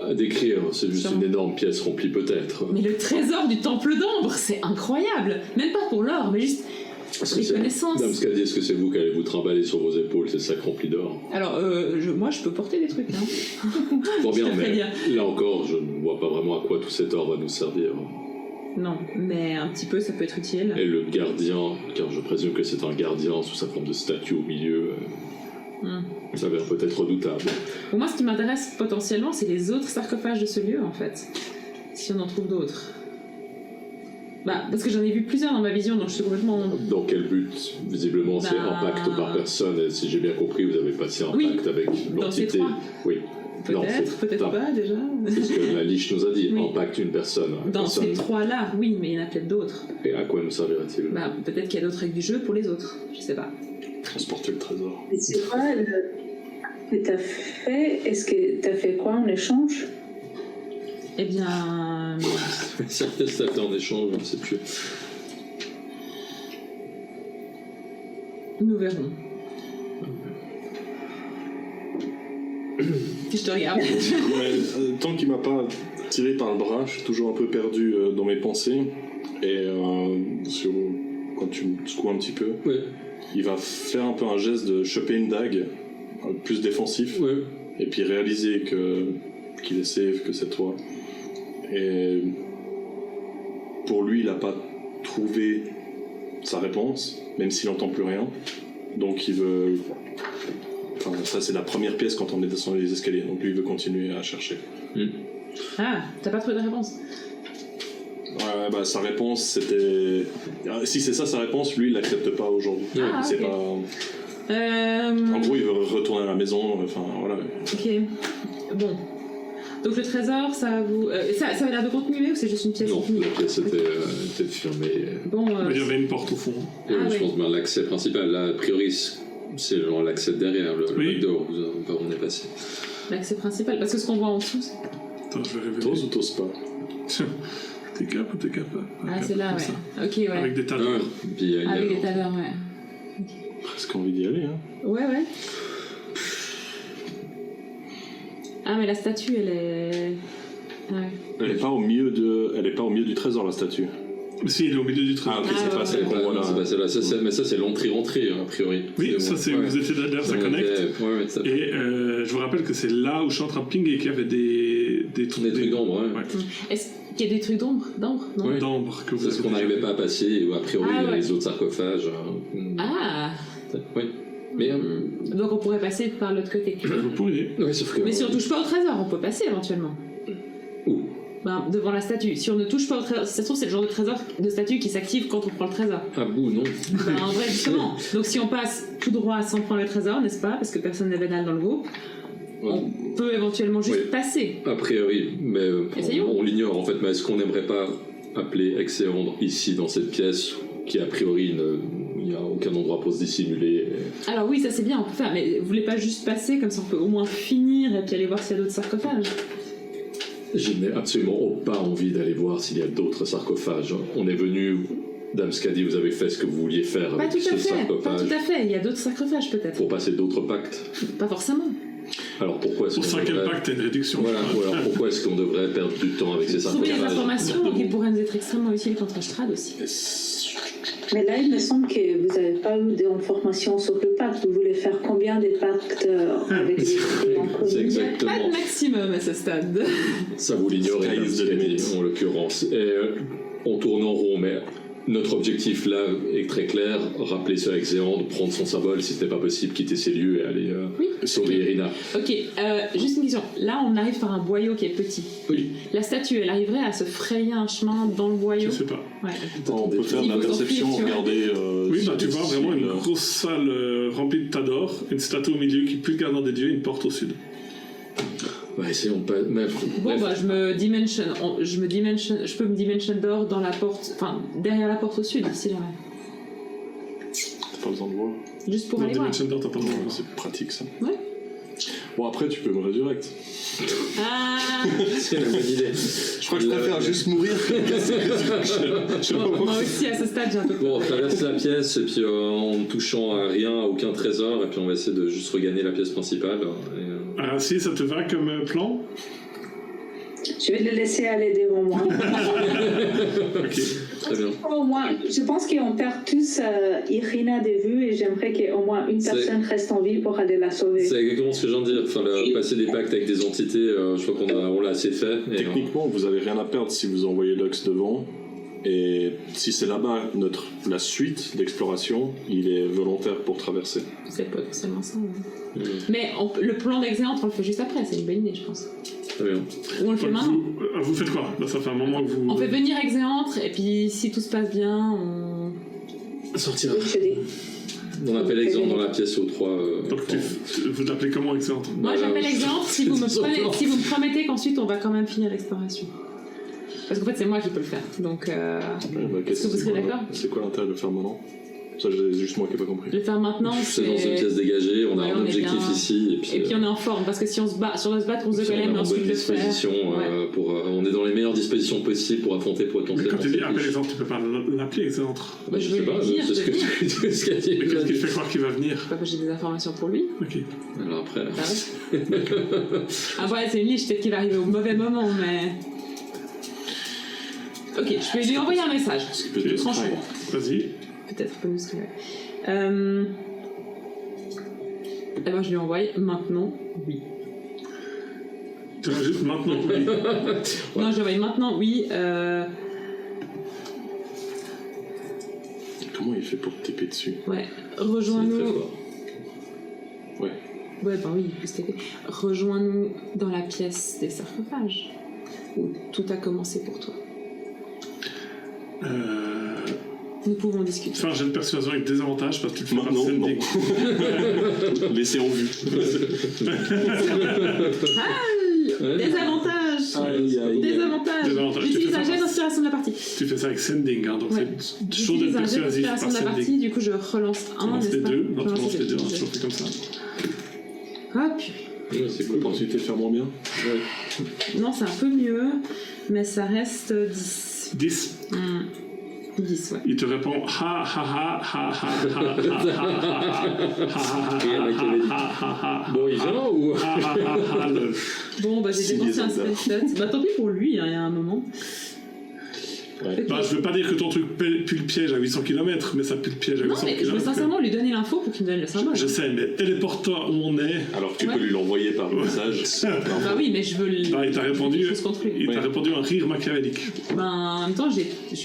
S3: à décrire. C'est juste
S5: Sûrement.
S3: une énorme pièce remplie peut-être.
S5: Mais le trésor du temple d'ombre, c'est incroyable! Même pas pour l'or, mais juste
S3: Est-ce que
S5: les
S3: c'est-
S5: connaissances.
S3: Damskadi, est-ce que c'est vous qui allez vous trimballer sur vos épaules ces sacs remplis d'or?
S5: Alors, moi je peux porter des trucs, hein.
S3: Fort bien,
S5: te
S3: mais
S5: préviens.
S3: là encore, je ne vois pas vraiment à quoi tout cet or va nous servir.
S5: Non, mais un petit peu ça peut être utile.
S3: Et le gardien, car je présume que c'est un gardien sous sa forme de statue au milieu, ça a l'air peut-être redoutable.
S5: Pour moi, ce qui m'intéresse potentiellement, c'est les autres sarcophages de ce lieu, en fait. Si on en trouve d'autres. Bah, parce que j'en ai vu plusieurs dans ma vision, donc je suis complètement...
S3: Dans quel but? Visiblement, c'est
S5: Bah,
S3: un pacte par personne, et si j'ai bien compris, vous avez passé un
S5: Oui,
S3: pacte avec
S5: dans ces
S3: l'entité.
S5: trois.
S3: Oui. Non,
S5: Peut-être,
S3: c'est-
S5: peut-être
S3: non,
S5: pas, déjà.
S3: C'est ce que la liche nous a dit,
S5: Oui.
S3: un pacte, une personne.
S5: Dans
S3: Personne.
S5: ces trois-là, oui, mais il y en a peut-être d'autres.
S3: Et à quoi nous servirait-il?
S5: Bah, peut-être qu'il y a d'autres règles du jeu pour les autres, je sais pas.
S4: Transporter le trésor.
S6: Et c'est quoi que t'as fait? Est-ce que t'as fait quoi en échange?
S5: Eh bien...
S3: Ça fait en échange, je ne sais plus.
S5: Nous verrons. Je te regarde.
S4: Tant qu'il m'a pas tiré par le bras, je suis toujours un peu perdu dans mes pensées. Et quand tu me secoues un petit peu, il va faire un peu un geste de choper une dague, plus défensif, et puis réaliser qu'il est safe, que c'est toi. Et pour lui, il n'a pas trouvé sa réponse, même s'il n'entend plus rien. Donc il veut... Enfin, ça c'est la première pièce quand on est descendu les escaliers, donc lui il veut continuer à chercher.
S5: Ah, t'as pas trouvé de réponse?
S4: Ouais, sa réponse c'était... Si c'est ça sa réponse, lui il l'accepte pas aujourd'hui. C'est pas... En gros il veut retourner à la maison, enfin voilà.
S5: Ok, bon. Donc le trésor, ça vous... ça avait l'air de continuer ou c'est juste une pièce?
S3: Non, la pièce était fermée.
S5: Bon,
S1: Il y avait une porte au fond.
S3: Je pense que l'accès principal, là, a priori, c'est genre l'accès derrière, le backdoor, par où on est passé.
S5: L'accès principal, parce que ce qu'on voit en dessous, c'est...
S1: Attends, je vais révéler.
S4: T'oses ou t'oses pas?
S1: T'es cap ou t'es capable?
S5: Ah, c'est là, ouais. Ok, ouais.
S1: Avec des talons.
S5: Avec des talons, ouais.
S4: Presque envie d'y aller, hein.
S5: Ouais. Ah, mais la statue, elle est... Ouais.
S4: Elle est pas au milieu du trésor, la statue.
S1: Si, il est au milieu du trésor.
S4: Ah, ok, c'est pas celle qu'on voit là.
S3: C'est pas celle-là, mais ça c'est l'entrée, a priori.
S1: Oui, ça c'est où vous étiez derrière, ça connecte. Et je vous rappelle que c'est là où je suis en train de pinguer qu'il y avait des trucs
S3: d'ombre,
S5: Est-ce qu'il y a des trucs d'ombre? Non
S1: d'ombre que vous avez.
S3: C'est ce qu'on n'arrivait pas à passer, ou a priori il y a les autres sarcophages. Oui. Mais,
S5: donc on pourrait passer par l'autre côté.
S1: Vous pourriez.
S3: Oui, sauf que...
S5: Mais si on touche pas au trésor, on peut passer éventuellement.
S3: Où?
S5: Devant la statue. Si on ne touche pas au trésor, ça se trouve c'est le genre de trésor de statue qui s'active quand on prend le trésor.
S3: Ah bout, non.
S5: En vrai, justement. Donc si on passe tout droit sans prendre le trésor, n'est-ce pas? Parce que personne n'est vénal dans le groupe. On peut éventuellement juste passer.
S3: A priori, mais on l'ignore en fait. Mais est-ce qu'on n'aimerait pas appeler Exéandre ici dans cette pièce qui a priori il n'y a aucun endroit pour se dissimuler?
S5: Alors oui, ça c'est bien, on peut faire. Mais vous voulez pas juste passer comme ça on peut au moins finir et puis aller voir s'il y a d'autres sarcophages?
S3: Je n'ai absolument pas envie d'aller voir s'il y a d'autres sarcophages. On est venu, Dame Skadi, vous avez fait ce que vous vouliez faire avec ce sarcophage.
S5: Pas tout à fait, il y a d'autres sarcophages peut-être.
S3: Pour passer d'autres pactes?
S5: Pas forcément.
S3: Alors pourquoi est-ce
S1: Pour
S3: qu'on
S1: cinquième pacte, t'as une réduction.
S3: Voilà, ou alors pourquoi est-ce qu'on devrait perdre du temps avec ces sarcophages?
S5: Trouver des informations qui pourraient nous être extrêmement utiles contre Strahd aussi.
S6: Mais là, il me semble que vous n'avez pas eu d'informations sur le pacte. Vous voulez faire combien de pactes avec les clients
S3: C'est
S5: Il n'y a
S3: exactement.
S5: pas de maximum à ce stade.
S3: Ça vous l'ignorez, Dame Skadi, en l'occurrence. Et on tourne en rond, mais notre objectif là est très clair, rappeler ce Exéandre, prendre son symbole, si ce n'est pas possible, quitter ces lieux et aller sauver Irina.
S5: Ok, juste une question. Là, on arrive par un boyau qui est petit.
S3: Oui.
S5: La statue, elle arriverait à se frayer un chemin dans le boyau?
S1: Je sais pas.
S5: Ouais.
S4: On peut faire de la
S5: Il faut
S4: perception,
S5: s'enfuir, tu vois.
S4: regarder...
S1: Oui, tu vois vraiment une grosse salle remplie de tas d'or, une statue au milieu qui pue le gardien des dieux, une porte au sud.
S3: Bah, essayons pas.
S5: Bon, bah, je peux me dimension d'or dans la porte, enfin, derrière la porte au sud, si jamais.
S4: T'as pas besoin de voir.
S5: Juste pour
S1: Dans
S5: aller voir.
S1: Dimension d'or, t'as pas le droit.
S4: C'est pratique ça.
S5: Ouais.
S4: Bon, après tu peux me redirect.
S5: Ah.
S3: C'est la bonne idée.
S4: Je crois que je préfère juste mourir que...
S5: Moi aussi, à ce stade, j'ai un peu
S3: Bon,
S5: peur.
S3: on traverse la pièce et puis en ne touchant à rien, à aucun trésor, et puis on va essayer de juste regagner la pièce principale.
S1: Ah si, ça te va comme plan?
S6: Je vais le laisser aller devant moi.
S1: Ok.
S3: Très bien.
S6: Au moins, je pense qu'on perd tous Irina de vue et j'aimerais qu'au moins une personne reste en vie pour aller la sauver.
S3: C'est exactement ce que je viens de dire. Enfin, passer des pactes avec des entités, je crois qu'on l'a assez fait. Et,
S4: Techniquement, vous avez rien à perdre si vous envoyez Lux devant. Et si c'est là-bas la suite d'exploration, il est volontaire pour traverser.
S5: C'est potentiellement ça. Ouais. Mais le plan d'Exéandre, on le fait juste après, c'est une bonne idée, je pense.
S3: Très bien.
S5: Ou on le fait maintenant.
S1: Vous faites quoi? Là, ça fait un moment que vous...
S5: On fait venir Exéandre, et puis si tout se passe bien, on...
S3: Sortir.
S6: Je dis.
S3: On appelle Exéandre dans la pièce aux trois.
S1: Donc vous l'appelez comment, Exéandre?
S5: Moi j'appelle Exéandre si vous me promettez qu'ensuite on va quand même finir l'exploration. Parce qu'en fait c'est moi qui peux le faire, donc...
S4: Ouais, bah,
S5: Est-ce que vous serez d'accord?
S4: C'est quoi l'intérêt de le faire maintenant? Ça, c'est juste moi qui n'ai pas compris.
S5: Le faire maintenant,
S3: C'est dans une pièce dégagée, on a
S5: Ouais,
S3: un
S5: on est
S3: objectif
S5: bien.
S3: ici.
S5: Et puis on est en forme, parce que si on se bat, si on doit se battre contre The Golem,
S3: on est
S5: et
S3: en
S5: ensuite
S3: bonne
S5: le faire...
S3: disposition, on est dans les meilleures dispositions possibles pour affronter
S1: Mais
S3: potentiellement.
S1: quand tu dis
S3: cette
S1: appelle
S3: biche.
S1: Alexandre, tu peux pas l'appeler Alexandre.
S5: Bah, je veux
S3: sais
S5: lui
S3: pas,
S5: dire,
S3: c'est ce que
S5: je
S3: c'est ce qu'a dit.
S1: Mais qu'est-ce qui fait croire qu'il va venir?
S5: Bah, j'ai des informations pour lui.
S1: Ok.
S3: Alors après, là.
S5: Bah ouais. Ah ouais, c'est une niche, peut-être qu'il va arriver au mauvais moment, mais... Ok, je vais lui envoyer un message. Franchement,
S1: Vas-y.
S5: peut-être pas nous scrire. Eh ben, je lui envoie maintenant, oui.
S1: Tu vas juste maintenant, oui.
S5: Non, je lui envoie maintenant, oui.
S4: Comment il fait pour te taper dessus?
S5: Ouais,
S3: C'est très
S5: rejoins-nous.
S3: fort.
S4: Ouais.
S5: Ouais, bah oui, plus TP. Rejoins-nous dans la pièce des sarcophages, où tout a commencé pour toi. Nous pouvons discuter.
S1: Enfin, j'ai une persuasion avec des avantages parce que tu le fais
S4: Maintenant,
S1: par
S4: non.
S1: sending.
S4: Laissez en vue.
S5: Aïe, des avantages.
S4: Aïe, aïe.
S5: Des avantages.
S1: Des avantages.
S5: J'utilise
S1: Tu fais
S5: un
S1: ça
S5: jet d'inspiration de la partie.
S1: Tu fais ça avec sending, hein, donc
S5: Ouais.
S1: c'est toujours de
S5: J'utilise un jet
S1: persuasif par
S5: d'inspiration de la partie,
S1: sending.
S5: du coup je relance
S1: Tu
S5: un,
S1: lances
S5: n'est-ce
S1: les
S5: pas
S1: deux, non,
S5: Je
S1: tu
S5: relance
S1: lances les deux, on a
S5: deux.
S1: toujours fait comme ça.
S5: Hop.
S3: Ouais, c'est cool.
S4: Opportunité de faire moins bien.
S5: Non, c'est un peu mieux, mais ça reste 10.
S1: 10.
S5: 10, ouais.
S1: Il te répond ha ha ha ha ha ha ha
S3: Et avec
S1: ha
S3: Bon, il vient ou
S1: ha lol.
S5: Bon, bah j'ai
S4: Si,
S5: dépensé
S4: les
S5: un spell slot. Bah tant pis pour lui, hein, il y a un moment.
S4: Ouais.
S5: Ok.
S1: Bah, je veux pas dire que ton truc pue le piège à 800 km, mais ça pue le piège à
S5: Non,
S1: 800
S5: mais je veux
S1: km.
S5: sincèrement lui donner l'info pour qu'il me donne le symbole.
S1: Je sais, mais téléporte-toi où on est.
S4: Alors que tu
S5: Ouais.
S4: peux lui l'envoyer par message.
S5: Bah oui, mais je veux le.
S1: Bah, il t'a répondu,
S5: quelque chose contre lui.
S1: il t'a
S4: Ouais.
S1: répondu un rire machiavélique.
S5: Ben, en même temps, je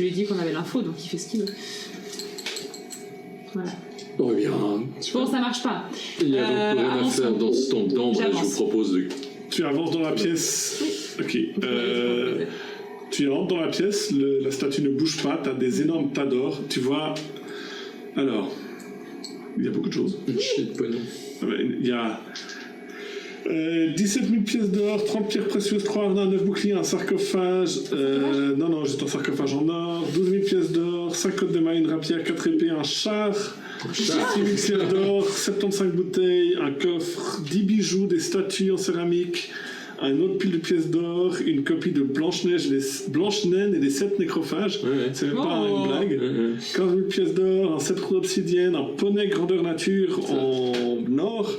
S5: lui ai dit qu'on avait l'info, donc il fait ce qu'il veut. Voilà.
S3: Oh bien.
S5: Bon, ça marche pas.
S3: Il y a donc rien à
S5: avance.
S3: faire dans ce temps d'ambre et je
S5: J'avance.
S3: vous propose de.
S1: Tu avances dans la pièce. Ok. Tu entres dans la pièce, la statue ne bouge pas, t'as des énormes tas d'or. Tu vois. Alors. Il y a beaucoup de choses.
S3: Une chier de pognon.
S1: Il y a 17 000 pièces d'or, 30 pierres précieuses, 3 ardents, 9 boucliers, un sarcophage. Non, juste un sarcophage en or. 12 000 pièces d'or, 5 côtes de mailles, une rapière, 4 épées, un char. 6 000 pièces d'or, 75 bouteilles, un coffre, 10 bijoux, des statues en céramique, un autre pile de pièces d'or, une copie de Blanche-Naine et les 7 nécrophages.
S3: Ouais.
S1: C'est même
S5: Oh.
S1: pas une blague. 15 000 pièces d'or, un sceptre d'obsidienne, un poney grandeur nature en or,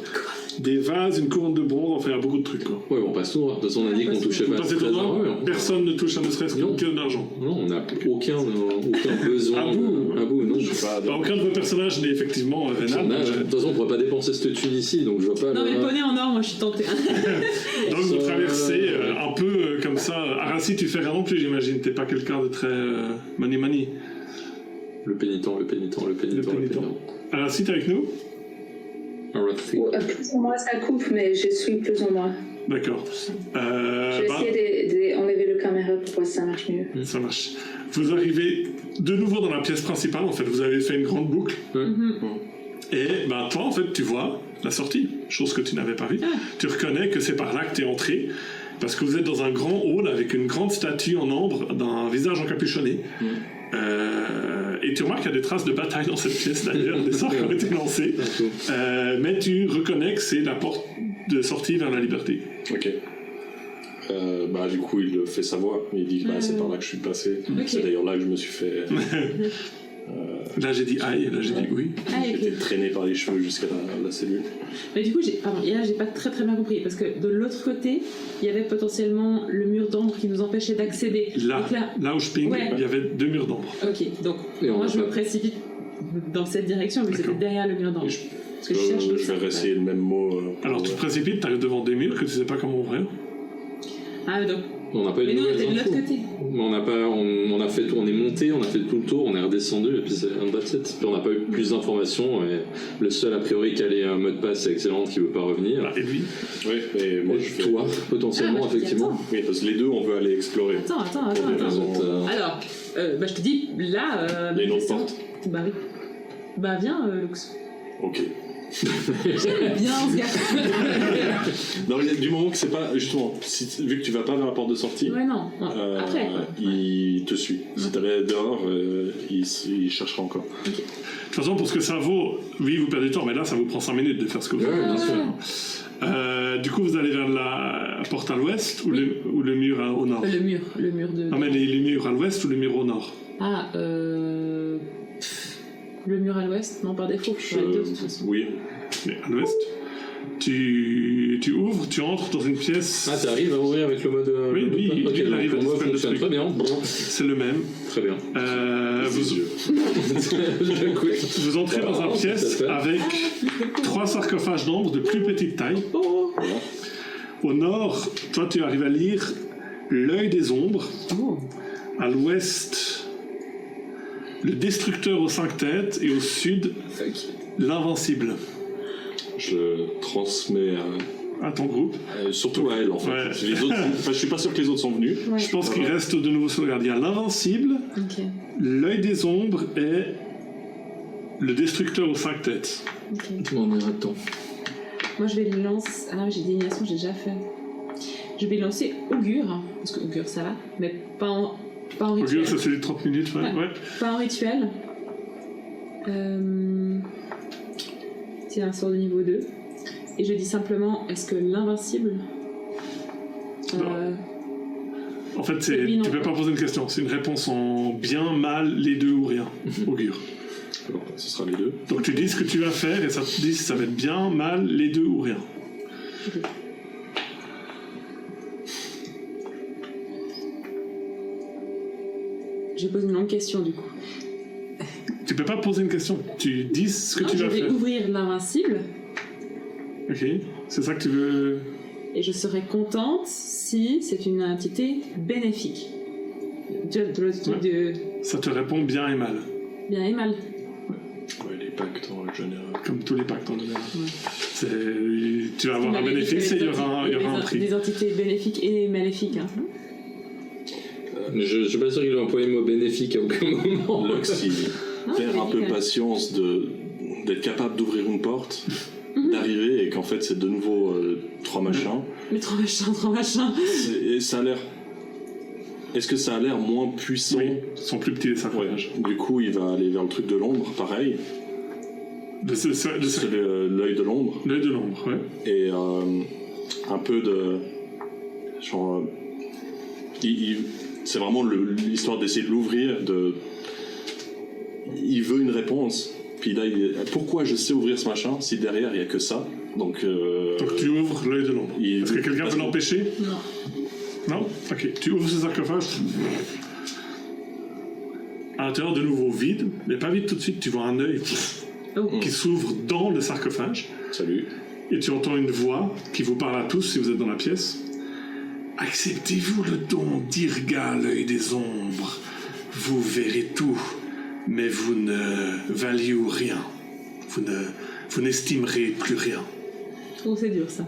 S1: des vases, une couronne de bronze, enfin il y a beaucoup de trucs quoi.
S3: Ouais, bon, on passe tout. De toute façon, on a dit qu'on touchait
S1: Vous
S3: pas à
S1: passez
S3: ce
S1: ton
S3: trésor.
S1: temps,
S3: Ouais,
S1: personne ne touche à ne serait-ce
S3: Non.
S1: qu'un d'argent.
S3: Non, on n'a aucun besoin.
S1: À bout.
S3: À bout, non.
S1: Bah, aucun de vos personnages n'est effectivement vénal.
S3: De toute façon, on pourrait pas dépenser cette thune ici, donc je vois pas.
S5: Non, mais le poney en or, moi je suis tentée.
S1: Donc vous traversez un peu comme ça. Arassi, tu fais rien non plus, j'imagine. T'es pas quelqu'un de très mani-mani.
S3: Le pénitent.
S1: Arassi, t'es avec nous?
S3: Arathi.
S6: Plus ou moins ça coupe, mais je suis plus ou moins.
S1: D'accord.
S6: Je vais essayer d'enlever le caméra pour voir si ça marche mieux.
S1: Ça marche. Vous arrivez de nouveau dans la pièce principale, en fait. Vous avez fait une grande boucle. Et bah, toi, en fait, tu vois la sortie, chose que tu n'avais pas vue. Tu reconnais que c'est par là que tu es entré, parce que vous êtes dans un grand hall avec une grande statue en ambre d'un visage encapuchonné. Et tu remarques qu'il y a des traces de bataille dans cette pièce d'ailleurs, des sorts qui ont été lancés. Mais tu reconnais que c'est la porte de sortie vers la liberté.
S4: Ok. Bah, du coup, il le fait savoir. Il dit bah, c'est par là que je suis passé.
S5: Ok.
S4: C'est d'ailleurs là que je me suis fait.
S1: Là j'ai dit aïe, là j'ai dit oui.
S5: Ah,
S4: J'ai
S5: ok.
S4: été traîné par les cheveux jusqu'à la cellule.
S5: Mais du coup, j'ai pas très bien compris, parce que de l'autre côté, il y avait potentiellement le mur d'ombre qui nous empêchait d'accéder.
S1: Là,
S5: Donc là,
S1: là où je ping,
S5: Ouais.
S1: il y avait 2 murs d'ombre.
S5: ok, donc
S3: Et on
S5: moi
S3: va
S5: je me
S3: pas-
S5: précipite dans cette direction, vu que c'était
S1: D'accord.
S5: derrière le mur d'ombre.
S4: Et
S5: Parce que je cherche le
S4: je vais
S5: cercle.
S4: réessayer le même mot.
S1: Alors tu te précipites, t'arrives devant des murs que tu sais pas comment ouvrir.
S5: Ah, donc.
S3: On n'a pas eu
S5: Mais
S3: de
S5: nous, on
S3: nouvelles
S5: était de l'autre
S3: infos.
S5: côté.
S3: On n'a pas, on a fait, on est monté, on a fait tout le tour, on est redescendu et puis c'est un that's it. Puis on n'a pas eu plus d'informations et le seul a priori qui a les mot de passe excellent qui veut pas revenir.
S1: Là, et lui,
S4: Oui, mais moi je fais.
S3: Toi, potentiellement,
S5: Ah, bah,
S3: effectivement.
S4: Oui, parce que les deux, on veut aller explorer.
S5: Attends.
S4: Pour des raisons,
S5: Alors, bah, je te dis, là.
S4: Il y a une autre
S5: c'est
S4: porte.
S5: Bah oui. Bah viens, Lux.
S4: Ok.
S5: J'aime bien ce gars.
S4: Non, mais du moment que c'est pas, justement, vu que tu vas pas vers la porte de sortie,
S5: Ouais, non. Après, quoi.
S4: il te suit. Si t'allais dehors, il cherchera encore.
S1: De toute façon, pour ce que ça vaut, oui, vous perdez du temps, mais là, ça vous prend 5 minutes de faire ce que vous
S3: Ouais, bien sûr.
S1: Du coup, vous allez vers la porte à l'ouest ou le mur au nord?
S5: Le mur de...
S1: Non, mais les murs à l'ouest ou le mur au nord?
S5: Ah, le mur à l'ouest, non, par défaut, je les deux de toute façon.
S4: Oui.
S1: Mais à l'ouest. Tu ouvres, tu entres dans une pièce.
S3: Ah, t'arrives à ouvrir avec le mode.
S1: Oui, lui,
S3: ok,
S1: il
S3: donc,
S1: arrive à
S3: pour moi,
S1: faire le
S3: fonctionne
S1: truc.
S3: très bien.
S1: C'est le même.
S3: Très bien.
S1: Vous entrez dans une pièce avec 3 sarcophages d'ombre de plus petite taille.
S5: Oh,
S1: Au nord, toi, tu arrives à lire l'œil des ombres.
S5: oh.
S1: À l'ouest, le destructeur aux 5 têtes. Et au sud, l'invincible.
S4: Je transmets
S1: À ton groupe.
S4: surtout à elle en fait.
S1: Ouais.
S4: Les autres, je suis pas sûr que les autres sont venus.
S5: Ouais.
S1: Je pense qu'il reste de nouveau sur le gardien l'invincible,
S5: Ok,
S1: l'œil des ombres et le destructeur aux 5 têtes.
S5: ok.
S3: Tu m'en es un temps.
S5: Moi, je vais lancer... Ah non, j'ai divination, j'ai déjà fait. Je vais lancer Augure, hein, parce que Augure, ça va, mais pas en rituel.
S1: Augure, ça c'est les 30 minutes, ouais.
S5: Ouais. Pas en rituel. C'est un sort de niveau 2. Et je dis simplement, est-ce que l'invincible...
S1: En fait,
S5: Oui, non.
S1: tu peux pas poser une question, c'est une réponse en bien, mal, les deux ou rien. Augure.
S4: Alors, ce sera les deux.
S1: Donc tu dis ce que tu vas faire et ça te dit si ça va être bien, mal, les deux ou rien.
S5: Je pose une longue question, du coup.
S1: Tu peux pas poser une question, tu dis ce que
S5: Non,
S1: tu
S5: je
S1: vas
S5: vais
S1: faire.
S5: ouvrir l'invincible,
S1: Ok, c'est ça que tu veux.
S5: et je serai contente si c'est une entité bénéfique. De l'autre truc de
S1: Ça te répond bien et mal,
S5: bien et mal.
S4: Ouais, les pactes en général.
S1: comme tous les pactes en général.
S5: Ouais.
S1: Tu vas avoir un bénéfice et il y aura un prix.
S5: Des entités bénéfiques et maléfiques. Hein.
S3: Je suis pas sûr qu'il ait employé le mot bénéfique à aucun moment.
S4: Lux, il
S5: Non,
S4: perd un peu
S5: bénéfique,
S4: patience d'être capable d'ouvrir une porte,
S5: Mhm.
S4: d'arriver et qu'en fait c'est de nouveau 3 machins.
S5: Mais trop machin.
S4: Et ça a l'air. Est-ce que ça a l'air moins puissant?
S1: Oui, ils sont plus petits les
S4: Ouais.
S1: sarcophages.
S4: Du coup, il va aller vers le truc de l'ombre, pareil. C'est l'œil de l'ombre.
S1: L'œil de l'ombre, ouais.
S4: Et un peu de. Genre. C'est vraiment l'histoire d'essayer de l'ouvrir. Il veut une réponse. Puis là, pourquoi je sais ouvrir ce machin si derrière il n'y a que ça? Donc.
S1: Donc tu ouvres l'œil de l'ombre. Est-ce que quelqu'un peut l'empêcher?
S5: Non.
S1: Non? Ok. Tu ouvres ce sarcophage. À l'intérieur, de nouveau vide, mais pas vide tout de suite. Tu vois un œil
S5: Oh.
S1: qui s'ouvre dans le sarcophage.
S4: Salut.
S1: Et tu entends une voix qui vous parle à tous si vous êtes dans la pièce. Acceptez-vous le don d'Irga, l'œil des ombres. Vous verrez tout, mais vous ne valiez rien. Vous n'estimerez plus rien.
S5: Oh, c'est dur ça.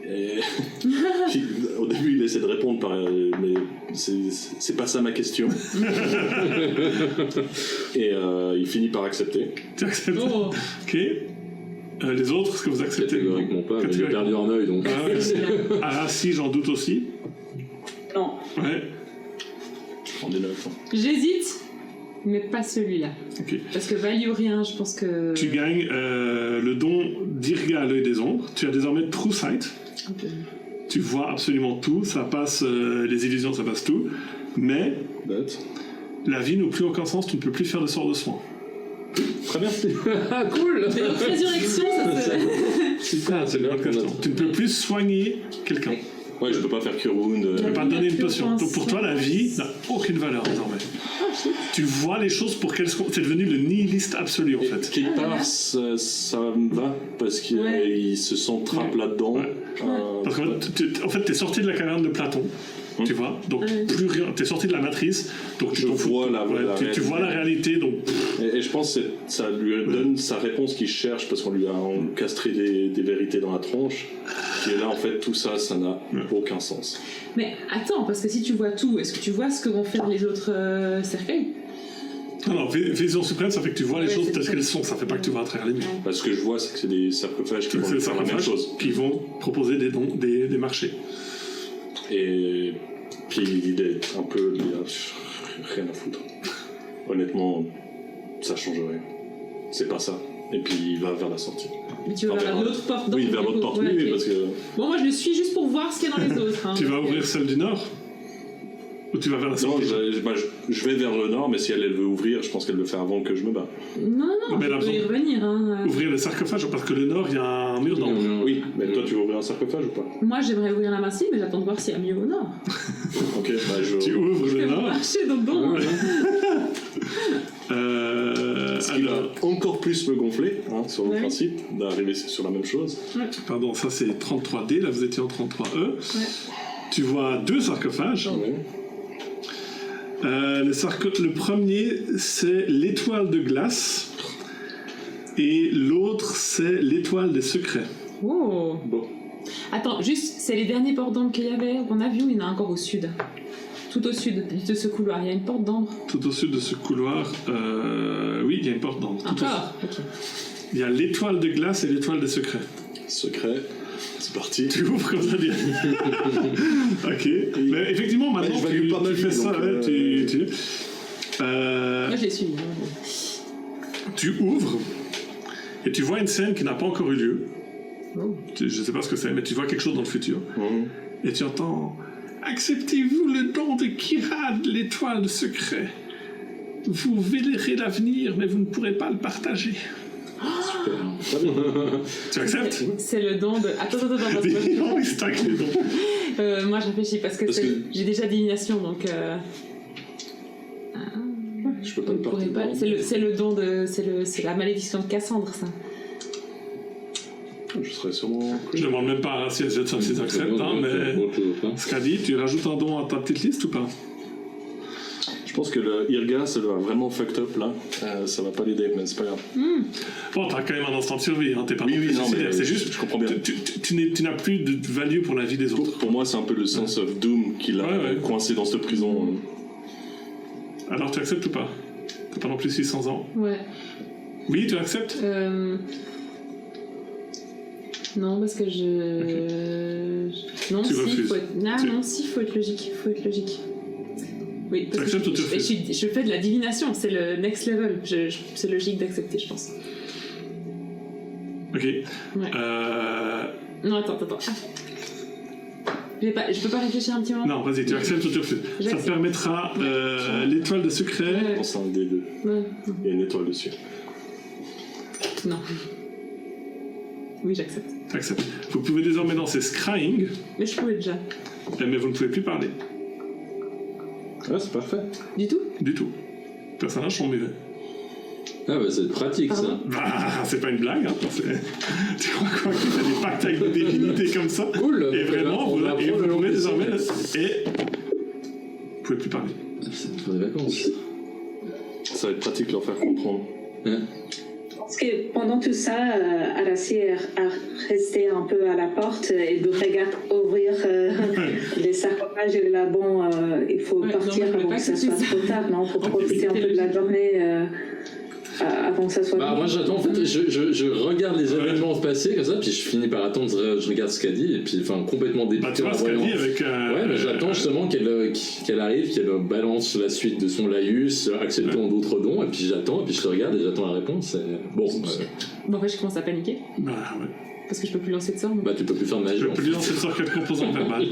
S4: Et... Puis, au début, il essaie de répondre par. Mais c'est pas ça ma question. Et il finit par accepter.
S1: Tu acceptes?
S5: Oh.
S1: Ok. Les autres, est-ce que vous acceptez?
S3: Catégoriquement pas, mais j'ai perdu un œil donc.
S1: Ah, ouais. Ah, si, j'en doute aussi.
S6: Non.
S1: Ouais.
S4: On est 9.
S5: J'hésite, mais pas celui-là.
S1: Ok.
S5: Parce que value rien, je pense que...
S1: Tu gagnes le don d'Irga, l'œil des ombres. Tu as désormais True Sight.
S5: Ok.
S1: Tu vois absolument tout. Ça passe les illusions, ça passe tout. Mais
S4: Bête.
S1: la vie n'a plus aucun sens. Tu ne peux plus faire de sort de soin.
S4: Très bien.
S3: Ah cool.
S5: Mais donc, résurrection, ça se...
S3: Super, c'est bien qu'on a.
S1: Tu ne peux plus soigner quelqu'un.
S4: Ouais, je peux pas faire Cure Wound.
S1: Tu ne peux pas
S5: vie
S1: donner
S5: n'a
S1: une
S5: plus
S1: potion.
S5: aucun
S1: Donc pour toi, la
S5: sens.
S1: vie n'a aucune valeur désormais.
S5: Oh, shit.
S1: Tu vois les choses pour qu'elles soient. C'est devenu le nihiliste absolu en
S4: Et
S1: fait.
S4: quelque part, ça me va parce qu'il
S5: Ouais.
S4: se sent trappe là-dedans.
S1: Ouais. Parce qu'en fait, t'es sorti de la caverne de Platon. Tu vois, donc
S5: Ouais.
S1: plus rien. T'es sorti de la matrice, donc tu
S4: Je
S1: t'en fous.
S4: vois la
S1: Ouais, tu
S4: réalité.
S1: vois la réalité, donc
S4: Et je pense que ça lui donne sa réponse qu'il cherche parce qu'on lui a encastré des vérités dans la tronche. Et là, en fait, tout ça, ça n'a aucun sens.
S5: Mais attends, parce que si tu vois tout, est-ce que tu vois ce que vont faire les autres cercueils?
S1: Non, vision suprême, ça fait que tu vois les
S5: Ouais,
S1: choses
S5: c'est
S1: telles
S5: ça.
S1: qu'elles sont, ça fait pas que tu vois à travers les murs.
S4: Parce que ce que je vois, c'est que c'est des sarcophages qui vont
S1: C'est
S4: faire la même chose.
S1: qui vont proposer des dons, des marchés.
S4: Et puis il est un peu... Il a rien à foutre. Honnêtement, ça change rien. C'est pas ça. Et puis il va vers la sortie.
S5: Mais tu vas
S4: Enfin,
S5: vers l'autre porte.
S4: Oui,
S5: donc,
S4: vers
S5: du
S4: l'autre
S5: coup.
S4: porte,
S5: Ouais,
S4: oui,
S5: ok.
S4: parce que...
S5: Bon, moi je le suis juste pour voir ce qu'il y a dans les autres. Hein.
S1: Tu vas ouvrir celle du nord? Ou tu vas vers la
S4: Non,
S1: sortie?
S4: je vais vers le nord, mais si elle veut ouvrir, je pense qu'elle le fait avant que je me bats.
S5: Non,
S1: Mais
S5: je
S1: là,
S5: peux y
S1: besoin-
S5: revenir. Hein.
S1: Ouvrir le sarcophage, parce que le nord, il y a un mur d'ombre.
S4: Oui, mais toi tu veux ouvrir un sarcophage ou pas?
S5: Moi j'aimerais ouvrir la massif, mais j'attends de voir s'il y a mieux au nord.
S4: Ok, bah
S1: Tu ouvres
S5: Je
S1: le
S5: vais
S1: nord.
S5: marcher dedans.
S4: Ce qui va
S1: Alors,
S4: encore plus me gonfler, hein, sur le
S5: Ouais.
S4: principe, d'arriver sur la même chose.
S1: pardon, ça c'est 33D, là vous étiez en 33E. Tu vois 2 sarcophages.
S4: Ouais.
S1: Le premier, c'est l'étoile de glace. Et l'autre, c'est l'étoile des secrets.
S5: Oh.
S4: Bon.
S5: Attends, juste, c'est les derniers portes d'ambre qu'il y avait, qu'on a vu, ou il y en a encore au sud? Tout au sud de ce couloir, il y a une porte d'ambre.
S1: Tout au sud de ce couloir, oui, il y a une porte d'ambre. Tout au
S5: Encore? Ok.
S1: sud. Il y a l'étoile de glace et l'étoile des secrets.
S4: Secret, c'est parti.
S1: Tu ouvres comme ça, bien. Ok. Mais effectivement, maintenant,
S4: je value pas ma
S1: tu
S4: vie,
S1: fais ça,
S4: donc,
S1: ouais,
S5: Moi je les suis.
S1: tu ouvres et tu vois une scène qui n'a pas encore eu lieu.
S5: Oh.
S1: Je ne sais pas ce que c'est, mais tu vois quelque chose dans le futur.
S4: Mhm.
S1: Et tu entends « Acceptez-vous le don de Kirad, l'étoile de secret. Vous verrez l'avenir, mais vous ne pourrez pas le partager. Tu acceptes?
S5: C'est le don de. Attends.
S1: Non, il stack les dons.
S5: Moi je réfléchis parce que,
S4: Parce que-
S5: j'ai déjà divination donc.
S4: Je peux pas le
S5: On pourrait
S4: porter.
S5: pas. C'est le don de. C'est la malédiction de Cassandre ça.
S4: Je serais sûrement...
S1: Je demande même pas si elles acceptent, hein, mais ce qu'a dit, tu rajoutes un don à ta petite liste ou pas?
S4: Je pense que le Irga, ça doit vraiment fucked up là. Ça va pas l'aider, mais c'est pas grave.
S1: Bon, t'as quand même un instant de survie, hein, t'es pas
S4: Oui,
S1: non plus
S4: oui, non,
S1: suicidaire,
S4: mais
S1: c'est juste,
S4: je comprends bien.
S1: tu n'as plus de value pour la vie des autres.
S4: Pour moi, c'est un peu le sense of doom qu'il a
S1: Ouais.
S4: coincé dans cette prison.
S1: Alors tu acceptes ou pas? T'as pas non plus 600 ans.
S5: Ouais.
S1: Oui, tu acceptes?
S5: Non, parce que je. Non,
S1: Tu
S5: si,
S1: refuses.
S5: faut être. Non,
S1: Tu-
S5: non, si, faut être logique. Faut être logique. Oui, parce
S1: acceptes
S5: que
S1: ou tu refuses
S5: je fais de la divination, c'est le next level. C'est logique d'accepter, je pense.
S1: Ok.
S5: Ouais. Non, attends. Ah. Je peux pas réfléchir un petit moment?
S1: Non, vas-y, tu acceptes ou tu refuses. Ça te
S5: J'accepte.
S1: permettra l'étoile de secret.
S5: Ouais.
S4: C'est un des deux.
S5: Ouais.
S4: Il y a une étoile dessus.
S5: Non. Oui, j'accepte.
S1: Accepte. Vous pouvez désormais danser Scrying,
S5: Mais je pouvais déjà.
S1: mais vous ne pouvez plus parler.
S4: Ah, c'est parfait.
S5: Du tout?
S1: Du tout. Les personnages sont mauvais.
S3: Ah bah c'est pratique ça.
S5: Pardon.
S1: Bah, c'est pas une blague, hein. Tu crois quoi qu'il y a des pactes avec des divinités comme ça?
S3: Cool.
S1: Et vraiment,
S3: on
S1: vous
S3: apprend
S1: et
S3: le
S1: vous
S3: langue
S1: pouvez
S3: des
S1: désormais...
S3: signes.
S1: Et... Vous pouvez plus parler.
S3: C'est pour des vacances.
S4: Ça va être pratique de leur faire comprendre.
S3: Hein?
S6: Parce que pendant tout ça, Arassi a resté un peu à la porte et de regarder ouvrir les sarcophages et là, bon, il faut
S5: Ouais,
S6: partir
S5: non, mais je
S6: avant
S5: veux
S6: que
S5: pas
S6: ça
S5: que
S6: soit
S5: tu-
S6: trop tard, non? Pour profiter un peu de la journée avant que ça soit
S3: Bah moi j'attends, en fait je regarde les événements se passer comme ça, puis je finis par attendre, je regarde ce qu'elle dit, et puis enfin complètement
S1: Bah,
S3: dépité
S1: tu vois
S3: en
S1: ce qu'elle
S3: voyant.
S1: dit avec...
S3: Ouais, mais j'attends justement qu'elle arrive, qu'elle balance la suite de son laïus, acceptant d'autres dons, et puis j'attends, et puis je te regarde et j'attends la réponse. Et... Bon,
S5: Bon, en fait, je commence à paniquer
S1: Bah, ouais.
S5: parce que je peux plus lancer de sort.
S3: bah tu peux plus faire de magie.
S1: Je
S3: en
S1: peux lui lancer sur quelle composante verbale.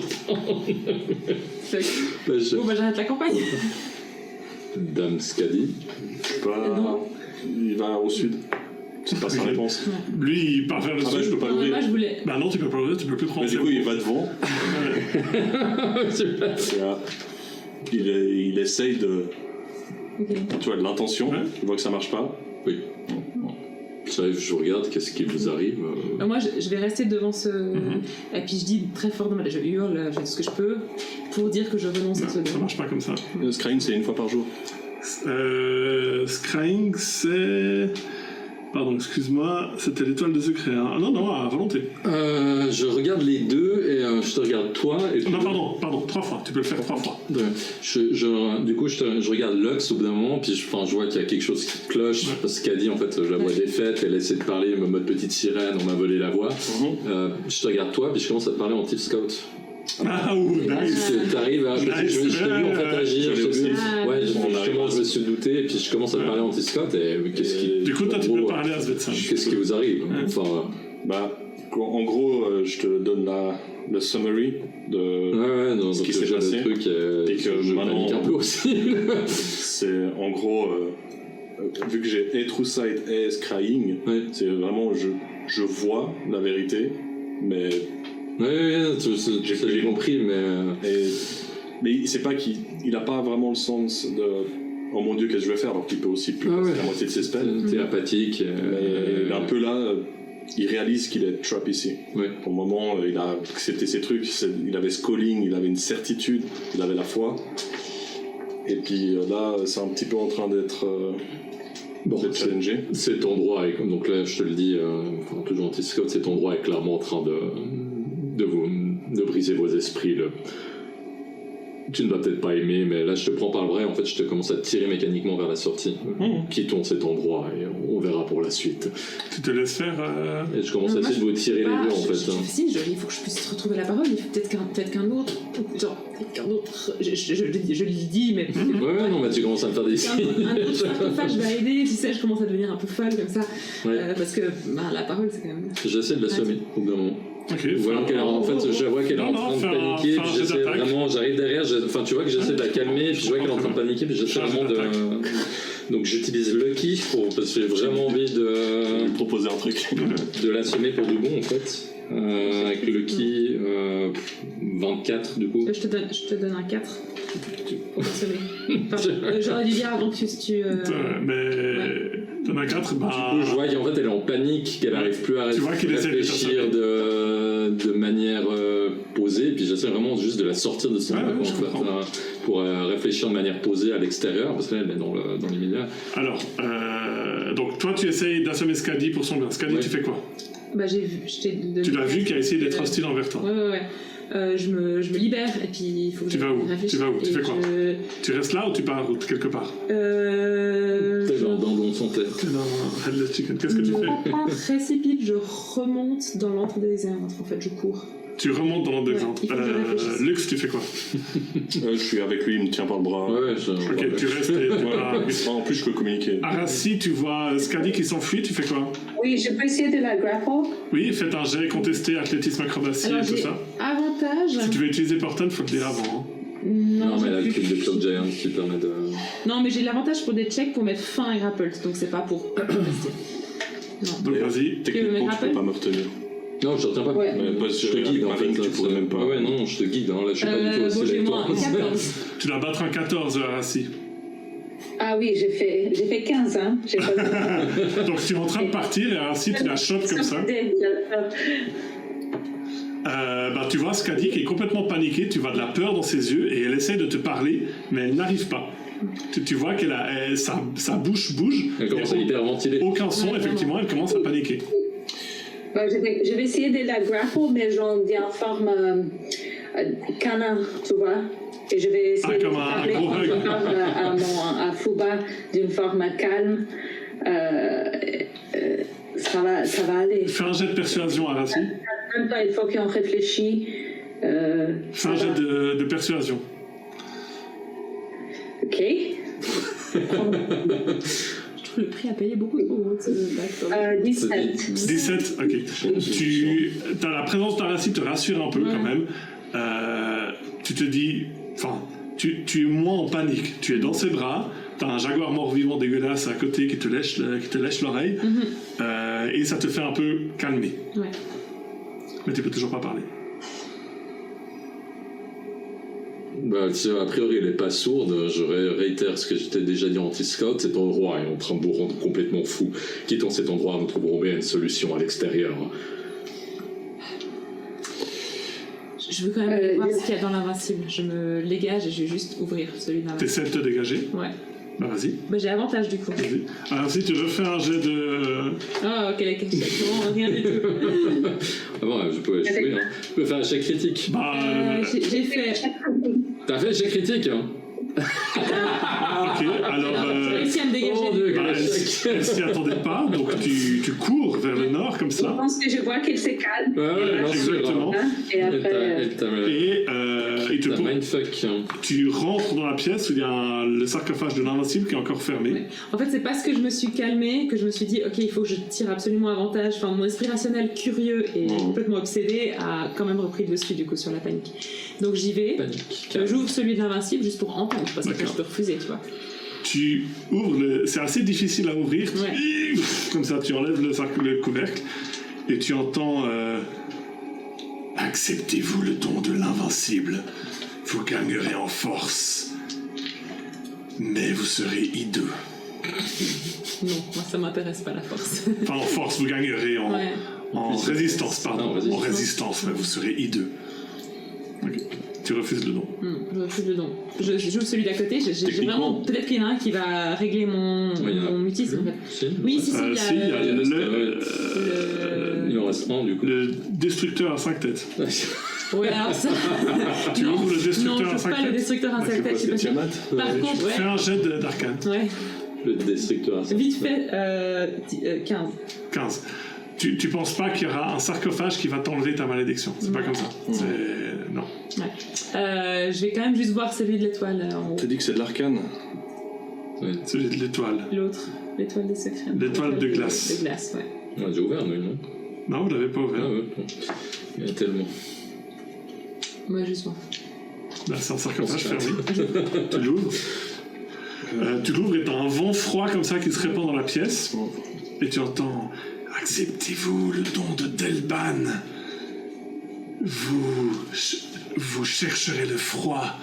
S3: fait. Bah,
S5: Bon, bah, j'arrête la campagne.
S3: Dame Scadi.
S4: Pas... Il va au sud. C'est pas sa
S1: Ok.
S4: réponse.
S1: Lui, il part vers le
S4: Ah bah, je
S1: sud.
S4: peux pas
S5: Non, mais
S4: l'ouvrir.
S5: moi, je voulais.
S1: Bah non, tu peux pas l'ouvrir, tu peux plus prendre.
S4: Mais du coup, il va devant. Il essaye de...
S5: Ok.
S4: Tu vois, de l'intention.
S1: Ouais.
S4: Il voit que ça marche pas.
S3: Oui. J'arrive, je regarde, qu'est-ce qui vous arrive.
S5: Moi, je vais rester devant ce. Et puis, je dis très fort dans ma. Je hurle, je fais ce que je peux pour dire que je renonce à ce
S1: Non, ça
S5: don.
S1: marche pas comme ça.
S4: Le scrying, c'est une fois par jour.
S1: Scrying, c'est... Pardon, excuse-moi, c'était l'étoile de secret. Hein. Non, à volonté.
S3: Je regarde les deux et je te regarde toi. Et
S1: Non, pardon, 3 fois. Tu peux le faire 3 fois.
S3: Du coup, je regarde Lux au bout d'un moment, puis je vois qu'il y a quelque chose qui cloche. Parce qu'elle dit, en fait, la voix défaite, elle essaie de parler, me mode petite sirène, on m'a volé la voix. Je te regarde toi, puis je commence à te parler en type scout.
S1: Ah, nice.
S3: T'arrives à. Je t'ai vu en fait agir. Justement, je me suis douté, et puis je commence à te parler en anti-Scott. Et qu'est-ce qui.
S1: Du coup, toi, tu peux parler à Svetsan.
S3: Qu'est-ce qui vous arrive? Enfin.
S4: En gros, je te donne le summary de ce qui s'est passé.
S3: Truc et que
S4: maintenant,
S3: panique un peu aussi.
S4: C'est en gros, vu que j'ai True Sight et Scrying, c'est vraiment je vois la vérité, mais.
S3: J'ai compris,
S4: mais c'est pas qu'il a pas vraiment le sens de oh mon dieu, qu'est-ce que je vais faire, alors qu'il peut aussi plus passer la moitié de ses spells.
S3: T'es apathique.
S4: Il est un peu là, il réalise qu'il est trap ici. Pour le moment, il a accepté ses trucs, il avait ce calling, il avait une certitude, il avait la foi. Et puis là, c'est un petit peu en train d'être challengé.
S3: Cet endroit, donc là, je te le dis, toujours anti-Scott, cet endroit est clairement en train de briser vos esprits. Tu ne vas peut-être pas aimer, mais là je te prends par le bras, en fait je te commence à te tirer mécaniquement vers la sortie. Quittons cet endroit et on verra pour la suite.
S1: Tu te laisses faire
S3: Et je commence à essayer de vous tirer les deux en fait.
S5: Il faut que je puisse retrouver la parole, il faut peut-être qu'un autre. Je le dis, mais.
S3: Non, mais tu commences à me faire des signes.
S5: Un autre je vais aider, tu sais, je commence à devenir un peu folle comme ça. Parce que la parole c'est quand même.
S3: J'essaie de la semer au bout d'un moment. Voilà je vois qu'elle est en train de paniquer, puis j'essaie vraiment, j'arrive derrière, tu vois que j'essaie de la calmer, puis je vois qu'elle est en train de paniquer, puis j'essaie vraiment de. Donc j'utilise Lucky parce que j'ai vraiment envie de
S4: lui proposer un truc.
S3: De la semer pour du bon en fait. Avec Lucky 24 du coup.
S5: Je te donne un 4 pour te semer. J'aurais dû dire avant que tu.
S1: Mais. T'en as 4,
S3: Du coup, je vois qu'en fait elle est en panique, qu'elle n'arrive plus à réfléchir de manière posée, et puis j'essaie vraiment juste de la sortir de son pour réfléchir de manière posée à l'extérieur, parce que là elle est dans l'immédiat.
S1: Alors, donc toi tu essayes d'assommer Skadi pour son bien. Skadi, tu fais quoi?
S5: J'ai vu,
S1: tu l'as vu qui a essayé d'être hostile envers toi.
S5: Ouais. Je me libère et puis il faut que
S1: tu vas où? Tu fais quoi? Tu restes là ou tu pars quelque part?
S3: T'es dans bon santé.
S1: T'es dans Headless Chicken. Qu'est-ce que tu fais?
S5: Pas précipite, je remonte dans l'antre des désordres. En fait, je cours.
S1: Tu remontes dans l'antre des désordres. Lux, tu fais quoi?
S4: Je suis avec lui, il me tient par le bras.
S1: Ok, tu restes et voilà.
S4: En plus, je peux communiquer.
S1: Arassi, tu vois Skadi qui s'enfuit, tu fais quoi?
S6: Oui, je peux essayer de la grapple.
S1: Oui, faites un jet contesté, athlétisme, acrobatie et tout ça.
S5: Avantage.
S1: Si tu veux utiliser Porton, faut le dire avant.
S3: Non, mais là, le truc de Cloud Giant qui permet de.
S5: Non, mais j'ai l'avantage pour des checks pour mettre fin à grapple, donc c'est pas pour contester.
S1: Donc vas-y.
S4: Techniquement, tu peux pas me retenir.
S3: Non, je te retiens pas.
S4: Je te guide en fait, tu pourrais même pas.
S3: Non, je te guide, là je suis pas du tout aussi
S5: j'ai
S3: avec toi.
S5: moins 14.
S1: Tu dois battre un 14, Arassi.
S6: Ah oui, j'ai fait 15, hein. J'ai pas
S1: Donc tu es en train de partir et Arassi, tu la chopes comme ça. Tu vois Skadi qui est complètement paniquée, tu vois de la peur dans ses yeux et elle essaie de te parler, mais elle n'arrive pas. Tu vois qu'elle sa bouche bouge.
S3: Elle commence à hyperventiler.
S1: Aucun son, effectivement, elle commence à paniquer.
S6: Je vais essayer de la grapple, mais genre en forme canin, tu vois. Et je vais essayer
S1: comme un gros hug.
S6: À Fuba d'une forme calme. Ça va aller.
S1: Fais un jet de persuasion, Arassi.
S6: Même pas, il faut qu'on réfléchisse.
S1: Fais un jet de persuasion.
S6: Ok.
S5: Le prix à payer beaucoup trop.
S6: 17.
S1: 17, ok. La présence d'Arassi te rassure un peu quand même. Tu te dis, tu es moins en panique. Tu es dans ses bras. T'as un jaguar mort-vivant dégueulasse à côté qui te lèche l'oreille. Et ça te fait un peu calmer.
S5: Ouais.
S1: Mais tu peux toujours pas parler.
S3: A priori, elle n'est pas sourde. Je réitère ce que j'étais déjà dit en anti-scout. Cet endroit est en train de vous rendre complètement fou. Quittons cet endroit, nous trouverons bien une solution à l'extérieur.
S5: Je veux quand même voir ce qu'il y a dans l'invincible. Je me dégage et je vais juste ouvrir celui de l'invincible.
S1: T'essaies de te dégager.
S5: Ouais.
S1: Bah vas-y.
S5: Bah j'ai avantage du coup.
S1: Vas-y. Alors si tu refais un jet de...
S5: Oh, quelle cachette. Non, rien du tout.
S3: Ah bon, je peux échouer, hein. Je peux faire un échec critique.
S5: J'ai fait...
S3: T'as fait échec critique, hein.
S1: Ok, alors...
S5: J'ai réussi à me dégager.
S1: elle s'y attendait pas, donc tu cours vers le nord comme
S6: Je
S1: ça.
S6: pense que je vois qu'il se calme.
S3: Ouais, bien sûr.
S1: Exactement.
S6: Et après,
S1: Et
S3: T'as mindfuck.
S1: tu rentres dans la pièce où il y a le sarcophage de l'invincible qui est encore fermé.
S5: Ouais. En fait, c'est parce que je me suis calmée que je me suis dit, ok, il faut que je tire absolument avantage. Enfin, mon esprit rationnel curieux et complètement obsédé a quand même repris le dessus du coup sur la panique. Donc j'y vais.
S3: Panique.
S5: J'ouvre celui de l'invincible juste pour entendre, parce que je peux refuser, tu vois.
S1: Tu ouvres c'est assez difficile à ouvrir.
S5: Ouais.
S1: Comme ça, tu enlèves le couvercle et tu entends acceptez-vous le don de l'invincible. Vous gagnerez en force, mais vous serez hideux.
S5: Non, moi ça m'intéresse pas la force.
S1: Enfin, en force, vous gagnerez en résistance, pardon.
S3: Non,
S1: en résistance, mais vous serez hideux. Ok. Tu refuses le don.
S5: Je refuse le don. Je joue celui d'à côté. J'ai vraiment. Peut-être qu'il y en a un qui va régler mon mutisme en fait. Oui, si, il y a
S3: il en reste un du coup.
S1: le destructeur à 5 têtes.
S5: Ouais, alors ça.
S1: Tu ouvres le destructeur
S5: non,
S1: à
S5: je
S1: 5
S5: pas le
S1: têtes.
S5: destructeur à 5 têtes.
S4: C'est Tiamat.
S5: Par contre,
S1: Fais un jet d'arcane.
S5: ouais.
S3: Le destructeur.
S5: Vite fait, 15.
S1: 15. Tu penses pas qu'il y aura un sarcophage qui va t'enlever ta malédiction. C'est pas comme ça. Non.
S5: Ouais. Je vais quand même juste voir celui de l'étoile en haut.
S4: T'as dit que c'est de l'arcane.
S1: Celui de l'étoile.
S5: L'autre, l'étoile des secrets.
S1: L'étoile de glace.
S5: De glace, ouais.
S3: On a déjà ouvert, nous, non?
S1: Non, vous l'avez pas ouvert.
S3: Ah ouais, bon. Il y a tellement.
S5: Moi, juste voir.
S1: Bah, c'est un sarcophage fermé. Tu l'ouvres. Tu l'ouvres et t'as un vent froid comme ça qui se répand dans la pièce. Et tu entends « Acceptez-vous le don de Delban. Vous chercherez le froid,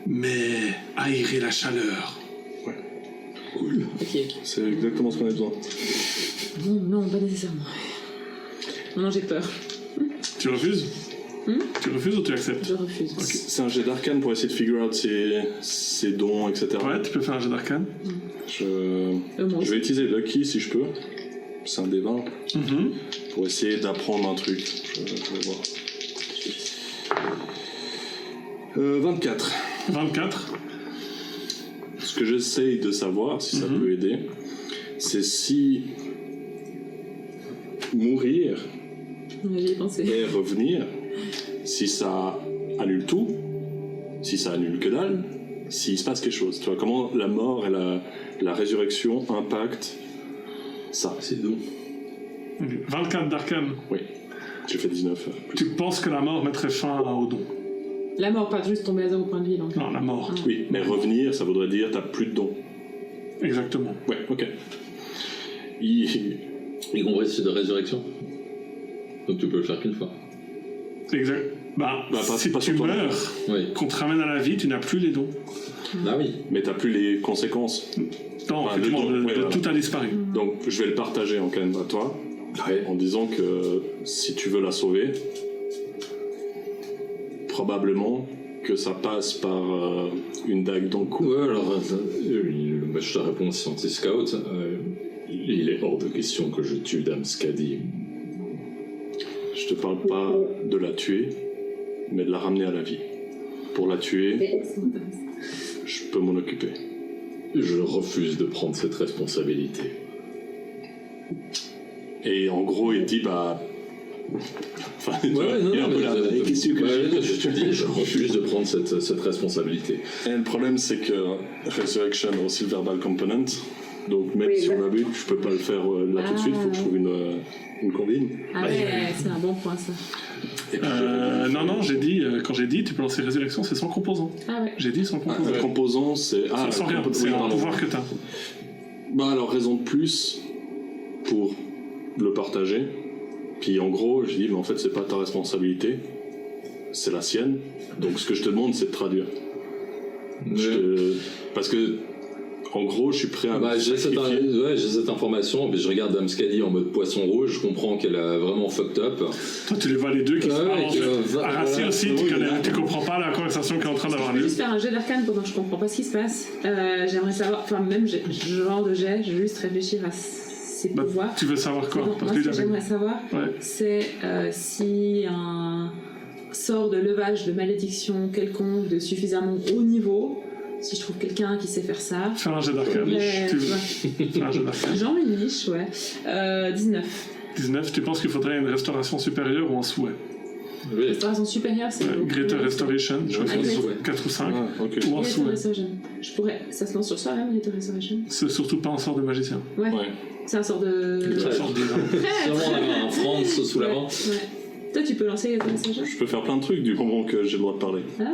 S1: mais haïrez la chaleur. »
S4: Cool.
S5: Ok.
S4: C'est exactement ce qu'on a besoin.
S5: Non, pas nécessairement. Non, j'ai peur.
S1: Tu refuses Tu refuses ou tu acceptes?
S5: Je refuse.
S1: Ok.
S4: C'est un jet d'arcane pour essayer de figure out ses dons, etc.
S1: Ouais, tu peux faire un jet d'arcane.
S4: Je vais utiliser Lucky si je peux. C'est un des 20. Pour essayer d'apprendre un truc. Je vais voir. 24.
S1: 24.
S4: Ce que j'essaye de savoir, si ça peut aider, c'est si mourir
S5: J'y ai pensé.
S4: et revenir, si ça annule tout, si ça annule que dalle, s'il se passe quelque chose. Tu vois, comment la mort et la résurrection impactent ça.
S3: C'est doux.
S1: 24 d'arcane.
S4: Oui, j'ai fait 19.
S1: Tu penses que la mort mettrait fin au don?
S5: La mort, pas juste tomber à 0 point de vie, donc.
S1: Non, la mort.
S4: Oui, mais revenir, ça voudrait dire t'as plus de dons.
S1: Exactement.
S4: Ouais, ok.
S3: Y compris celui de résurrection. Donc tu peux le faire qu'une fois.
S1: Exact. Bah, si
S4: pas
S1: tu
S4: sur toi.
S1: meurs,
S3: Oui.
S1: qu'on te ramène à la vie, tu n'as plus les dons.
S3: Ah oui.
S4: Mais t'as plus les conséquences.
S1: Non,
S4: Enfin,
S1: effectivement,
S4: le don, ouais,
S1: tout a disparu.
S4: Donc je vais le partager en quand même à toi, en disant que si tu veux la sauver, probablement que ça passe par une dague dans le cou.
S3: Ouais, alors, je te réponds si anti-scout. Il est hors de question que je tue Dame Skadi.
S4: Je te parle pas de la tuer, mais de la ramener à la vie. Pour la tuer, je peux m'en occuper.
S3: Je refuse de prendre cette responsabilité.
S4: Et en gros, il dit bah. Enfin, tu vois,
S3: Ouais,
S4: il est un peu là,
S3: mais
S4: qu'est-ce que
S3: je te dis, je refuse de prendre cette responsabilité.
S4: Et le problème, c'est que Resurrection a aussi le verbal component. Donc même si on a vu, je peux pas le faire là tout de suite, il faut que je trouve une combine.
S5: Ah ouais, c'est un bon point ça.
S4: Et puis,
S1: Non, j'ai dit, quand j'ai dit, tu peux lancer Résurrection, c'est sans composant.
S5: Ah ouais.
S1: J'ai dit sans composant.
S4: le composant, c'est...
S1: Sans rien, c'est un pouvoir que t'as.
S4: Bah alors, raison de plus pour le partager. Puis en gros, je dis, mais en fait, c'est pas ta responsabilité, c'est la sienne. Donc ce que je te demande, c'est de traduire. Parce que, En gros, je suis prêt à me
S3: j'ai
S4: sacrifier.
S3: j'ai cette information, mais je regarde Dame Scadi en mode poisson rouge, je comprends qu'elle a vraiment fucked up.
S1: Toi, tu les vois les deux qui se parlent. Arassi aussi,
S4: oui,
S1: tu comprends pas la conversation qui est en train d'avoir
S5: Je peux
S1: lieu.
S5: juste faire un jet d'arcane pendant que je comprends pas ce qui se passe. J'aimerais savoir, enfin même genre de jet, je vais juste réfléchir à ses pouvoirs.
S1: Tu veux savoir quoi?
S5: Non, moi, ce que j'aimerais savoir, c'est si un sort de levage de malédiction quelconque de suffisamment haut niveau, si je trouve quelqu'un qui sait faire ça.
S1: Fais un jet d'arcane. Fais un jet d'arcane.
S5: Genre une niche, ouais. 19.
S1: 19, tu penses qu'il faudrait une restauration supérieure ou un souhait?
S3: Oui.
S5: Restauration supérieure, c'est...
S1: Greater Restoration, je crois que c'est 4 ou 5.
S4: Ok.
S1: Ou un
S5: Greater
S1: souhait.
S5: Restoration. Je pourrais... Ça se lance sur soi, même, Greater Restoration.
S1: C'est surtout pas un sort de magicien.
S5: Ouais.
S4: Ouais.
S5: C'est un sort de...
S1: C'est un sort de
S3: Sûrement avoir un Franz sous la main.
S5: Ouais. Toi, tu peux lancer Greater Restoration?
S4: Je peux faire plein de trucs du moment que j'ai le droit de parler.
S5: Ah,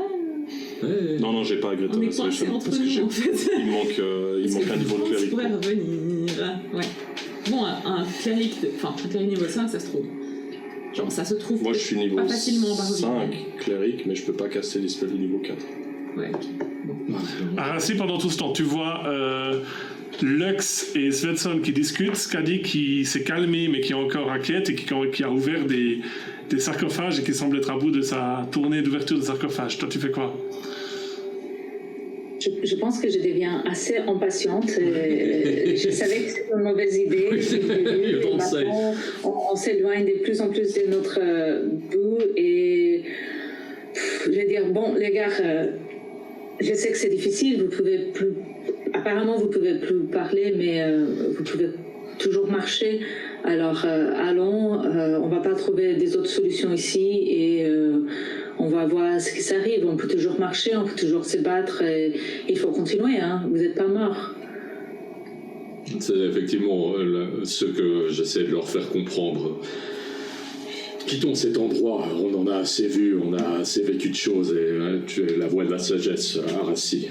S4: Non, j'ai pas Greater
S5: on est coincés
S4: Restoration.
S5: entre
S4: Parce que
S5: nous, en fait.
S4: il manque un niveau de
S5: On
S4: cléric.
S5: pourrait revenir. Ouais. Bon, un cléric niveau 5, ça se trouve. Genre, ça se trouve
S4: Moi, je suis niveau
S5: pas facilement par
S4: 5 cléric, mais je peux pas casser les spells de niveau 4.
S5: Ouais, ok. Bon.
S1: Arassi, pendant tout ce temps, tu vois Lux et Svensson qui discutent, Skadi qui s'est calmé mais qui est encore inquiète et qui a ouvert des sarcophages et qui semble être à bout de sa tournée d'ouverture de sarcophage. Toi, tu fais quoi?
S6: Je pense que je deviens assez impatiente. Je savais que c'était une mauvaise idée. Et maintenant, on s'éloigne de plus en plus de notre but. Et je vais dire, bon, les gars, je sais que c'est difficile. Apparemment, vous pouvez plus parler, mais vous pouvez toujours marcher. Alors, allons. On va pas trouver des autres solutions ici et on va voir ce qui s'arrive. On peut toujours marcher, on peut toujours se battre. Et il faut continuer. Hein. Vous n'êtes pas morts.
S3: C'est effectivement ce que j'essaie de leur faire comprendre. Quittons cet endroit, on en a assez vu, on a assez vécu de choses, et tu es la voix de la sagesse, Arassi.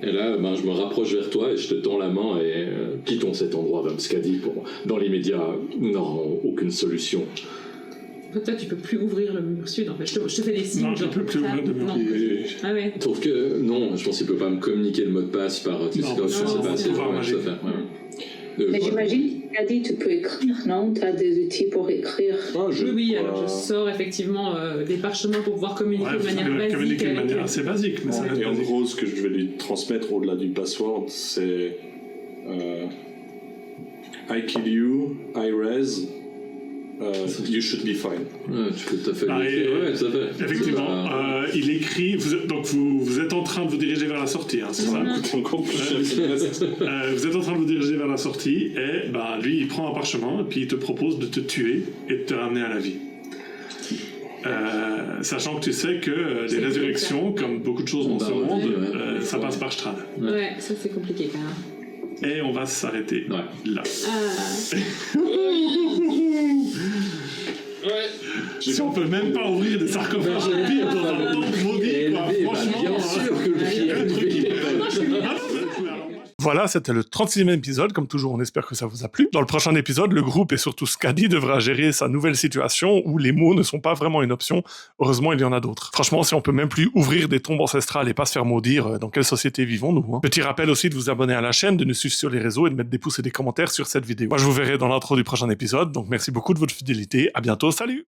S3: Et là, je me rapproche vers toi et je te tends la main et quittons cet endroit, Dame Scadi. Dans l'immédiat, nous n'aurons aucune solution.
S5: Toi, tu peux plus ouvrir le mur sud, en fait. Je te fais des signes.
S1: Non, tu peux plus ouvrir le mur.
S5: Non. Ah ouais.
S3: Sauf que, non, je pense qu'il peut pas me communiquer le mot de passe par...
S1: Non,
S3: c'est comme ça,
S1: non,
S3: c'est
S1: pouvoir magique.
S6: Mais j'imagine, Adi, tu peux écrire, non? Tu as des outils pour écrire.
S5: Oui, alors je sors effectivement des parchemins pour pouvoir communiquer de manière basique.
S1: Communiquer de
S5: avec
S1: manière
S5: elle.
S1: assez basique, mais ça reste
S4: Et en
S1: basique.
S4: gros, ce que je vais lui transmettre au-delà du password, c'est I kill you, I raise, you should be fine.
S3: Ouais, tu peux tout à fait
S1: Ah,
S3: l'écrire. Ouais, tout à fait.
S1: Effectivement, il écrit. Vous êtes en train de vous diriger vers la sortie, hein, c'est
S4: Ça
S1: ça?
S4: va coûter encore plus cher.
S1: Vous êtes en train de vous diriger vers la sortie et lui il prend un parchemin et puis il te propose de te tuer et de te ramener à la vie. Sachant que tu sais que les résurrections, comme beaucoup de choses dans ce monde, ça passe par Strahd.
S5: Ouais, ça c'est compliqué quand même.
S1: Et on va s'arrêter là. Si on peut même pas ouvrir des sarcophages de pire dans un temple maudit, quoi. Franchement,
S3: bien sûr que le pire est élevé.
S1: Voilà, c'était le 36e épisode. Comme toujours, on espère que ça vous a plu. Dans le prochain épisode, le groupe et surtout Skadi devra gérer sa nouvelle situation où les mots ne sont pas vraiment une option. Heureusement, il y en a d'autres. Franchement, si on peut même plus ouvrir des tombes ancestrales et pas se faire maudire, dans quelle société vivons-nous, hein? Petit rappel aussi de vous abonner à la chaîne, de nous suivre sur les réseaux et de mettre des pouces et des commentaires sur cette vidéo. Moi, je vous verrai dans l'intro du prochain épisode. Donc, merci beaucoup de votre fidélité. À bientôt. Salut!